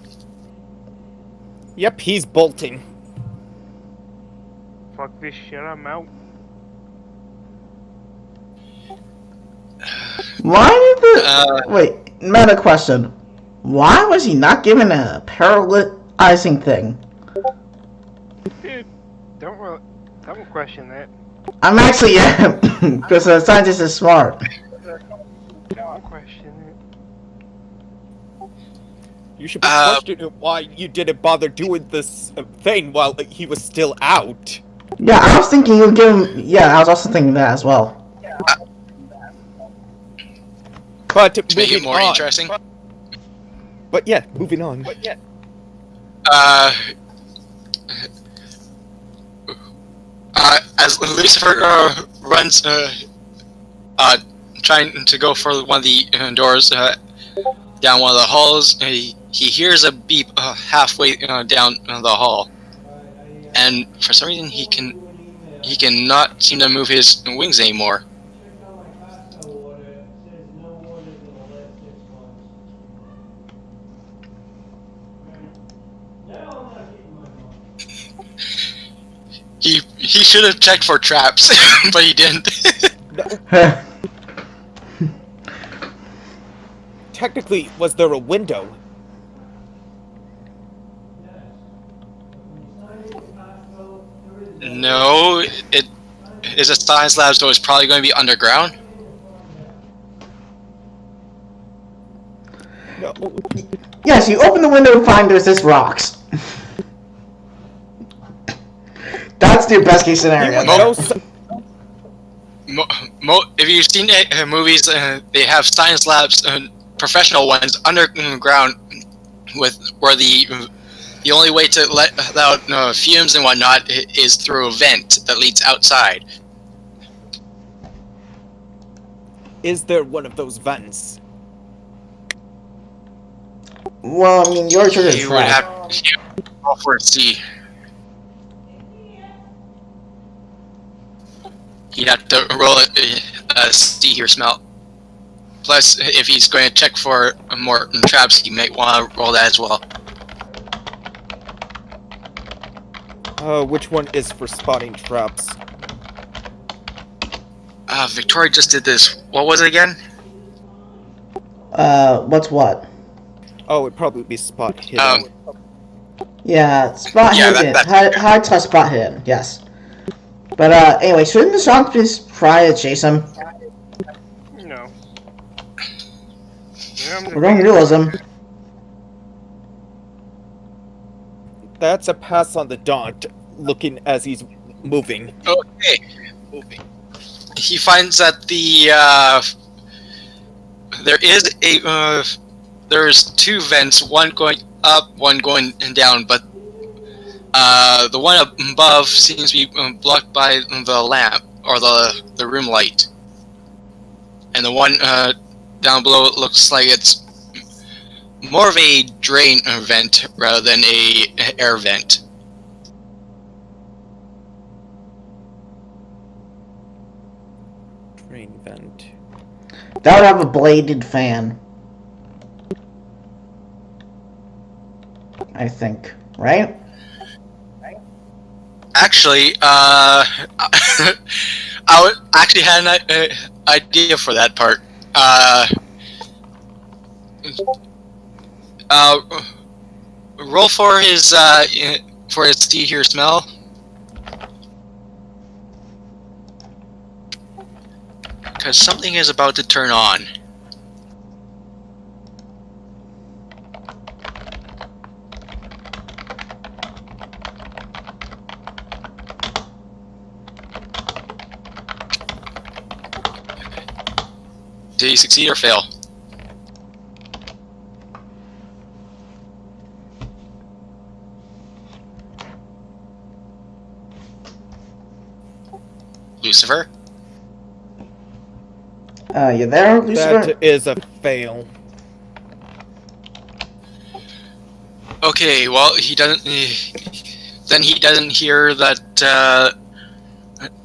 Yep, he's bolting. fuck this shit, I'm out. Why did the... Wait, meta question. Why was he not given a paralyzing thing? Dude, don't question that. I'm actually, yeah, because the scientist is smart. Don't question it. You should be questioning why you didn't bother doing this thing while he was still out. Yeah, I was thinking you'd give him... Yeah, I was also thinking that as well. But To make it moving more on. interesting. But yeah, moving on. As Lucifer runs, trying to go for one of the doors down one of the halls, he hears a beep halfway down the hall, and for some reason he cannot seem to move his wings anymore. He should have checked for traps, but he didn't. Technically, was there a window? No, it is a science lab, so it's probably going to be underground. No. Yes, you open the window and find there's this rocks. That's the best case scenario. No, If you've seen movies, they have science labs, professional ones, underground, where the only way to let out fumes and whatnot is through a vent that leads outside. is there one of those vents? Well, I mean, you already took a You would trap. have to roll for a C. You'd have to roll a C your smell. Plus, if he's going to check for more traps, he might want to roll that as well. Which one is for spotting traps? Victoria just did this. What was it again? What's what? Oh, it'd probably be spot hidden. Yeah, spot Yeah, hidden. that's- Hard to spot hidden, yes. But, anyway, shouldn't the zombies try to chase him? No. Wrong realism. That's a pass on the Daunt, looking as he's moving. Okay. He finds that there's two vents, one going up, one going down, but the one up above seems to be blocked by the lamp or the room light, and the one down below looks like it's more of a drain vent rather than a air vent. Drain vent. That would have a bladed fan. I think, right? Actually, I actually had an idea for that part. Roll for his see, hear, smell. Because something is about to turn on. Did he succeed or fail? Lucifer? You there, Lucifer? That is a fail. Okay, well, he doesn't. Then he doesn't hear that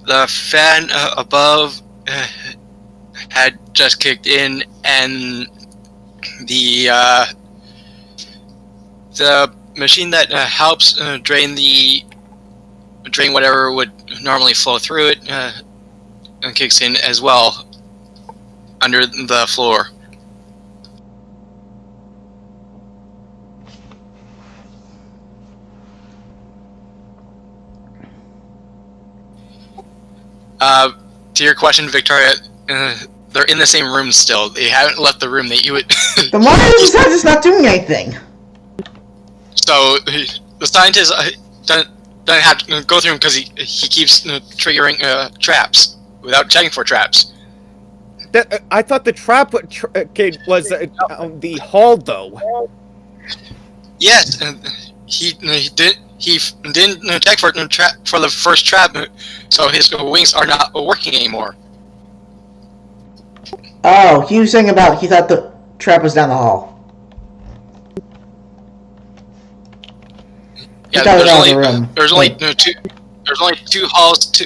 the fan above had just kicked in, and the machine that helps drain whatever would normally flow through it kicks in as well under the floor. To your question, Victoria, they're in the same room still. They haven't left the room. That you would. Then why is the scientist not doing anything? So the scientist doesn't have to go through him because he keeps triggering traps without checking for traps. I thought the trap was the hall, though. Yes, he didn't check for the first trap, so his wings are not working anymore. Oh, he was saying about he thought the trap was down the hall. Yeah, thought it was there's out of only the room. there's only two halls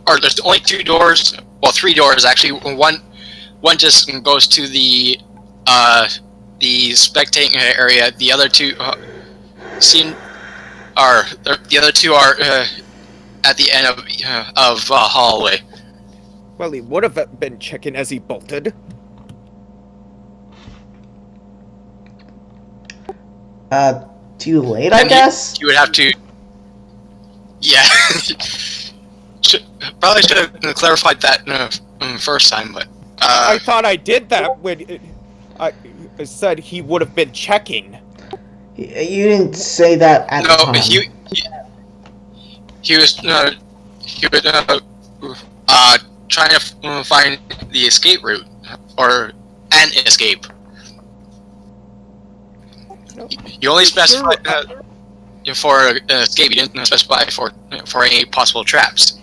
or there's only two doors. Well, three doors actually. One just goes to the spectating area. The other two the other two are at the end of hallway. Well, he would have been checking as he bolted. Too late, I guess? You would have to. Yeah. Probably should have clarified that first time, but. I thought I did that when I said he would have been checking. You didn't say that at the time. No, he was trying to find the escape route or an escape. You only specified for escape. You didn't specify for any possible traps.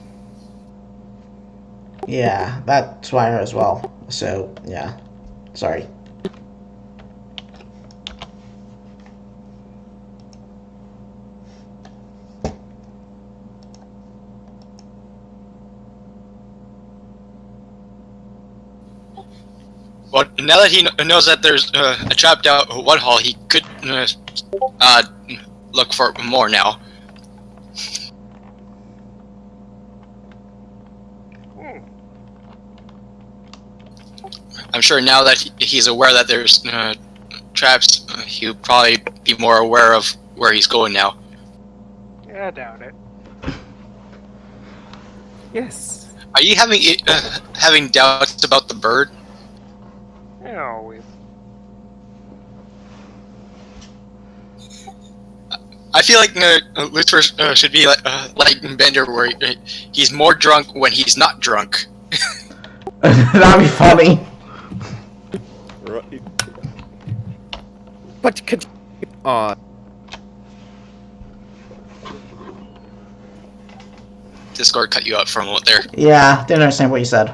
Yeah, that's why I heard as well. So, yeah. Sorry. Well, now that he knows that there's a trapped out one hall, he could look for more now. I'm sure now that he's aware that there's traps, he would probably be more aware of where he's going now. Yeah, I doubt it. Yes. Are you having doubts about the bird? Yeah, always. I feel like Lucifer should be like Bender, where he's more drunk when he's not drunk. That'd be funny. Right. But could Discord cut you out for a moment there. Yeah, didn't understand what you said.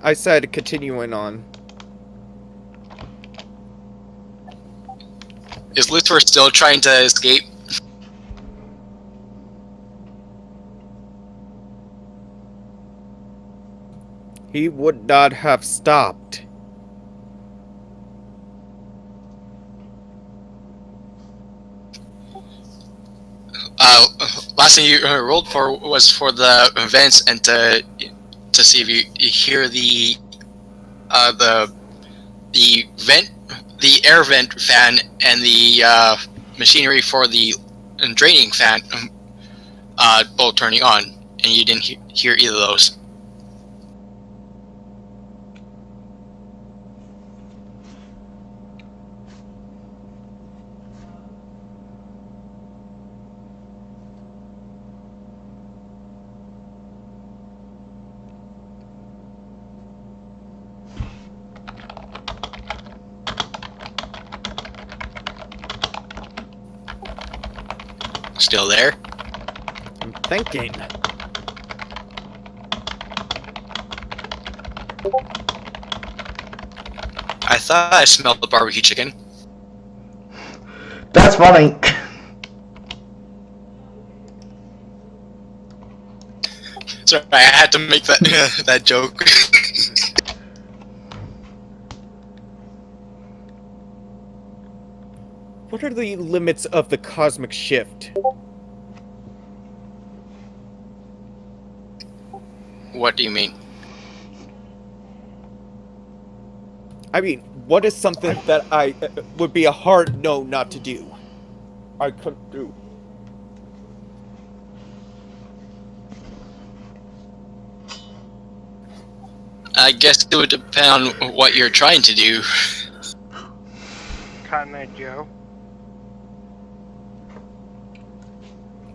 I said continuing on. Is Lucifer still trying to escape? He would not have stopped. Last thing you rolled for was for the vents and to see if you hear the vent, the air vent fan, and the machinery for the draining fan both turning on, and you didn't hear either of those. Still there? I'm thinking. I thought I smelled the barbecue chicken. That's funny. Sorry, I had to make that that joke. What are the limits of the cosmic shift? What do you mean? I mean, what is something that I would be a hard no not to do? I couldn't do. I guess it would depend on what you're trying to do. Cotton Eye Joe.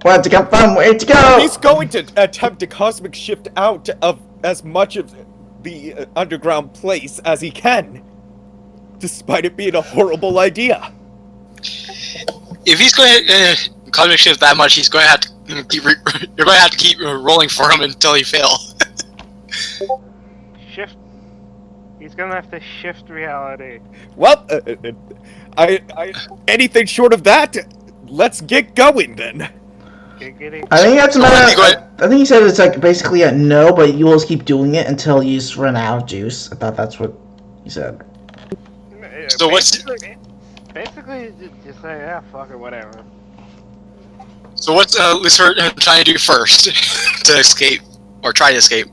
Where'd to come from? Where'd to go? He's going to attempt to cosmic shift out of as much of the underground place as he can, despite it being a horrible idea. If he's going to cosmic shift that much, he's going to have to keep. You're going to have to keep rolling for him until he fails. Shift. He's gonna have to shift reality. Well, I anything short of that, let's get going then. Giggity. I think that's a So what matter. do you I think he said it's like basically a no, but you will just keep doing it until you just run out of juice. I thought that's what he said. So what's Basically, just say, yeah, fuck it, whatever. so what's Lucifer trying to do first to escape or try to escape?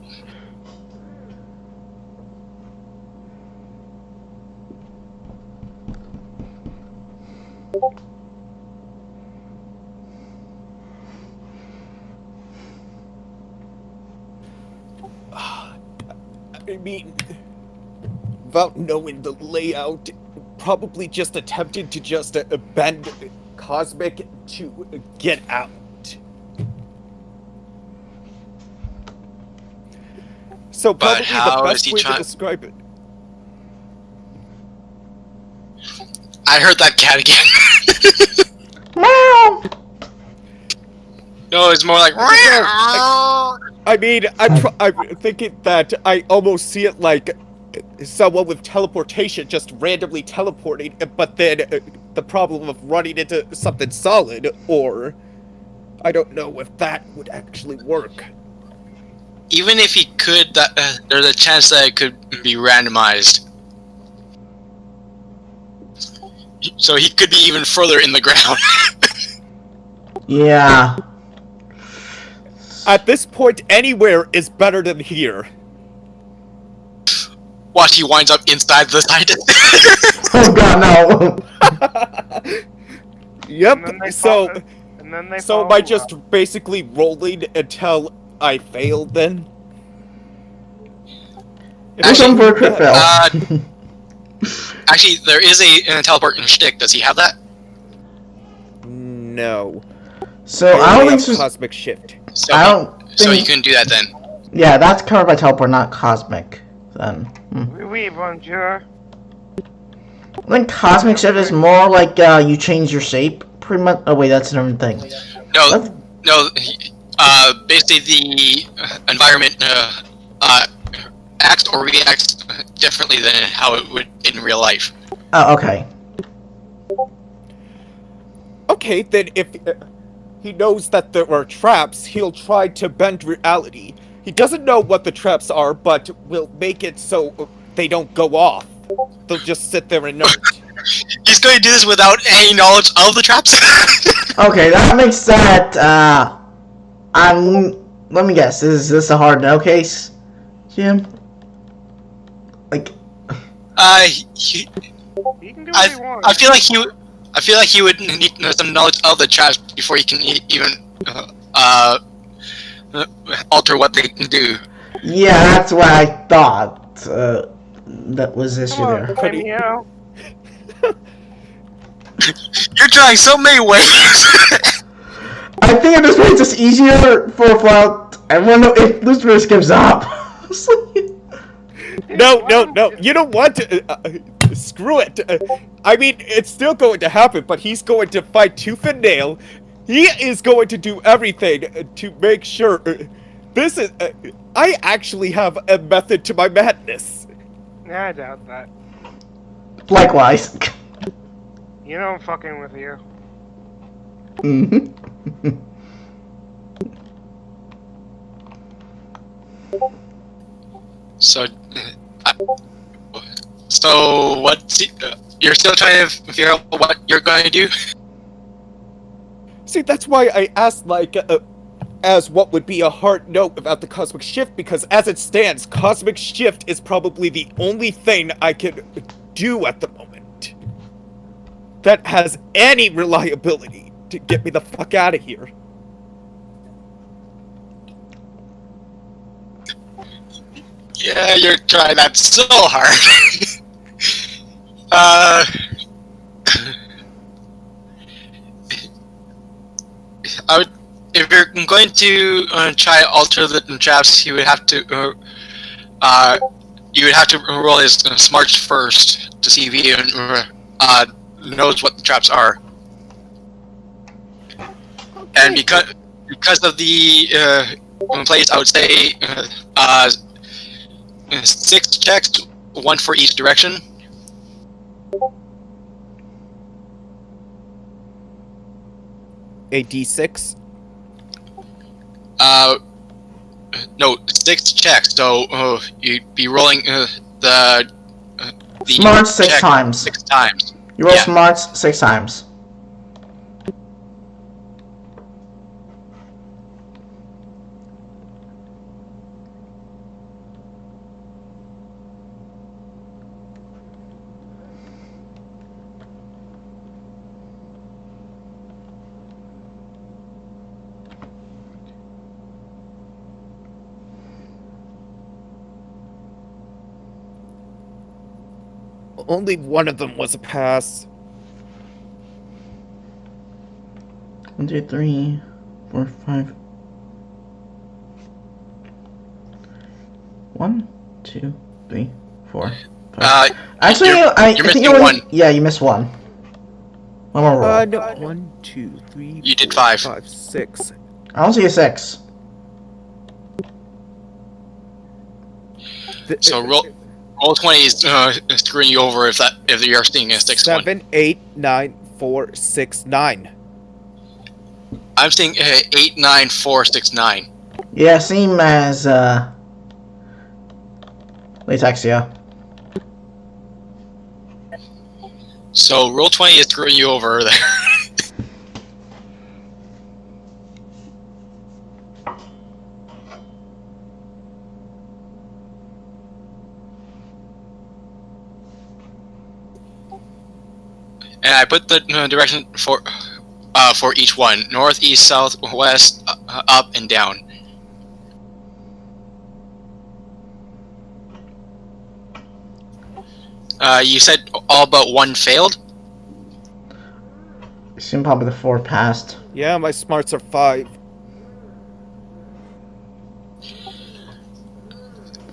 I mean, without knowing the layout, probably just attempting to just bend Cosmic to get out. So But probably how the is best he way to try- describe it. I heard that cat again. Meow. No, it's more like. I mean, I'm thinking that I almost see it like someone with teleportation just randomly teleporting, but then the problem of running into something solid, or I don't know if that would actually work. Even if he could, there's a chance that it could be randomized. So he could be even further in the ground. Yeah. At this point, anywhere is better than here. Watch, he winds up inside the scientist. Oh god, no. Yep. And then they So, fall- and then they so fall am I in love. just basically rolling until I fail then? There's some for a crit fail. Actually, there is a teleport shtick. Does he have that? No. So I don't think so. Cosmic shift. So I don't think. So you can do that then. Yeah, that's covered by teleport, not cosmic. Then. Oui, bonjour. I think cosmic shift is more like you change your shape, pretty much. Oh wait, that's a different thing. No, That's- no. Basically, the environment acts or reacts differently than how it would in real life. Oh, okay. Okay, then if he knows that there are traps, he'll try to bend reality. He doesn't know what the traps are, but will make it so they don't go off. They'll just sit there inert. He's going to do this without any knowledge of the traps. Okay, that makes that. Let me guess. Is this a hard no case, Jim? Like. He can do what he wants. I feel like he. I feel like he would need some knowledge of the traps before he can even alter what they can do. Yeah, that's what I thought. That was the issue Come on, there. Cameo. You're trying so many ways. I think at this point it's just easier for Fallout. Everyone know if Lucifer gives up. No. You don't want to. Screw it. I mean, it's still going to happen, but he's going to fight tooth and nail. He is going to do everything to make sure. This is. I actually have a method to my madness. Nah, I doubt that. Likewise. You know I'm fucking with you. So, so what? You're still trying to figure out what you're going to do? See, that's why I asked, like, as what would be a hard note about the Cosmic Shift, because as it stands, Cosmic Shift is probably the only thing I can do at the moment that has any reliability to get me the fuck out of here. Yeah, you're trying that so hard. I would, if you're going to try to alter the traps, you would have to roll his smarts first to see if he knows what the traps are. And because of the place, I would say 6 checks, 1 for each direction. A D6? No, 6 checks. So you'd be rolling the Smarts 6 check times. 6 times. You roll Yeah. smarts 6 times. Only one of them was a pass. 1, 2, 3, 4, 5. 1, 2, 3, 4, 5. Actually, you're I think missing it was. 1. Yeah, you missed 1. One more roll. No. 1, 2, 3. You did 4, 5. 5, 6. I don't see a 6. So roll 20 is screwing you over if you're seeing a 6 one. 7, 8, 9, 4, 6, 9. I'm seeing 8, 9, 4, 6, 9. Yeah, same as Latexia. So roll 20 is screwing you over there. And I put the direction for each one: north, east, south, west, up, and down. You said all but one failed. Assume probably the 4 passed. Yeah, my smarts are 5.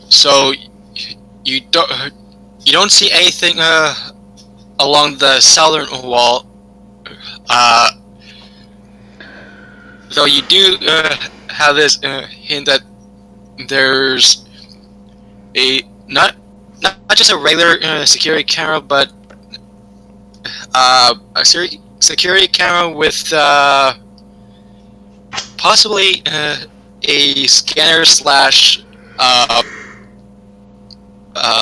So you don't see anything along the southern wall. Though you do have this hint that there's a not just a regular security camera, but a security camera with possibly a scanner slash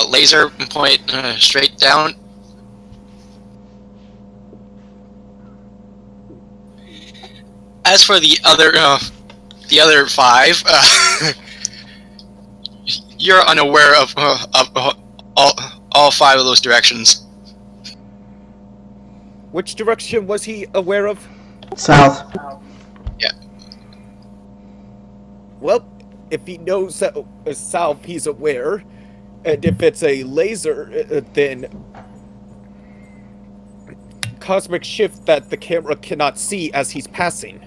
laser point straight down. As for the other 5, you're unaware of all 5 of those directions. Which direction was he aware of? South. Yeah. Well, if he knows that south, he's aware. And if it's a laser, then cosmic shift that the camera cannot see as he's passing.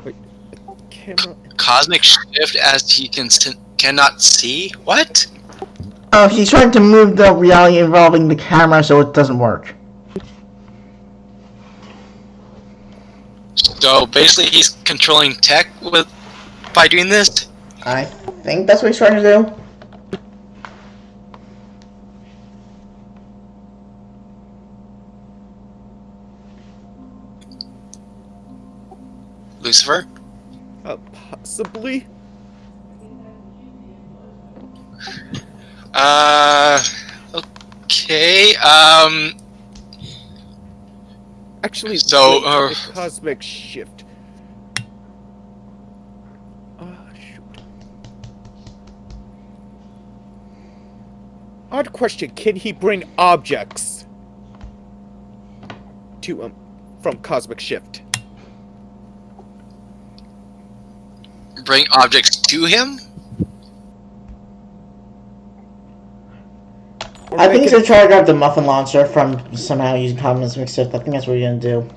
Wait, camera. Cosmic shift as he cannot see? What? Oh, he's trying to move the reality involving the camera so it doesn't work. So basically he's controlling tech by doing this? I think that's what he's trying to do. Lucifer? Possibly? Okay, Actually, so, wait, the cosmic shift. Shoot. Odd question, can he bring objects to him from cosmic shift? bring objects to him? I think he's gonna try to grab the muffin launcher from somehow using cosmic shift. I think that's what he's gonna do.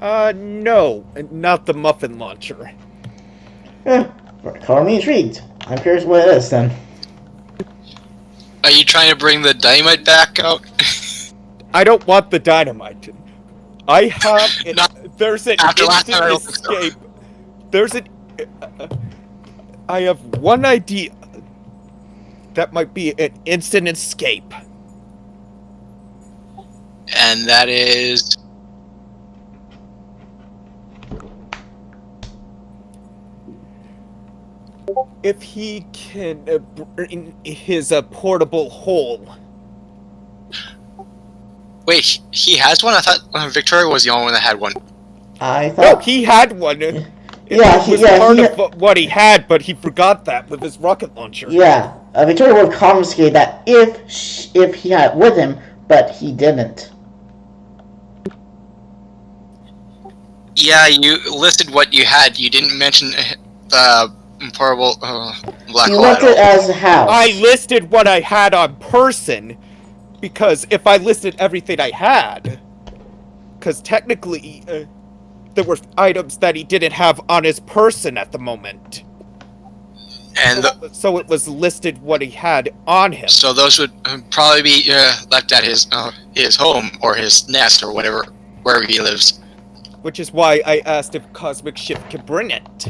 No, not the muffin launcher. Call me intrigued. I'm curious what it is then. Are you trying to bring the dynamite back out? I don't want the dynamite. I have it. There's an after last instant time, I don't think so. escape. There's an. I have one idea. That might be an instant escape. And that is... If he can bring his portable hole. Wait, he has one? I thought Victoria was the only one that had one. I No, thought he had one. It Yeah, was yeah, part he- of what he had, but he forgot that with his rocket launcher. yeah, Victoria would have confiscated that if he had it with him, but he didn't. Yeah, you listed what you had. You didn't mention the portable black He hole left at it all. as a house. I listed what I had on person, because if I listed everything I had, because technically there were items that he didn't have on his person at the moment. And So it was listed what he had on him. so those would probably be left at his home or his nest or whatever, wherever he lives. Which is why I asked if Cosmic Shift could bring it.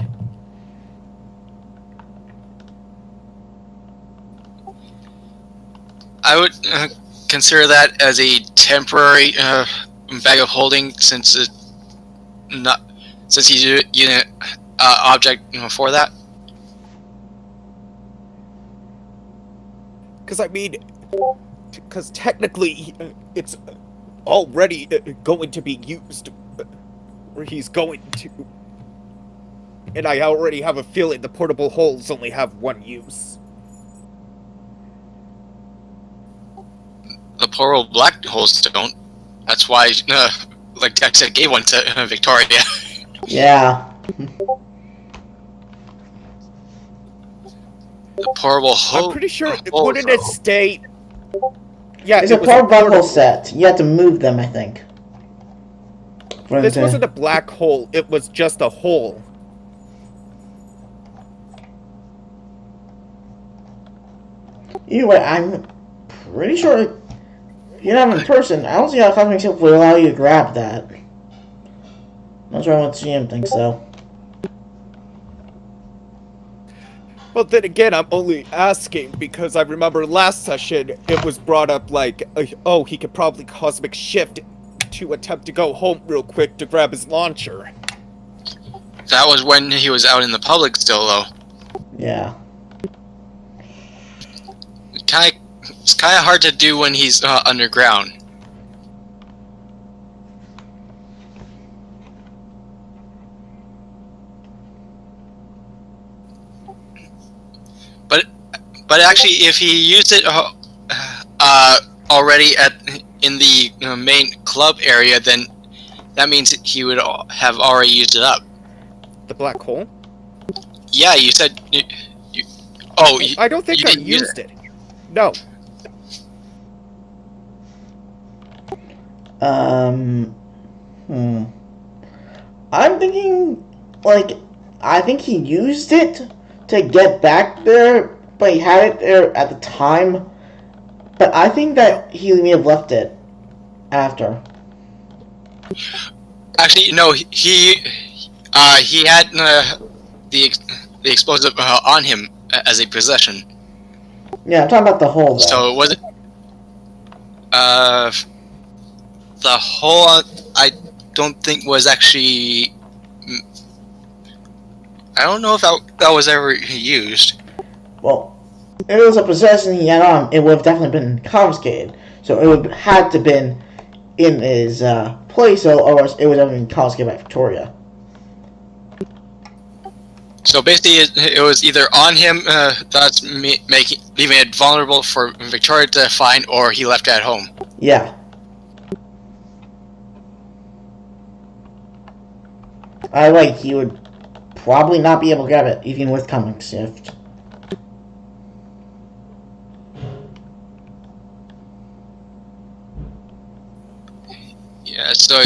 I would consider that as a temporary bag of holding, since not since he's a unit object for that? Because I mean, because technically it's already going to be used, or he's going to, and I already have a feeling the portable holes only have one use. The portal black holes don't. That's why, like I said, gave one to Victoria. Yeah. The portable hole. I'm pretty sure wouldn't it stay? Yeah, It's it a was portable black hole portable. set. You have to move them, I think. For This them to- wasn't a black hole. It was just a hole. Either way, I'm pretty sure if you have it in person, I don't see how Cosmic Shield would allow you to grab that. Not sure what GM thinks, though. Well, then again, I'm only asking because I remember last session it was brought up like, oh, he could probably cosmic shift to attempt to go home real quick to grab his launcher. That was when he was out in the public still, though. Yeah. It's kind of hard to do when he's underground. But actually, if he used it already in the main club area, then that means he would have already used it up. The black hole? Yeah, you said. I don't think I used it. No. I'm thinking, like, I think he used it to get back there, but he had it there at the time. But I think that he may have left it after. Actually, no. He had the explosive on him as a possession. Yeah, I'm talking about the hole, though. So was it? The hole I don't think was actually. I don't know if that was ever used. Well, if it was a possession he had on, it would have definitely been confiscated. So it would had to been in his place, or else it would have been confiscated by Victoria. So basically, it was either on him, that's leaving it vulnerable for Victoria to find, or he left it at home. Yeah. He would probably not be able to grab it, even with Comic Shift. Yeah, so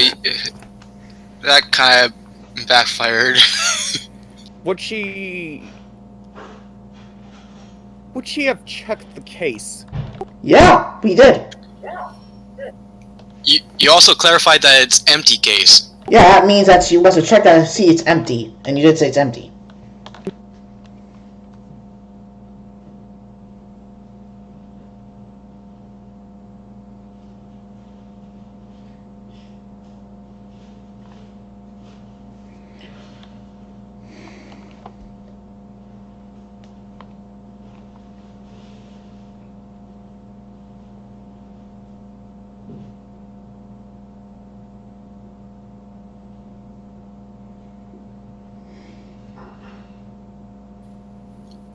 that kind of backfired. Would she have checked the case? Yeah, we did. You also clarified that it's empty case. Yeah, that means that she must have checked that and see it's empty, and you did say it's empty.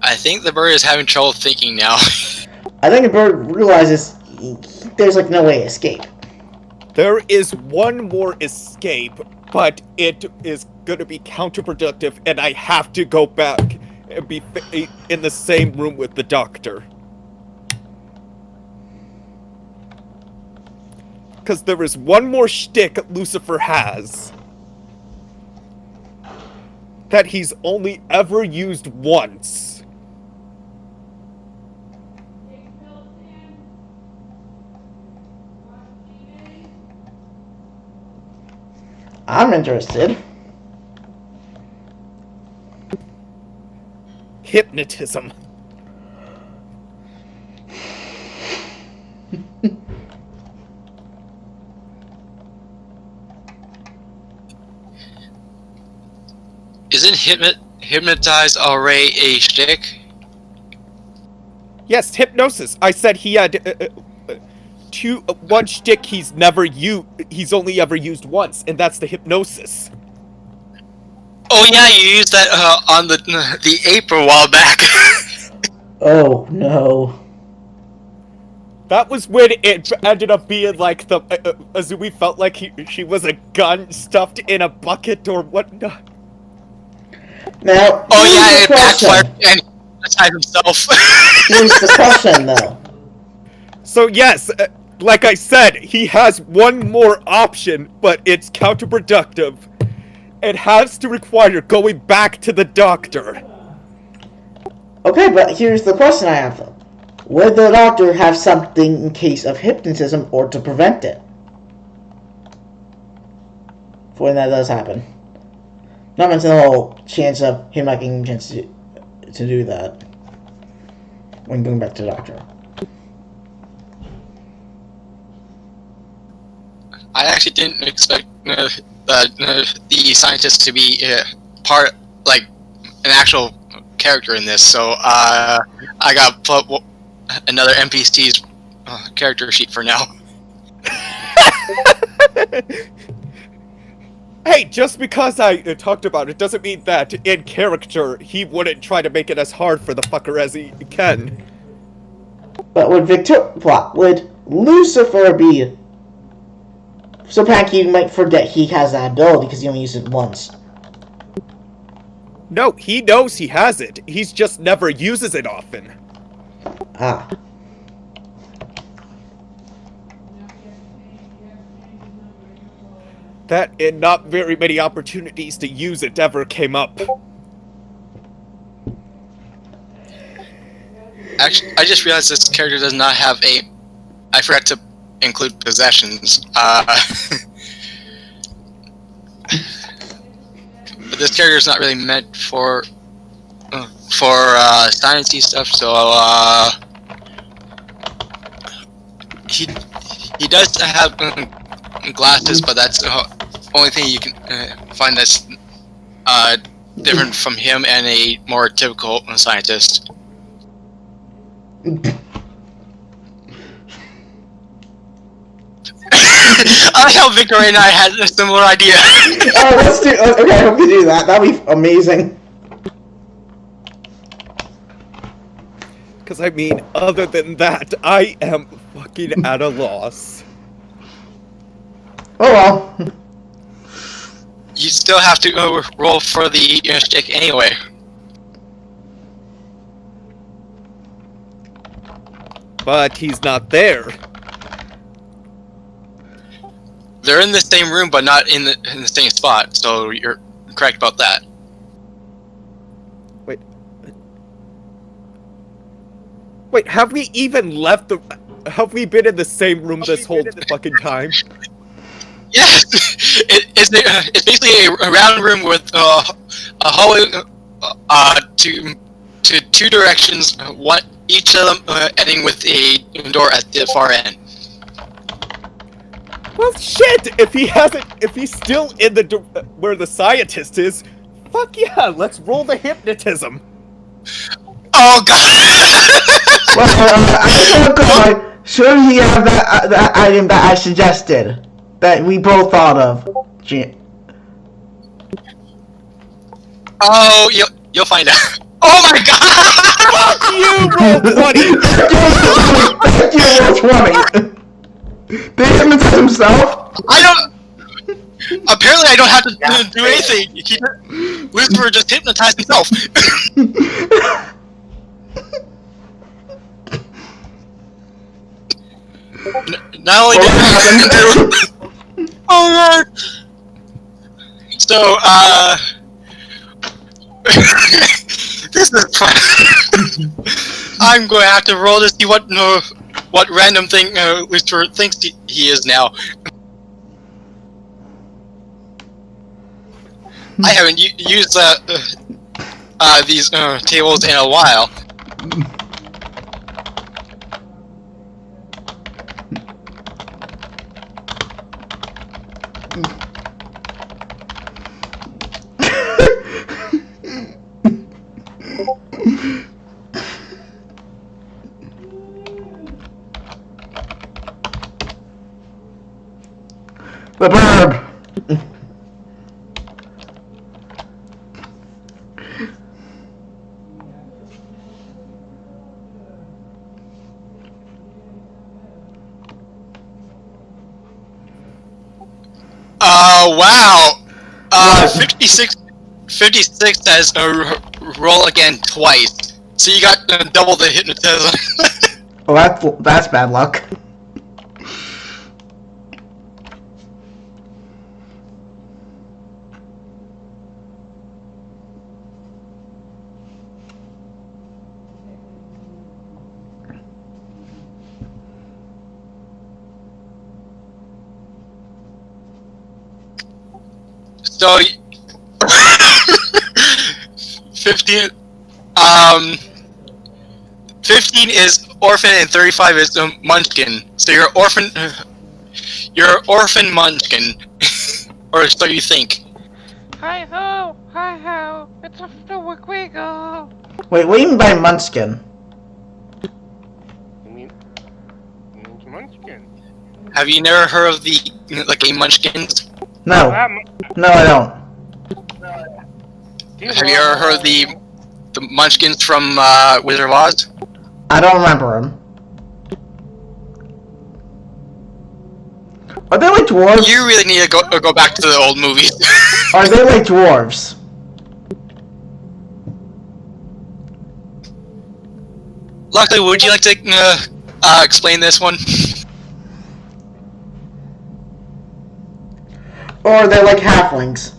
I think the bird is having trouble thinking now. I think the bird realizes there's like no way to escape. There is one more escape, but it is going to be counterproductive, and I have to go back and be in the same room with the doctor. Because there is one more shtick Lucifer has that he's only ever used once. I'm interested. Hypnotism. Isn't hypnotize already a shtick? Yes, hypnosis. I said he had one shtick he's only ever used once, and that's the hypnosis. Oh yeah, you used that on the ape a while back. Oh no. That was when it ended up being like the Azumi felt like she was a gun stuffed in a bucket or whatnot. Now, Oh here's yeah, the it question. backfired and he hypnotized himself. Here's the question, though. So yes, like I said, he has one more option, but it's counterproductive. It has to require going back to the doctor. Okay, but here's the question I have, though. Would the doctor have something in case of hypnotism or to prevent it? For when that does happen. Not mention the whole chance of him not getting a chance to do that when going back to the doctor. I actually didn't expect the scientist to be part, like, an actual character in this, so I got put another NPC's character sheet for now. Hey, just because I talked about it doesn't mean that in character he wouldn't try to make it as hard for the fucker as he can. But would Lucifer be so Panky might forget he has that ability because he only used it once? No, he knows he has it. He's just never uses it often. Ah. That and not very many opportunities to use it ever came up. Actually, I just realized this character does not have a... I forgot to include possessions. But this character is not really meant for sciencey stuff, so he does have glasses, but that's the only thing you can find that's different from him and a more typical scientist. I like how Victoria and I had a similar idea. Oh, let's do. Okay, I hope you do that. That'd be amazing. Because, I mean, other than that, I am fucking at a loss. Oh well. You still have to roll for the stick anyway. But he's not there. They're in the same room, but not in the same spot. So you're correct about that. Wait, have we even left the... Have we been in the same room this whole fucking time? Yes! It's basically a round room with a hallway to two directions, each of them ending with a door at the far end. Well, shit! If he's still in the where the scientist is, fuck yeah, let's roll the hypnotism. Oh god! Should he have that item that I suggested, that we both thought of? Oh, you'll find out. Oh my god! Fuck you, roll 20! Thank you, roll 20! Did he hypnotize himself? I don't... Apparently I don't have to do anything. Lucifer just hypnotized himself. Not only did oh god! So, this is fun. I'm going to have to roll to see what random thing Lucifer thinks he is now. I haven't used these tables in a while. The burb. Wow. What? 56 says roll again twice. So you got double the hypnotism. Well, that's bad luck. So 15 15 is orphan and 35 is munchkin. So you're orphan munchkin. Or so you think. Hi ho, it's off the wiggle. Wait, what do you mean by munchkin? You mean munchkin? Have you never heard of the like a munchkins? No. No, I don't. Have you ever heard of the munchkins from Wizard of Oz? I don't remember them. Are they like dwarves? You really need to go back to the old movies. Are they like dwarves? Luckily, would you like to explain this one? Or are they like halflings?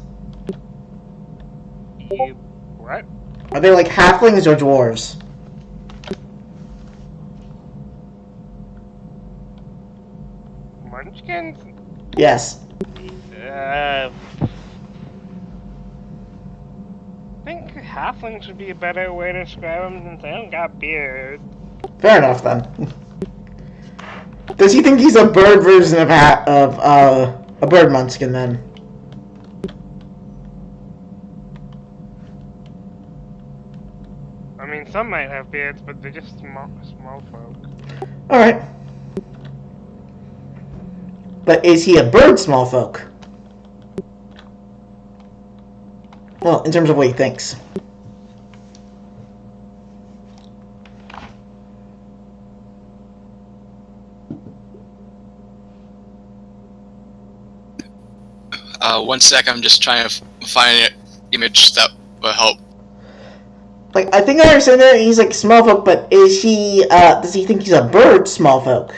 What? Are they like halflings or dwarves? Munchkins? Yes. I think halflings would be a better way to describe them since they don't got beards. Fair enough then. Does he think he's a bird version of a bird munchkin then? I mean, some might have beards, but they're just small folk. Alright. But is he a bird small folk? Well, in terms of what he thinks. One sec, I'm just trying to find an image that will help. Like, I think I understand that he's like small folk, but is he, does he think he's a bird small folk?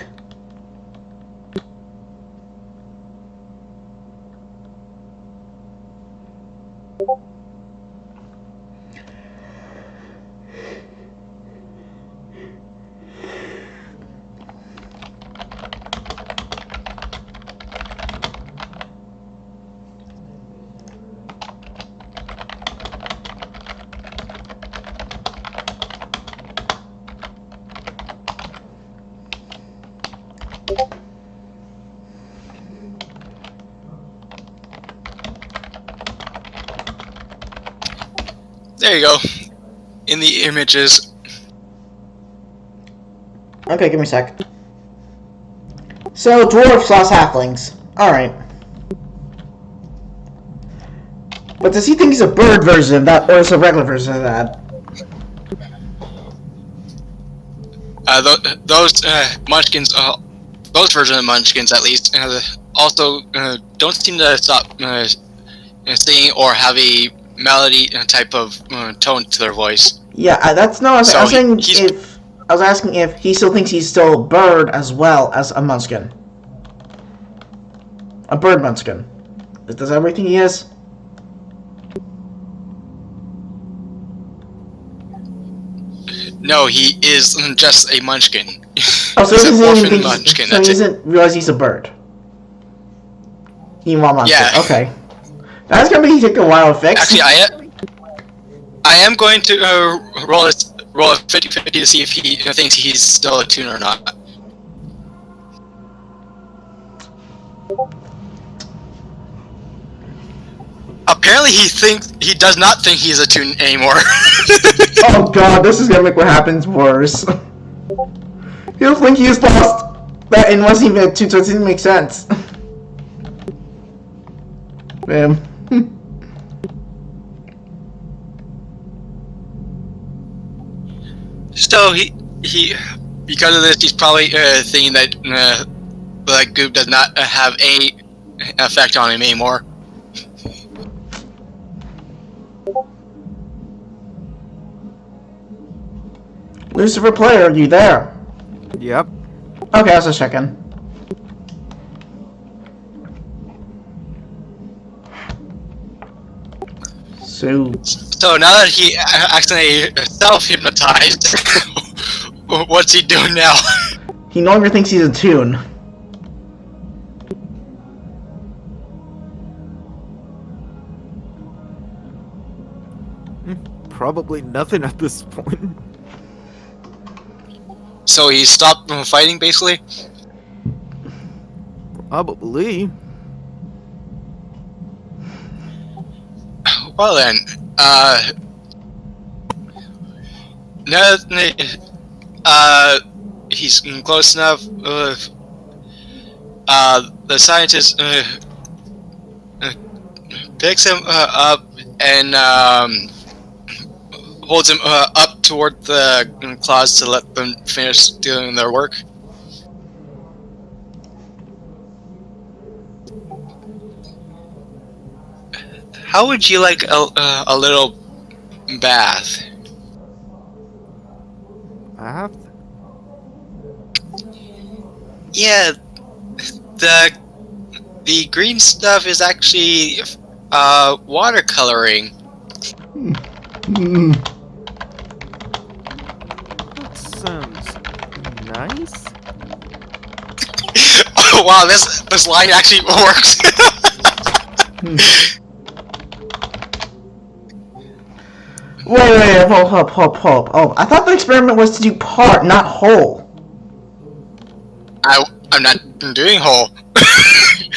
There you go. In the images. Okay, give me a sec. So, dwarves / halflings. Alright. But does he think he's a bird version of that, or is a regular version of that? Those munchkins, those versions of munchkins at least, also don't seem to stop singing or have a melody type of tone to their voice. Yeah, that's no. I was asking if he still thinks he's still a bird as well as a munchkin. A bird munchkin. Does everything he is? No, he is just a munchkin. Oh, so He's he an doesn't orphan even think munchkin. so he doesn't realize he's a bird. He munchkin. Yeah. Okay. That's gonna be take a while to fix. Actually, I am going to roll a 50-50 to see if he thinks he's still a tuner or not. Apparently, he does not think he's a tune anymore. Oh god, this is gonna make what happens worse. He'll think he's lost that and wasn't even a tune, so it didn't make sense. Man. So he because of this, he's probably thinking that the goop does not have any effect on him anymore. Lucifer player, are you there? Yep. Okay, I was just checking. So, So now that he accidentally self-hypnotized, what's he doing now? he no longer thinks he's in tune. Probably nothing at this point. So he stopped fighting, basically? Probably. Well then, no, he's close enough. The scientist picks him up and holds him up toward the closet to let them finish doing their work. How would you like a little bath? Bath? Yeah, the green stuff is actually watercoloring. Mm. That sounds nice. Oh wow, this line actually works. Wait, hold. Oh, I thought the experiment was to do part, not whole. I'm not doing whole.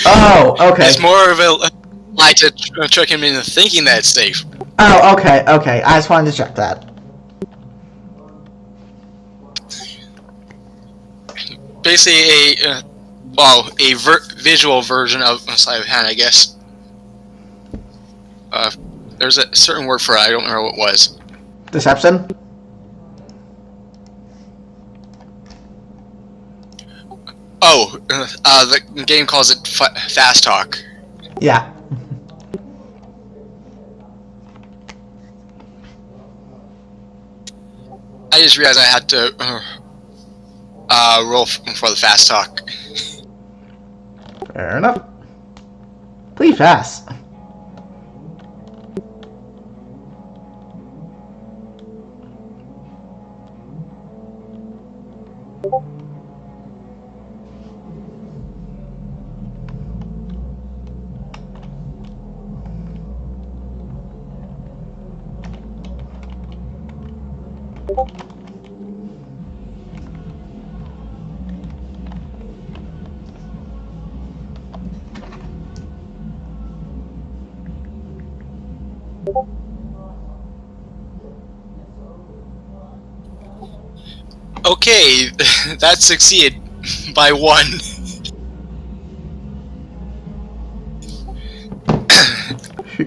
Oh, okay. It's more of a lie to trick him into thinking that it's safe. Oh, okay. I just wanted to check that. Basically a visual version of sleight of hand, I guess. There's a certain word for it, I don't remember what it was. Deception? Oh, the game calls it fast talk. Yeah. I just realized I had to roll for the fast talk. Fair enough. Please pass. Okay, that succeeded by 1.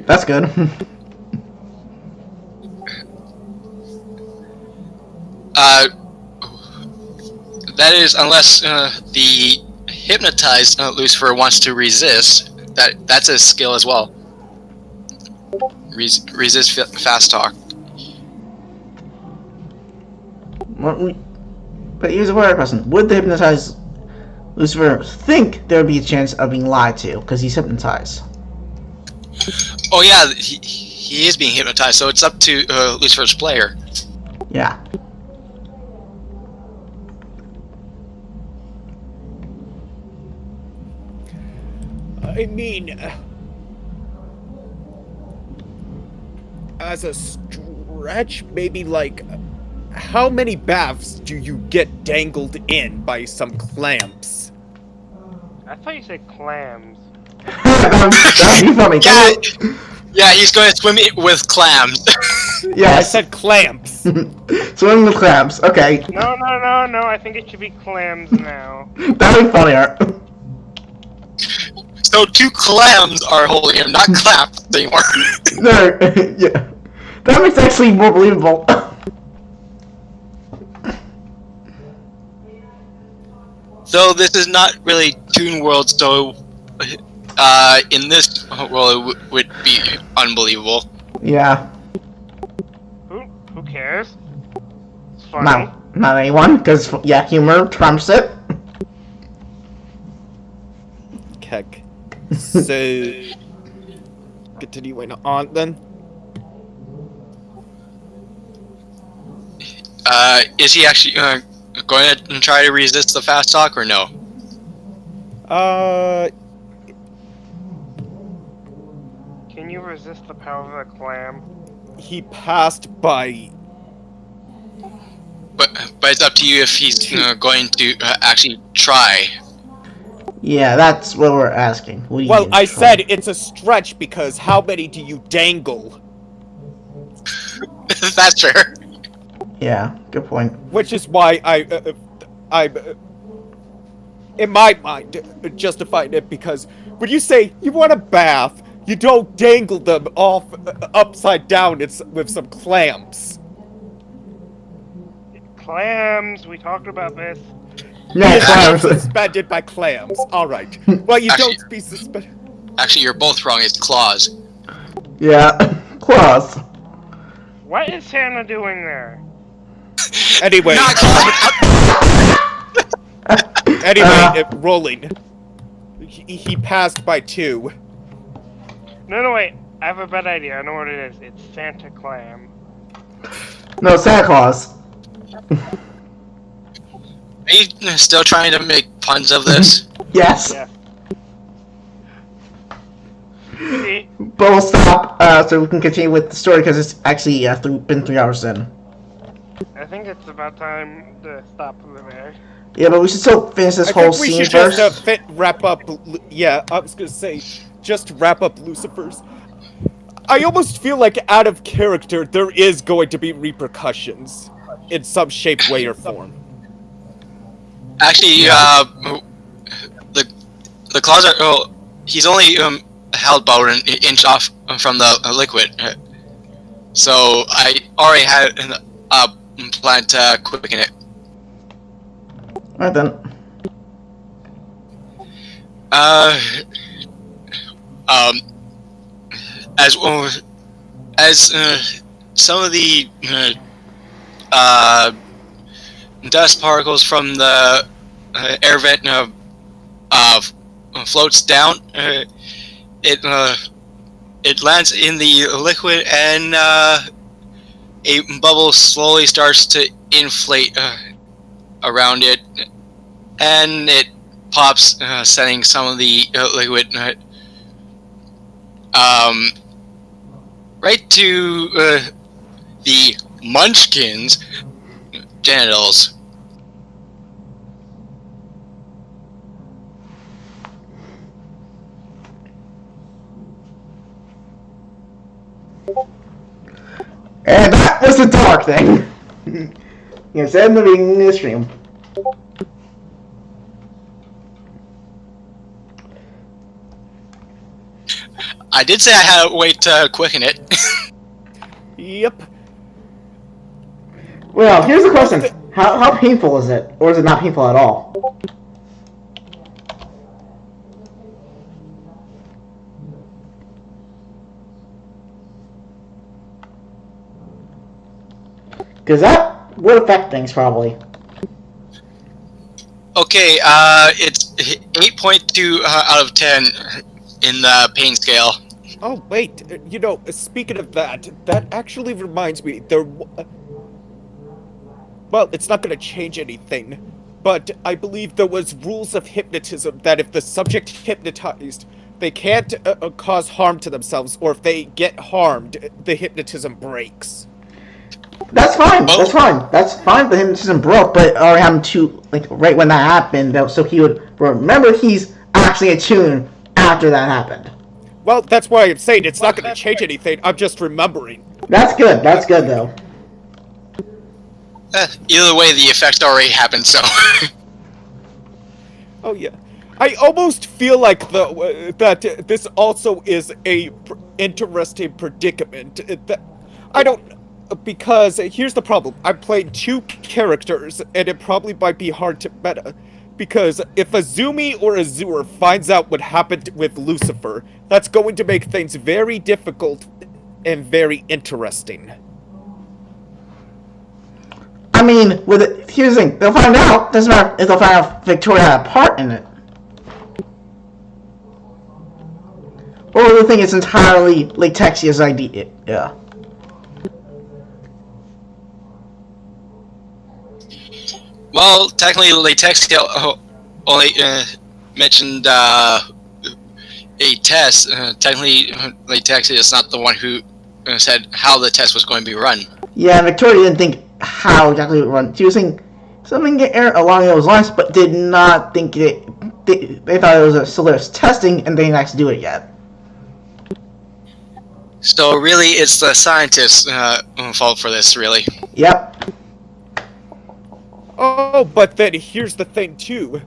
That's good. That is, unless the hypnotized Lucifer wants to resist. That's a skill as well. Resist fast talk. But here's a weird question. Would the hypnotized Lucifer think there would be a chance of being lied to because he's hypnotized? Oh yeah, he is being hypnotized, so it's up to Lucifer's player. Yeah. I mean, as a stretch, maybe like, how many baths do you get dangled in by some clamps? I thought you said clams. That'd be funny. Yeah, he's going to swim with clams. I Yes. said clamps. Swimming with crabs. Okay. No, I think it should be clams now. That'd be funnier. So 2 clams are holding him, not claps anymore. No, yeah. That makes it actually more believable. So this is not really Toon World, so in this world it would be unbelievable. Yeah. Who cares? It's funny. Not anyone, because, yeah, humor trumps it. Heck. So, continuing on then. Is he actually going to try to resist the fast talk or no? Can you resist the power of a clam? He passed by. But it's up to you if he's going to actually try. Yeah, that's what we're asking. Will you Well, I try? said it's a stretch because how many do you dangle? That's fair. Yeah, good point. Which is why I, in my mind, justified it because when you say you want a bath, you don't dangle them off upside down. It's with some clamps. Clams, we talked about this. No, He is being clams. suspended by clams. All right. Well, you Actually- don't be suspended. Actually, you're both wrong. It's claws. Yeah, claws. What is Santa doing there? Anyway, Not claws. anyway, rolling. He passed by 2. No, wait. I have a bad idea. I know what it is. It's Santa Clam. No, Santa Claus. Are you still trying to make puns of this? Yes. Yeah. See? But we'll stop so we can continue with the story because it's actually been 3 hours in. I think it's about time to stop there. Yeah, but we should still finish this I whole think we scene should first. just wrap up. Yeah, I was gonna say, just wrap up Lucifer's. I almost feel like out of character, there is going to be repercussions in some shape, way, or form. Actually, the claws are. Oh, he's only held about an inch off from the liquid, so I already had a plan to quicken it. Alright then. As some of the dust particles from the air vent floats down, it lands in the liquid, and a bubble slowly starts to inflate around it, and it pops, sending some of the liquid right to the Munchkins' genitals. And that was the dark thing. You said in the beginning of the stream. I did say I had a way to quicken it. Yep. Well, here's the question. How painful is it? Or is it not painful at all? Because that would affect things, probably. Okay, it's 8.2 out of 10 in the pain scale. Oh wait, you know, speaking of that, that actually reminds me. Well, it's not going to change anything, but I believe there was rules of hypnotism that if the subject hypnotized, they can't cause harm to themselves, or if they get harmed, the hypnotism breaks. That's fine. Oh. That's fine. That's fine. The hypnotism broke, but it already happened to right when that happened, so he would remember he's actually attuned after that happened. Well, that's why I'm saying it's not going to change anything. I'm just remembering. That's good. That's good though. Either way, the effect already happened, so. Oh yeah. I almost feel like that this also is a interesting predicament. I don't, because here's the problem. I played 2 characters, and it probably might be hard to meta. Because if Azumi or Azure finds out what happened with Lucifer, that's going to make things very difficult and very interesting. I mean, here's the thing. They'll find out. Doesn't matter if they'll find out if Victoria had a part in it. Or the thing is entirely Latexia's idea. Yeah. Well, technically, Latexia only mentioned a test. Technically, Latexia is not the one who said how the test was going to be run. Yeah, Victoria didn't think how exactly it would run. She was saying something along those lines, but did not think it. They thought it was a Solaris testing, and they didn't actually do it yet. So really, it's the scientist's fault for this, really. Yep. Oh, but then here's the thing, too.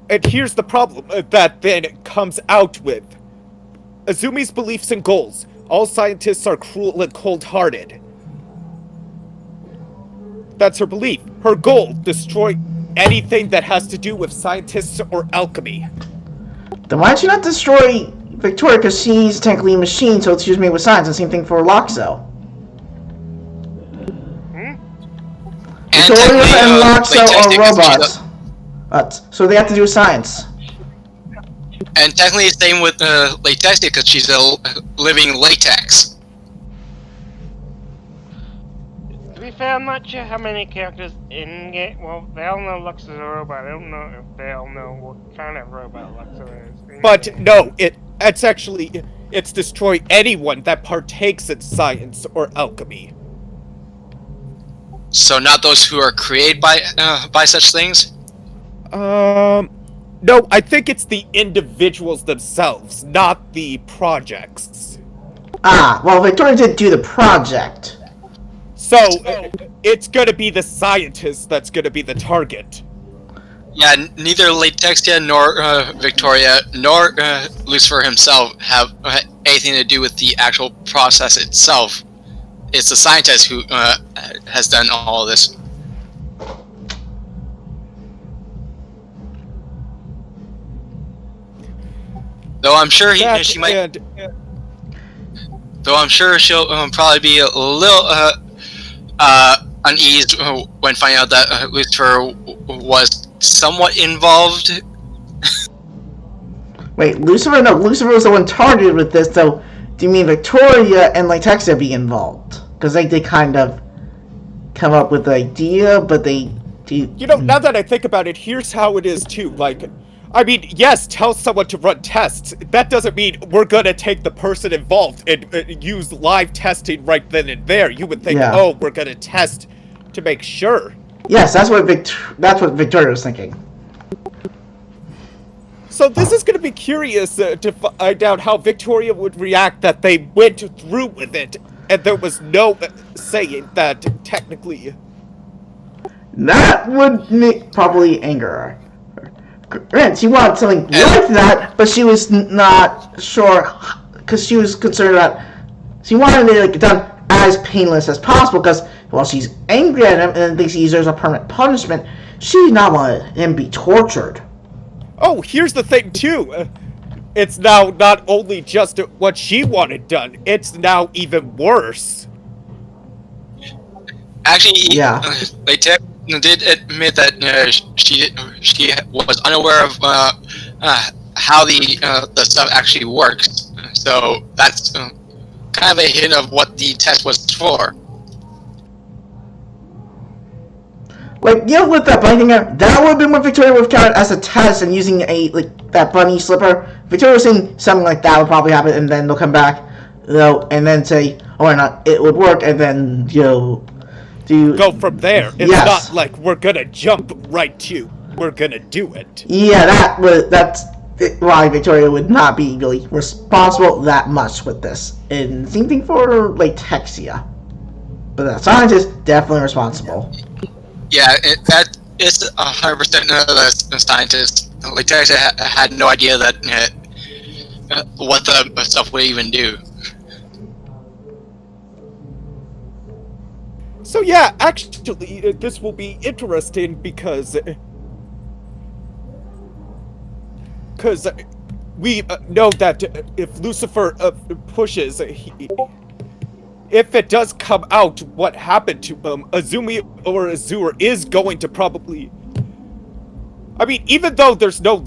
And here's the problem that then comes out with. Azumi's beliefs and goals. All scientists are cruel and cold-hearted. That's her belief. Her goal, destroy anything that has to do with scientists or alchemy. Then why don't you not destroy Victoria? Because she's technically a machine, so it's used made with science. The same thing for Loxo. Victoria and Loxo are robots. So they have to do with science. And technically, the same with Latexia, because she's a living latex. To be fair, I'm not sure how many characters in game. Well, they all know Lux is a robot. I don't know if they all know what kind of robot Lux is. But no, it's destroy anyone that partakes in science or alchemy. So not those who are created by such things? No, I think it's the individuals themselves, not the projects. Ah, well, Victoria did do the project. So, it's gonna be the scientist that's gonna be the target. Yeah, neither Latexia nor Victoria nor Lucifer himself have anything to do with the actual process itself. It's the scientist who has done all of this. Though I'm sure she might. Though I'm sure she'll probably be a little uneased when finding out that Lucifer was somewhat involved. Wait, Lucifer? No, Lucifer was the one targeted with this, so do you mean Victoria and Latexia be involved? Because they did kind of come up with the idea, but they... You know, now that I think about it, here's how it is, too. Like, I mean, yes, tell someone to run tests. That doesn't mean we're gonna take the person involved and use live testing right then and there. You would think, oh, we're gonna test to make sure. Yes, that's what Victoria was thinking. So this is gonna be curious to find out how Victoria would react that they went through with it, and there was no saying that technically. That would probably anger her. Granted, she wanted something like that, but she was not sure, because she was concerned about, she wanted it done as painless as possible, because while she's angry at him and thinks he deserves a permanent punishment, she did not want him to be tortured. Oh, here's the thing, too. It's now not only just what she wanted done, it's now even worse. Actually, Latexia did admit that she was unaware of how the stuff actually works. So that's kind of a hint of what the test was for. Like, with that bunny thing, that would have been what Victoria would have counted as a test, and using that bunny slipper. Victoria was saying something like that would probably happen, and then they'll come back, and then say, oh, or not, it would work, and then, go from there. It's not like we're gonna jump right to, we're gonna do it. Yeah, that's why Victoria would not be really responsible that much with this. And same thing for Latexia. But the scientist, definitely responsible. Yeah, it's 100% the scientist. Latexia had no idea that what the stuff would even do. So yeah, actually, this will be interesting because we know that if Lucifer pushes, if it does come out what happened to Azumi or Azure is going to probably. I mean, even though there's no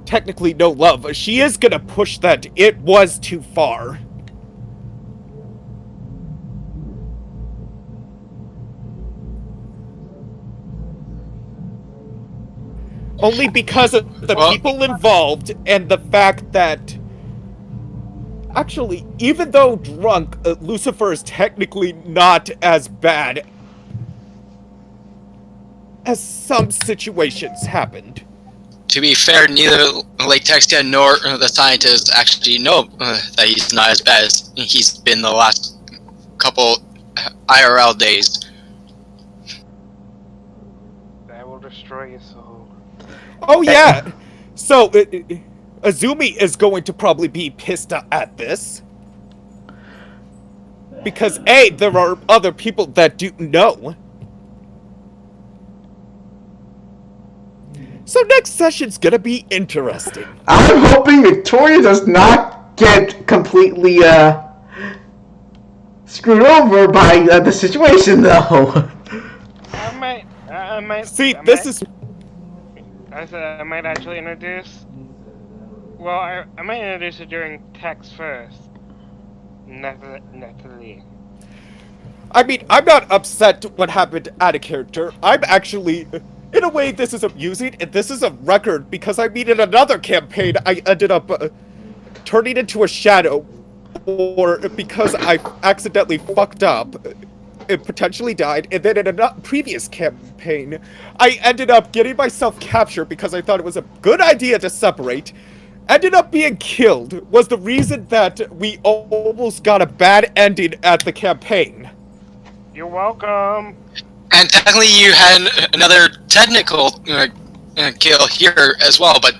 technically no love, she is gonna push that it was too far. Only because of the people involved and the fact that... Actually, even though drunk, Lucifer is technically not as bad as some situations happened. To be fair, neither Latexia nor the scientists actually know that he's not as bad as he's been the last couple IRL days. That will destroy your soul. Oh yeah! So, Azumi is going to probably be pissed at this. Because A, there are other people that do know. So next session's gonna be interesting. I'm hoping Victoria does not get completely screwed over by the situation, though. I might. See, I this might, is... I said I might actually introduce. Well, I might introduce it during text first. Natalie. I mean, I'm not upset what happened at a character. I'm actually... In a way, this is amusing, and this is a record, because I mean, in another campaign, I ended up turning into a shadow, or because I accidentally fucked up, it potentially died, and then in a previous campaign, I ended up getting myself captured because I thought it was a good idea to separate, ended up being killed, was the reason that we almost got a bad ending at the campaign. You're welcome. And technically, you had another technical kill here as well, but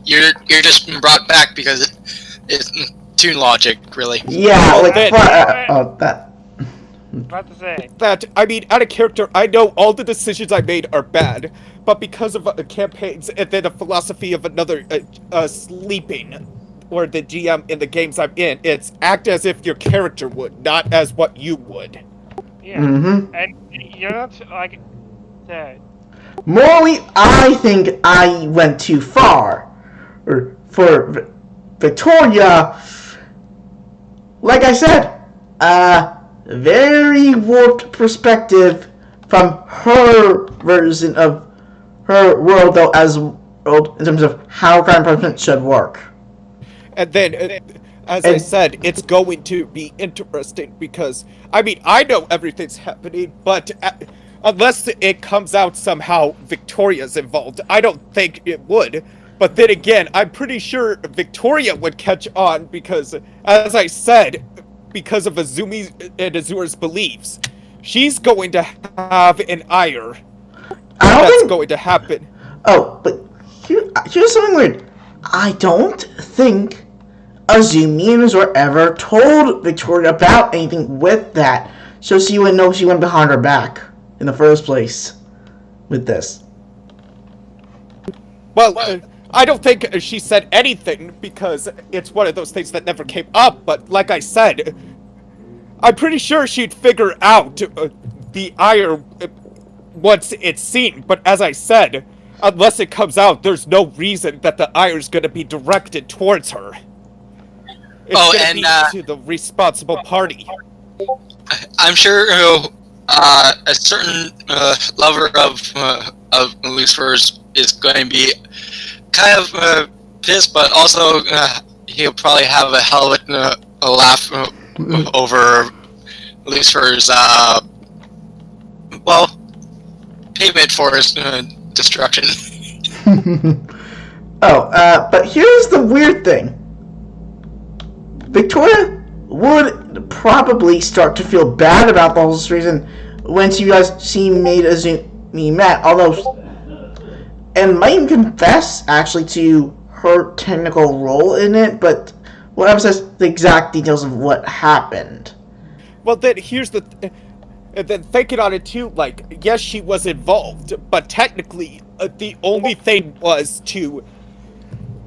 you're just brought back because it's toon logic, really. Yeah, like that. About to say. That, I mean, at a character, I know all the decisions I made are bad, but because of campaigns and then a philosophy of another sleeping, or the GM in the games I'm in, it's act as if your character would, not as what you would. Yeah. Mm-hmm. And you're not like that. Morally, I think I went too far. Or for Victoria, like I said, very warped perspective from her version of her world, though, as world in terms of how crime punishment should work. And then, as I said, it's going to be interesting because, I mean, I know everything's happening, but unless it comes out somehow Victoria's involved, I don't think it would. But then again, I'm pretty sure Victoria would catch on because, as I said, because of Azumi and Azure's beliefs, she's going to have an ire. That's going to happen. Oh, but here's something weird. I don't think Azumi and Azure ever told Victoria about anything with that, so she would know she went behind her back in the first place with this. Well, I don't think she said anything because it's one of those things that never came up, but like I said, I'm pretty sure she'd figure out the ire once it's seen, but as I said, unless it comes out, there's no reason that the ire's gonna be directed towards her. It's gonna be to the responsible party. I'm sure a certain lover of Lucifer's is going to be kind of pissed, but also he'll probably have a hell of a laugh over Lucifer's payment for his destruction. But here's the weird thing. Victoria would probably start to feel bad about the whole situation once you guys she made me met, although, and might confess actually to her technical role in it, but whatever says the exact details of what happened. Well, then here's the. Then thinking on it too, like, yes, she was involved, but technically, the only thing was to.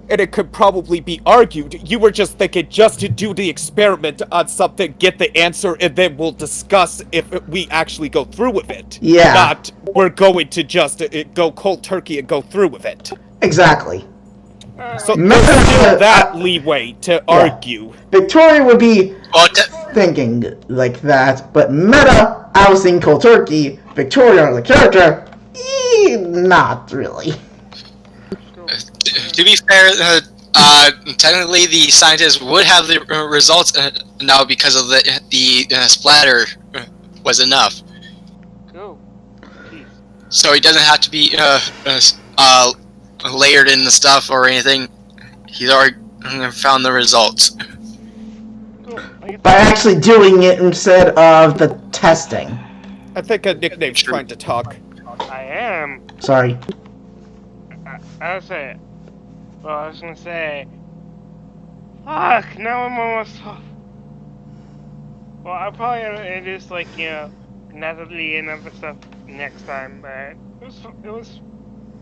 And it could probably be argued, you were just thinking just to do the experiment on something, get the answer, and then we'll discuss if we actually go through with it. Yeah. Not, we're going to just go cold turkey and go through with it. Exactly. So Meta- there's still that leeway to argue. Victoria would be Well, thinking like that, but Meta, I was thinking cold turkey. Victoria, the character, not really. to be fair, technically the scientist would have the results now because of the splatter was enough. Cool. Jeez. So he doesn't have to be layered in the stuff or anything. He's already found the results. Cool. Like By actually doing it instead of the testing. I think a nickname's trying to talk. I am. Sorry. I was say. Well, I was gonna say. Fuck! Now I'm almost off. Well, I'll probably introduce Natalie and other stuff next time. But it was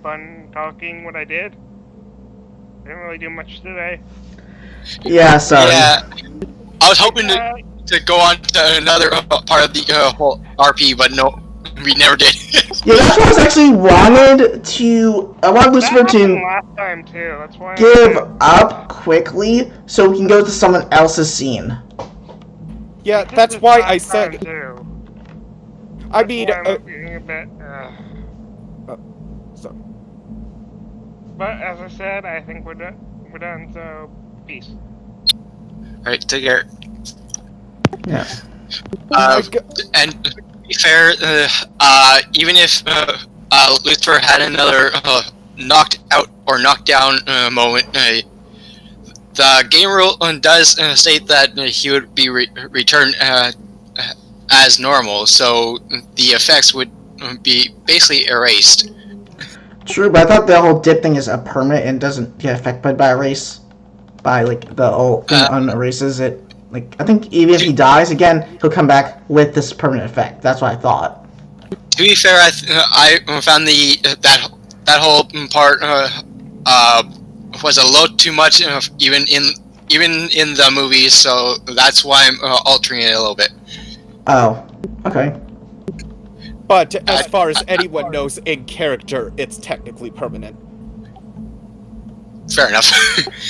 fun talking what I did. Didn't really do much today. Yeah, sorry. Yeah, I was hoping to go on to another part of the whole RP, but no, we never did. Yeah, that's why I was actually wanted to. I want Lucifer That happened to last time too. That's why. give up quickly so we can go to someone else's scene. Yeah, This that's is why last I time, said. too. I mean, That's why I'm getting a bit. sorry. But as I said, I think we're done. We're done. So peace. Alright, take care. Yeah. And to be fair, even if Lucifer had another knocked out or knocked down moment, the game rule does state that he would be returned as normal, so the effects would be basically erased. True, but I thought the whole dip thing is a permanent and doesn't get affected by erase. By like the whole thing unerases it. Like I think even if he dies again, he'll come back with this permanent effect. That's what I thought. To be fair, I found that whole part was a little too much, even in the movies. So that's why I'm altering it a little bit. Oh, okay. But as far as anyone knows in character, it's technically permanent. Fair enough.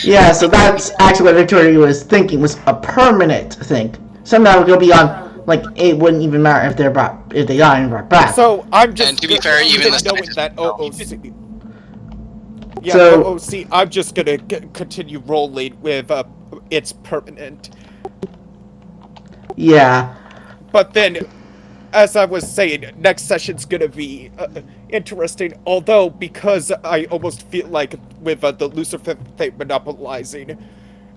Yeah, so that's actually what Victoria was thinking was a permanent thing. Somehow it'll be on. Like it wouldn't even matter if if they die and brought back. So I'm just And to be fair, even the knowing scientists that know. OOC. Yeah, So- OOC. I'm just gonna continue rolling with it's permanent. Yeah. But then, as I was saying, next session's gonna be interesting. Although, because I almost feel like with the Lucifer thing monopolizing,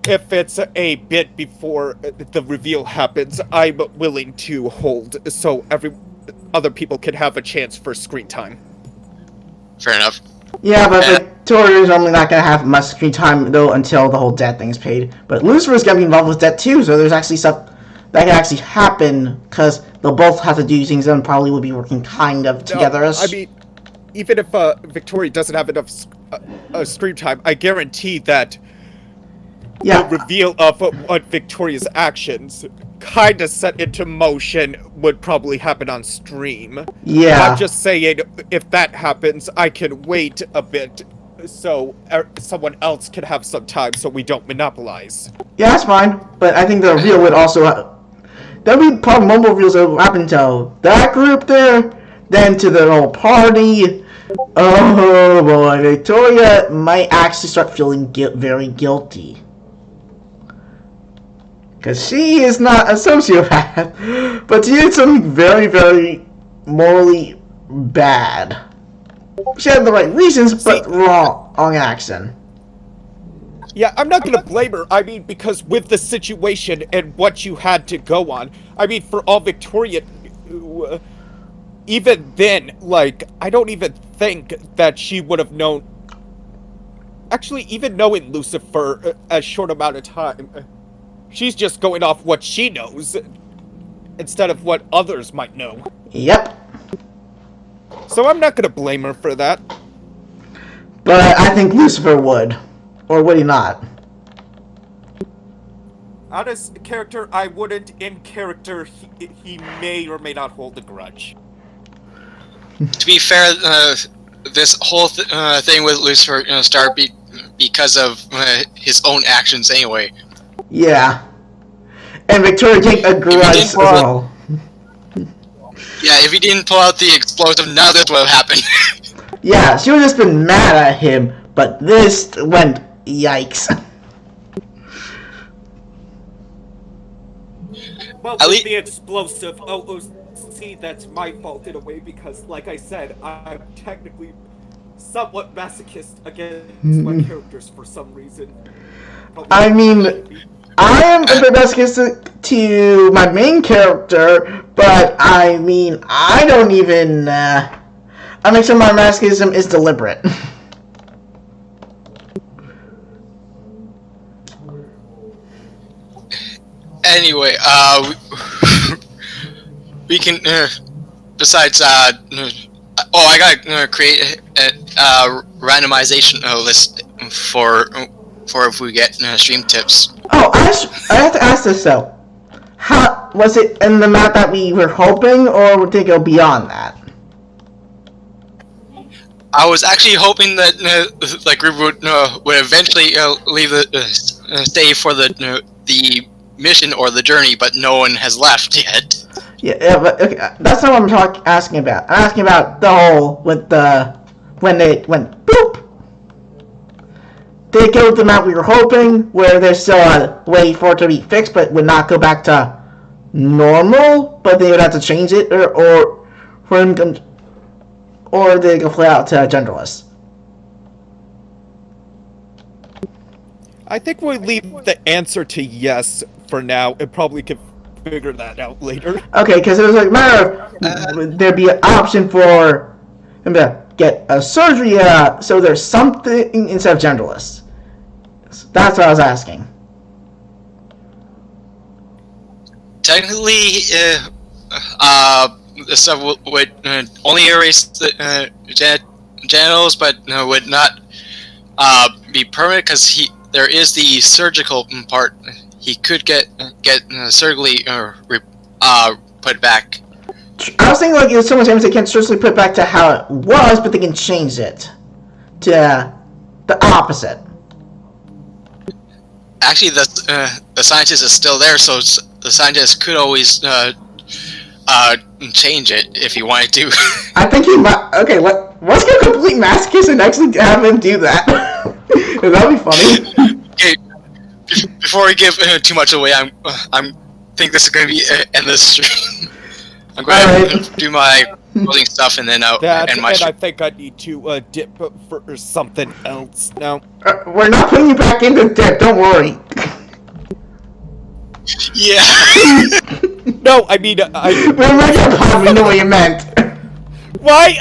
if it's a bit before the reveal happens, I'm willing to hold so other people can have a chance for screen time. Fair enough. Yeah, but Victoria's only not gonna have much screen time though until the whole debt thing's paid. But Lucifer's gonna be involved with debt too, so there's actually stuff that can actually happen because they'll both have to do things and probably will be working kind of together. No, I mean, even if Victoria doesn't have enough screen time, I guarantee that yeah, the reveal of what Victoria's actions kind of set into motion would probably happen on stream. yeah. I'm just saying, if that happens, I can wait a bit so someone else can have some time so we don't monopolize. Yeah, that's fine. But I think the reveal would also there'll be probably multiple reveals that will happen to that group there, then to the whole party. Oh boy, Victoria might actually start feeling very guilty. Because she is not a sociopath, but she did something very, very morally bad. She had the right reasons, but wrong action. Yeah, I'm not gonna blame her. I mean, because with the situation and what you had to go on, I mean, for all Victoria, even then, like, I don't even think that she would have known. Actually, even knowing Lucifer a short amount of time, she's just going off what she knows instead of what others might know. Yep. So I'm not gonna blame her for that. But I think Lucifer would. Or would he not? Out of character, I wouldn't. In character, he may or may not hold a grudge. To be fair, this whole thing with Lucifer started because of his own actions anyway. Yeah. And Victoria take a grudge as well. Yeah, if he didn't pull out the explosive, none of this would have happened. Yeah, she would have just been mad at him, but this went yikes. Well, At with lea- the explosive, see, that's my fault in a way because, like I said, I'm technically somewhat masochist against my characters for some reason. Probably I mean, I am a bit masochistic to my main character, but I mean, I don't even, I make sure my masochism is deliberate. Anyway, we can. Besides, I gotta create a randomization list for if we get stream tips. Oh, I have to ask this though. How was it in the map that we were hoping, or did it go beyond that? I was actually hoping that the group would eventually leave stay for the mission or the journey, but no one has left yet. Yeah, but okay, that's not what I'm asking about. I'm asking about the whole with the when they went boop. Did it go with the map we were hoping, where there's still a way for it to be fixed, but would not go back to normal, but they would have to change it, or for him to, or did it go flat out to genderless? I think we'll leave the answer to yes for now and probably can figure that out later. Okay, because it was like a matter of there'd be an option for him to get a surgery, so there's something instead of genderless. So that's what I was asking. Technically, the stuff would only erase the genitals, but would not be permanent because there is the surgical part. He could get surgically put back. I was thinking like if someone's saying they can't surgically put it back to how it was, but they can change it to the opposite. Actually, the scientist is still there, so the scientist could always change it if he wanted to. I think he might. Okay, let's go complete masochist and actually have him do that. That'd be funny. Okay, before we give too much away, I'm think this is going to be endless stream. I'm going to do my closing stuff and then end my stream. I think I need to dip for something else now. We're not putting you back into debt. Don't worry. Yeah. No, I mean, We're making a pun. We know what you meant. why?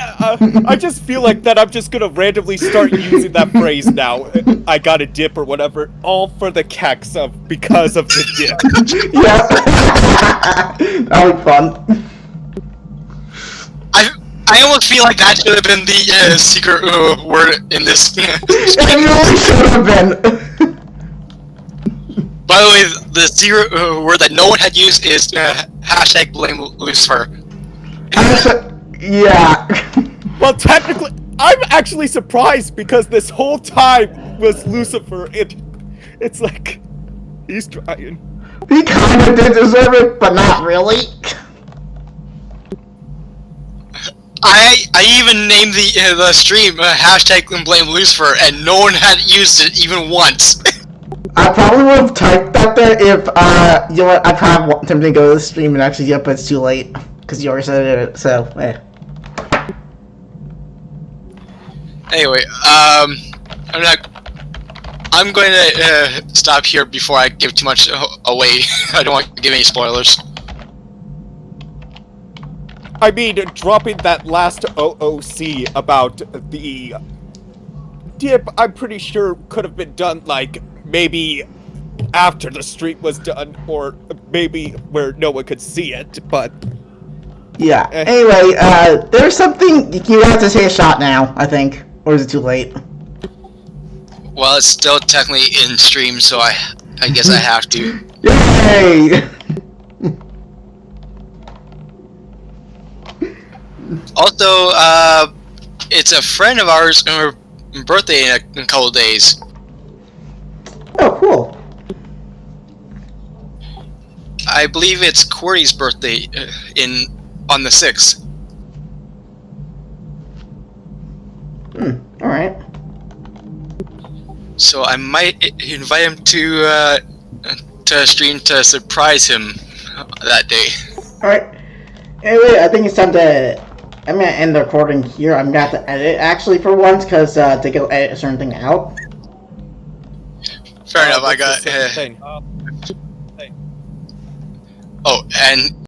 I just feel like that I'm just gonna randomly start using that phrase now. I got a dip or whatever, all for the keks of because of the dip. Yeah. That'll be fun. I almost feel like that should have been the secret word in this. It really should have been. By the way, the secret word that no one had used is hashtag blame Lucifer. Yeah. Well, technically, I'm actually surprised because this whole time was Lucifer. It's like he's trying. He kind of did deserve it, but not really. I even named the stream hashtag blame Lucifer, and no one had used it even once. I probably would have typed that there if, you know what, I kind of want him to go to the stream and actually, yep, but it's too late. Because you already said it, so, eh. Anyway, I'm going to stop here before I give too much away. I don't want to give any spoilers. I mean, dropping that last OOC about the dip, I'm pretty sure could have been done, like, maybe after the stream was done, or maybe where no one could see it, but... Yeah. Anyway, there's something you have to take a shot now, I think. Or is it too late? Well, it's still technically in stream, so I guess I have to. Yay! Also, it's a friend of ours' birthday in a couple days. Oh, cool. I believe it's Corey's birthday on the 6th. Alright. So I might invite him to stream to surprise him that day. Alright. Anyway, I think it's time to... I'm gonna end the recording here. I'm gonna have to edit, actually, for once, because to go edit a certain thing out. Fair enough, I what's got... the second thing? Oh, and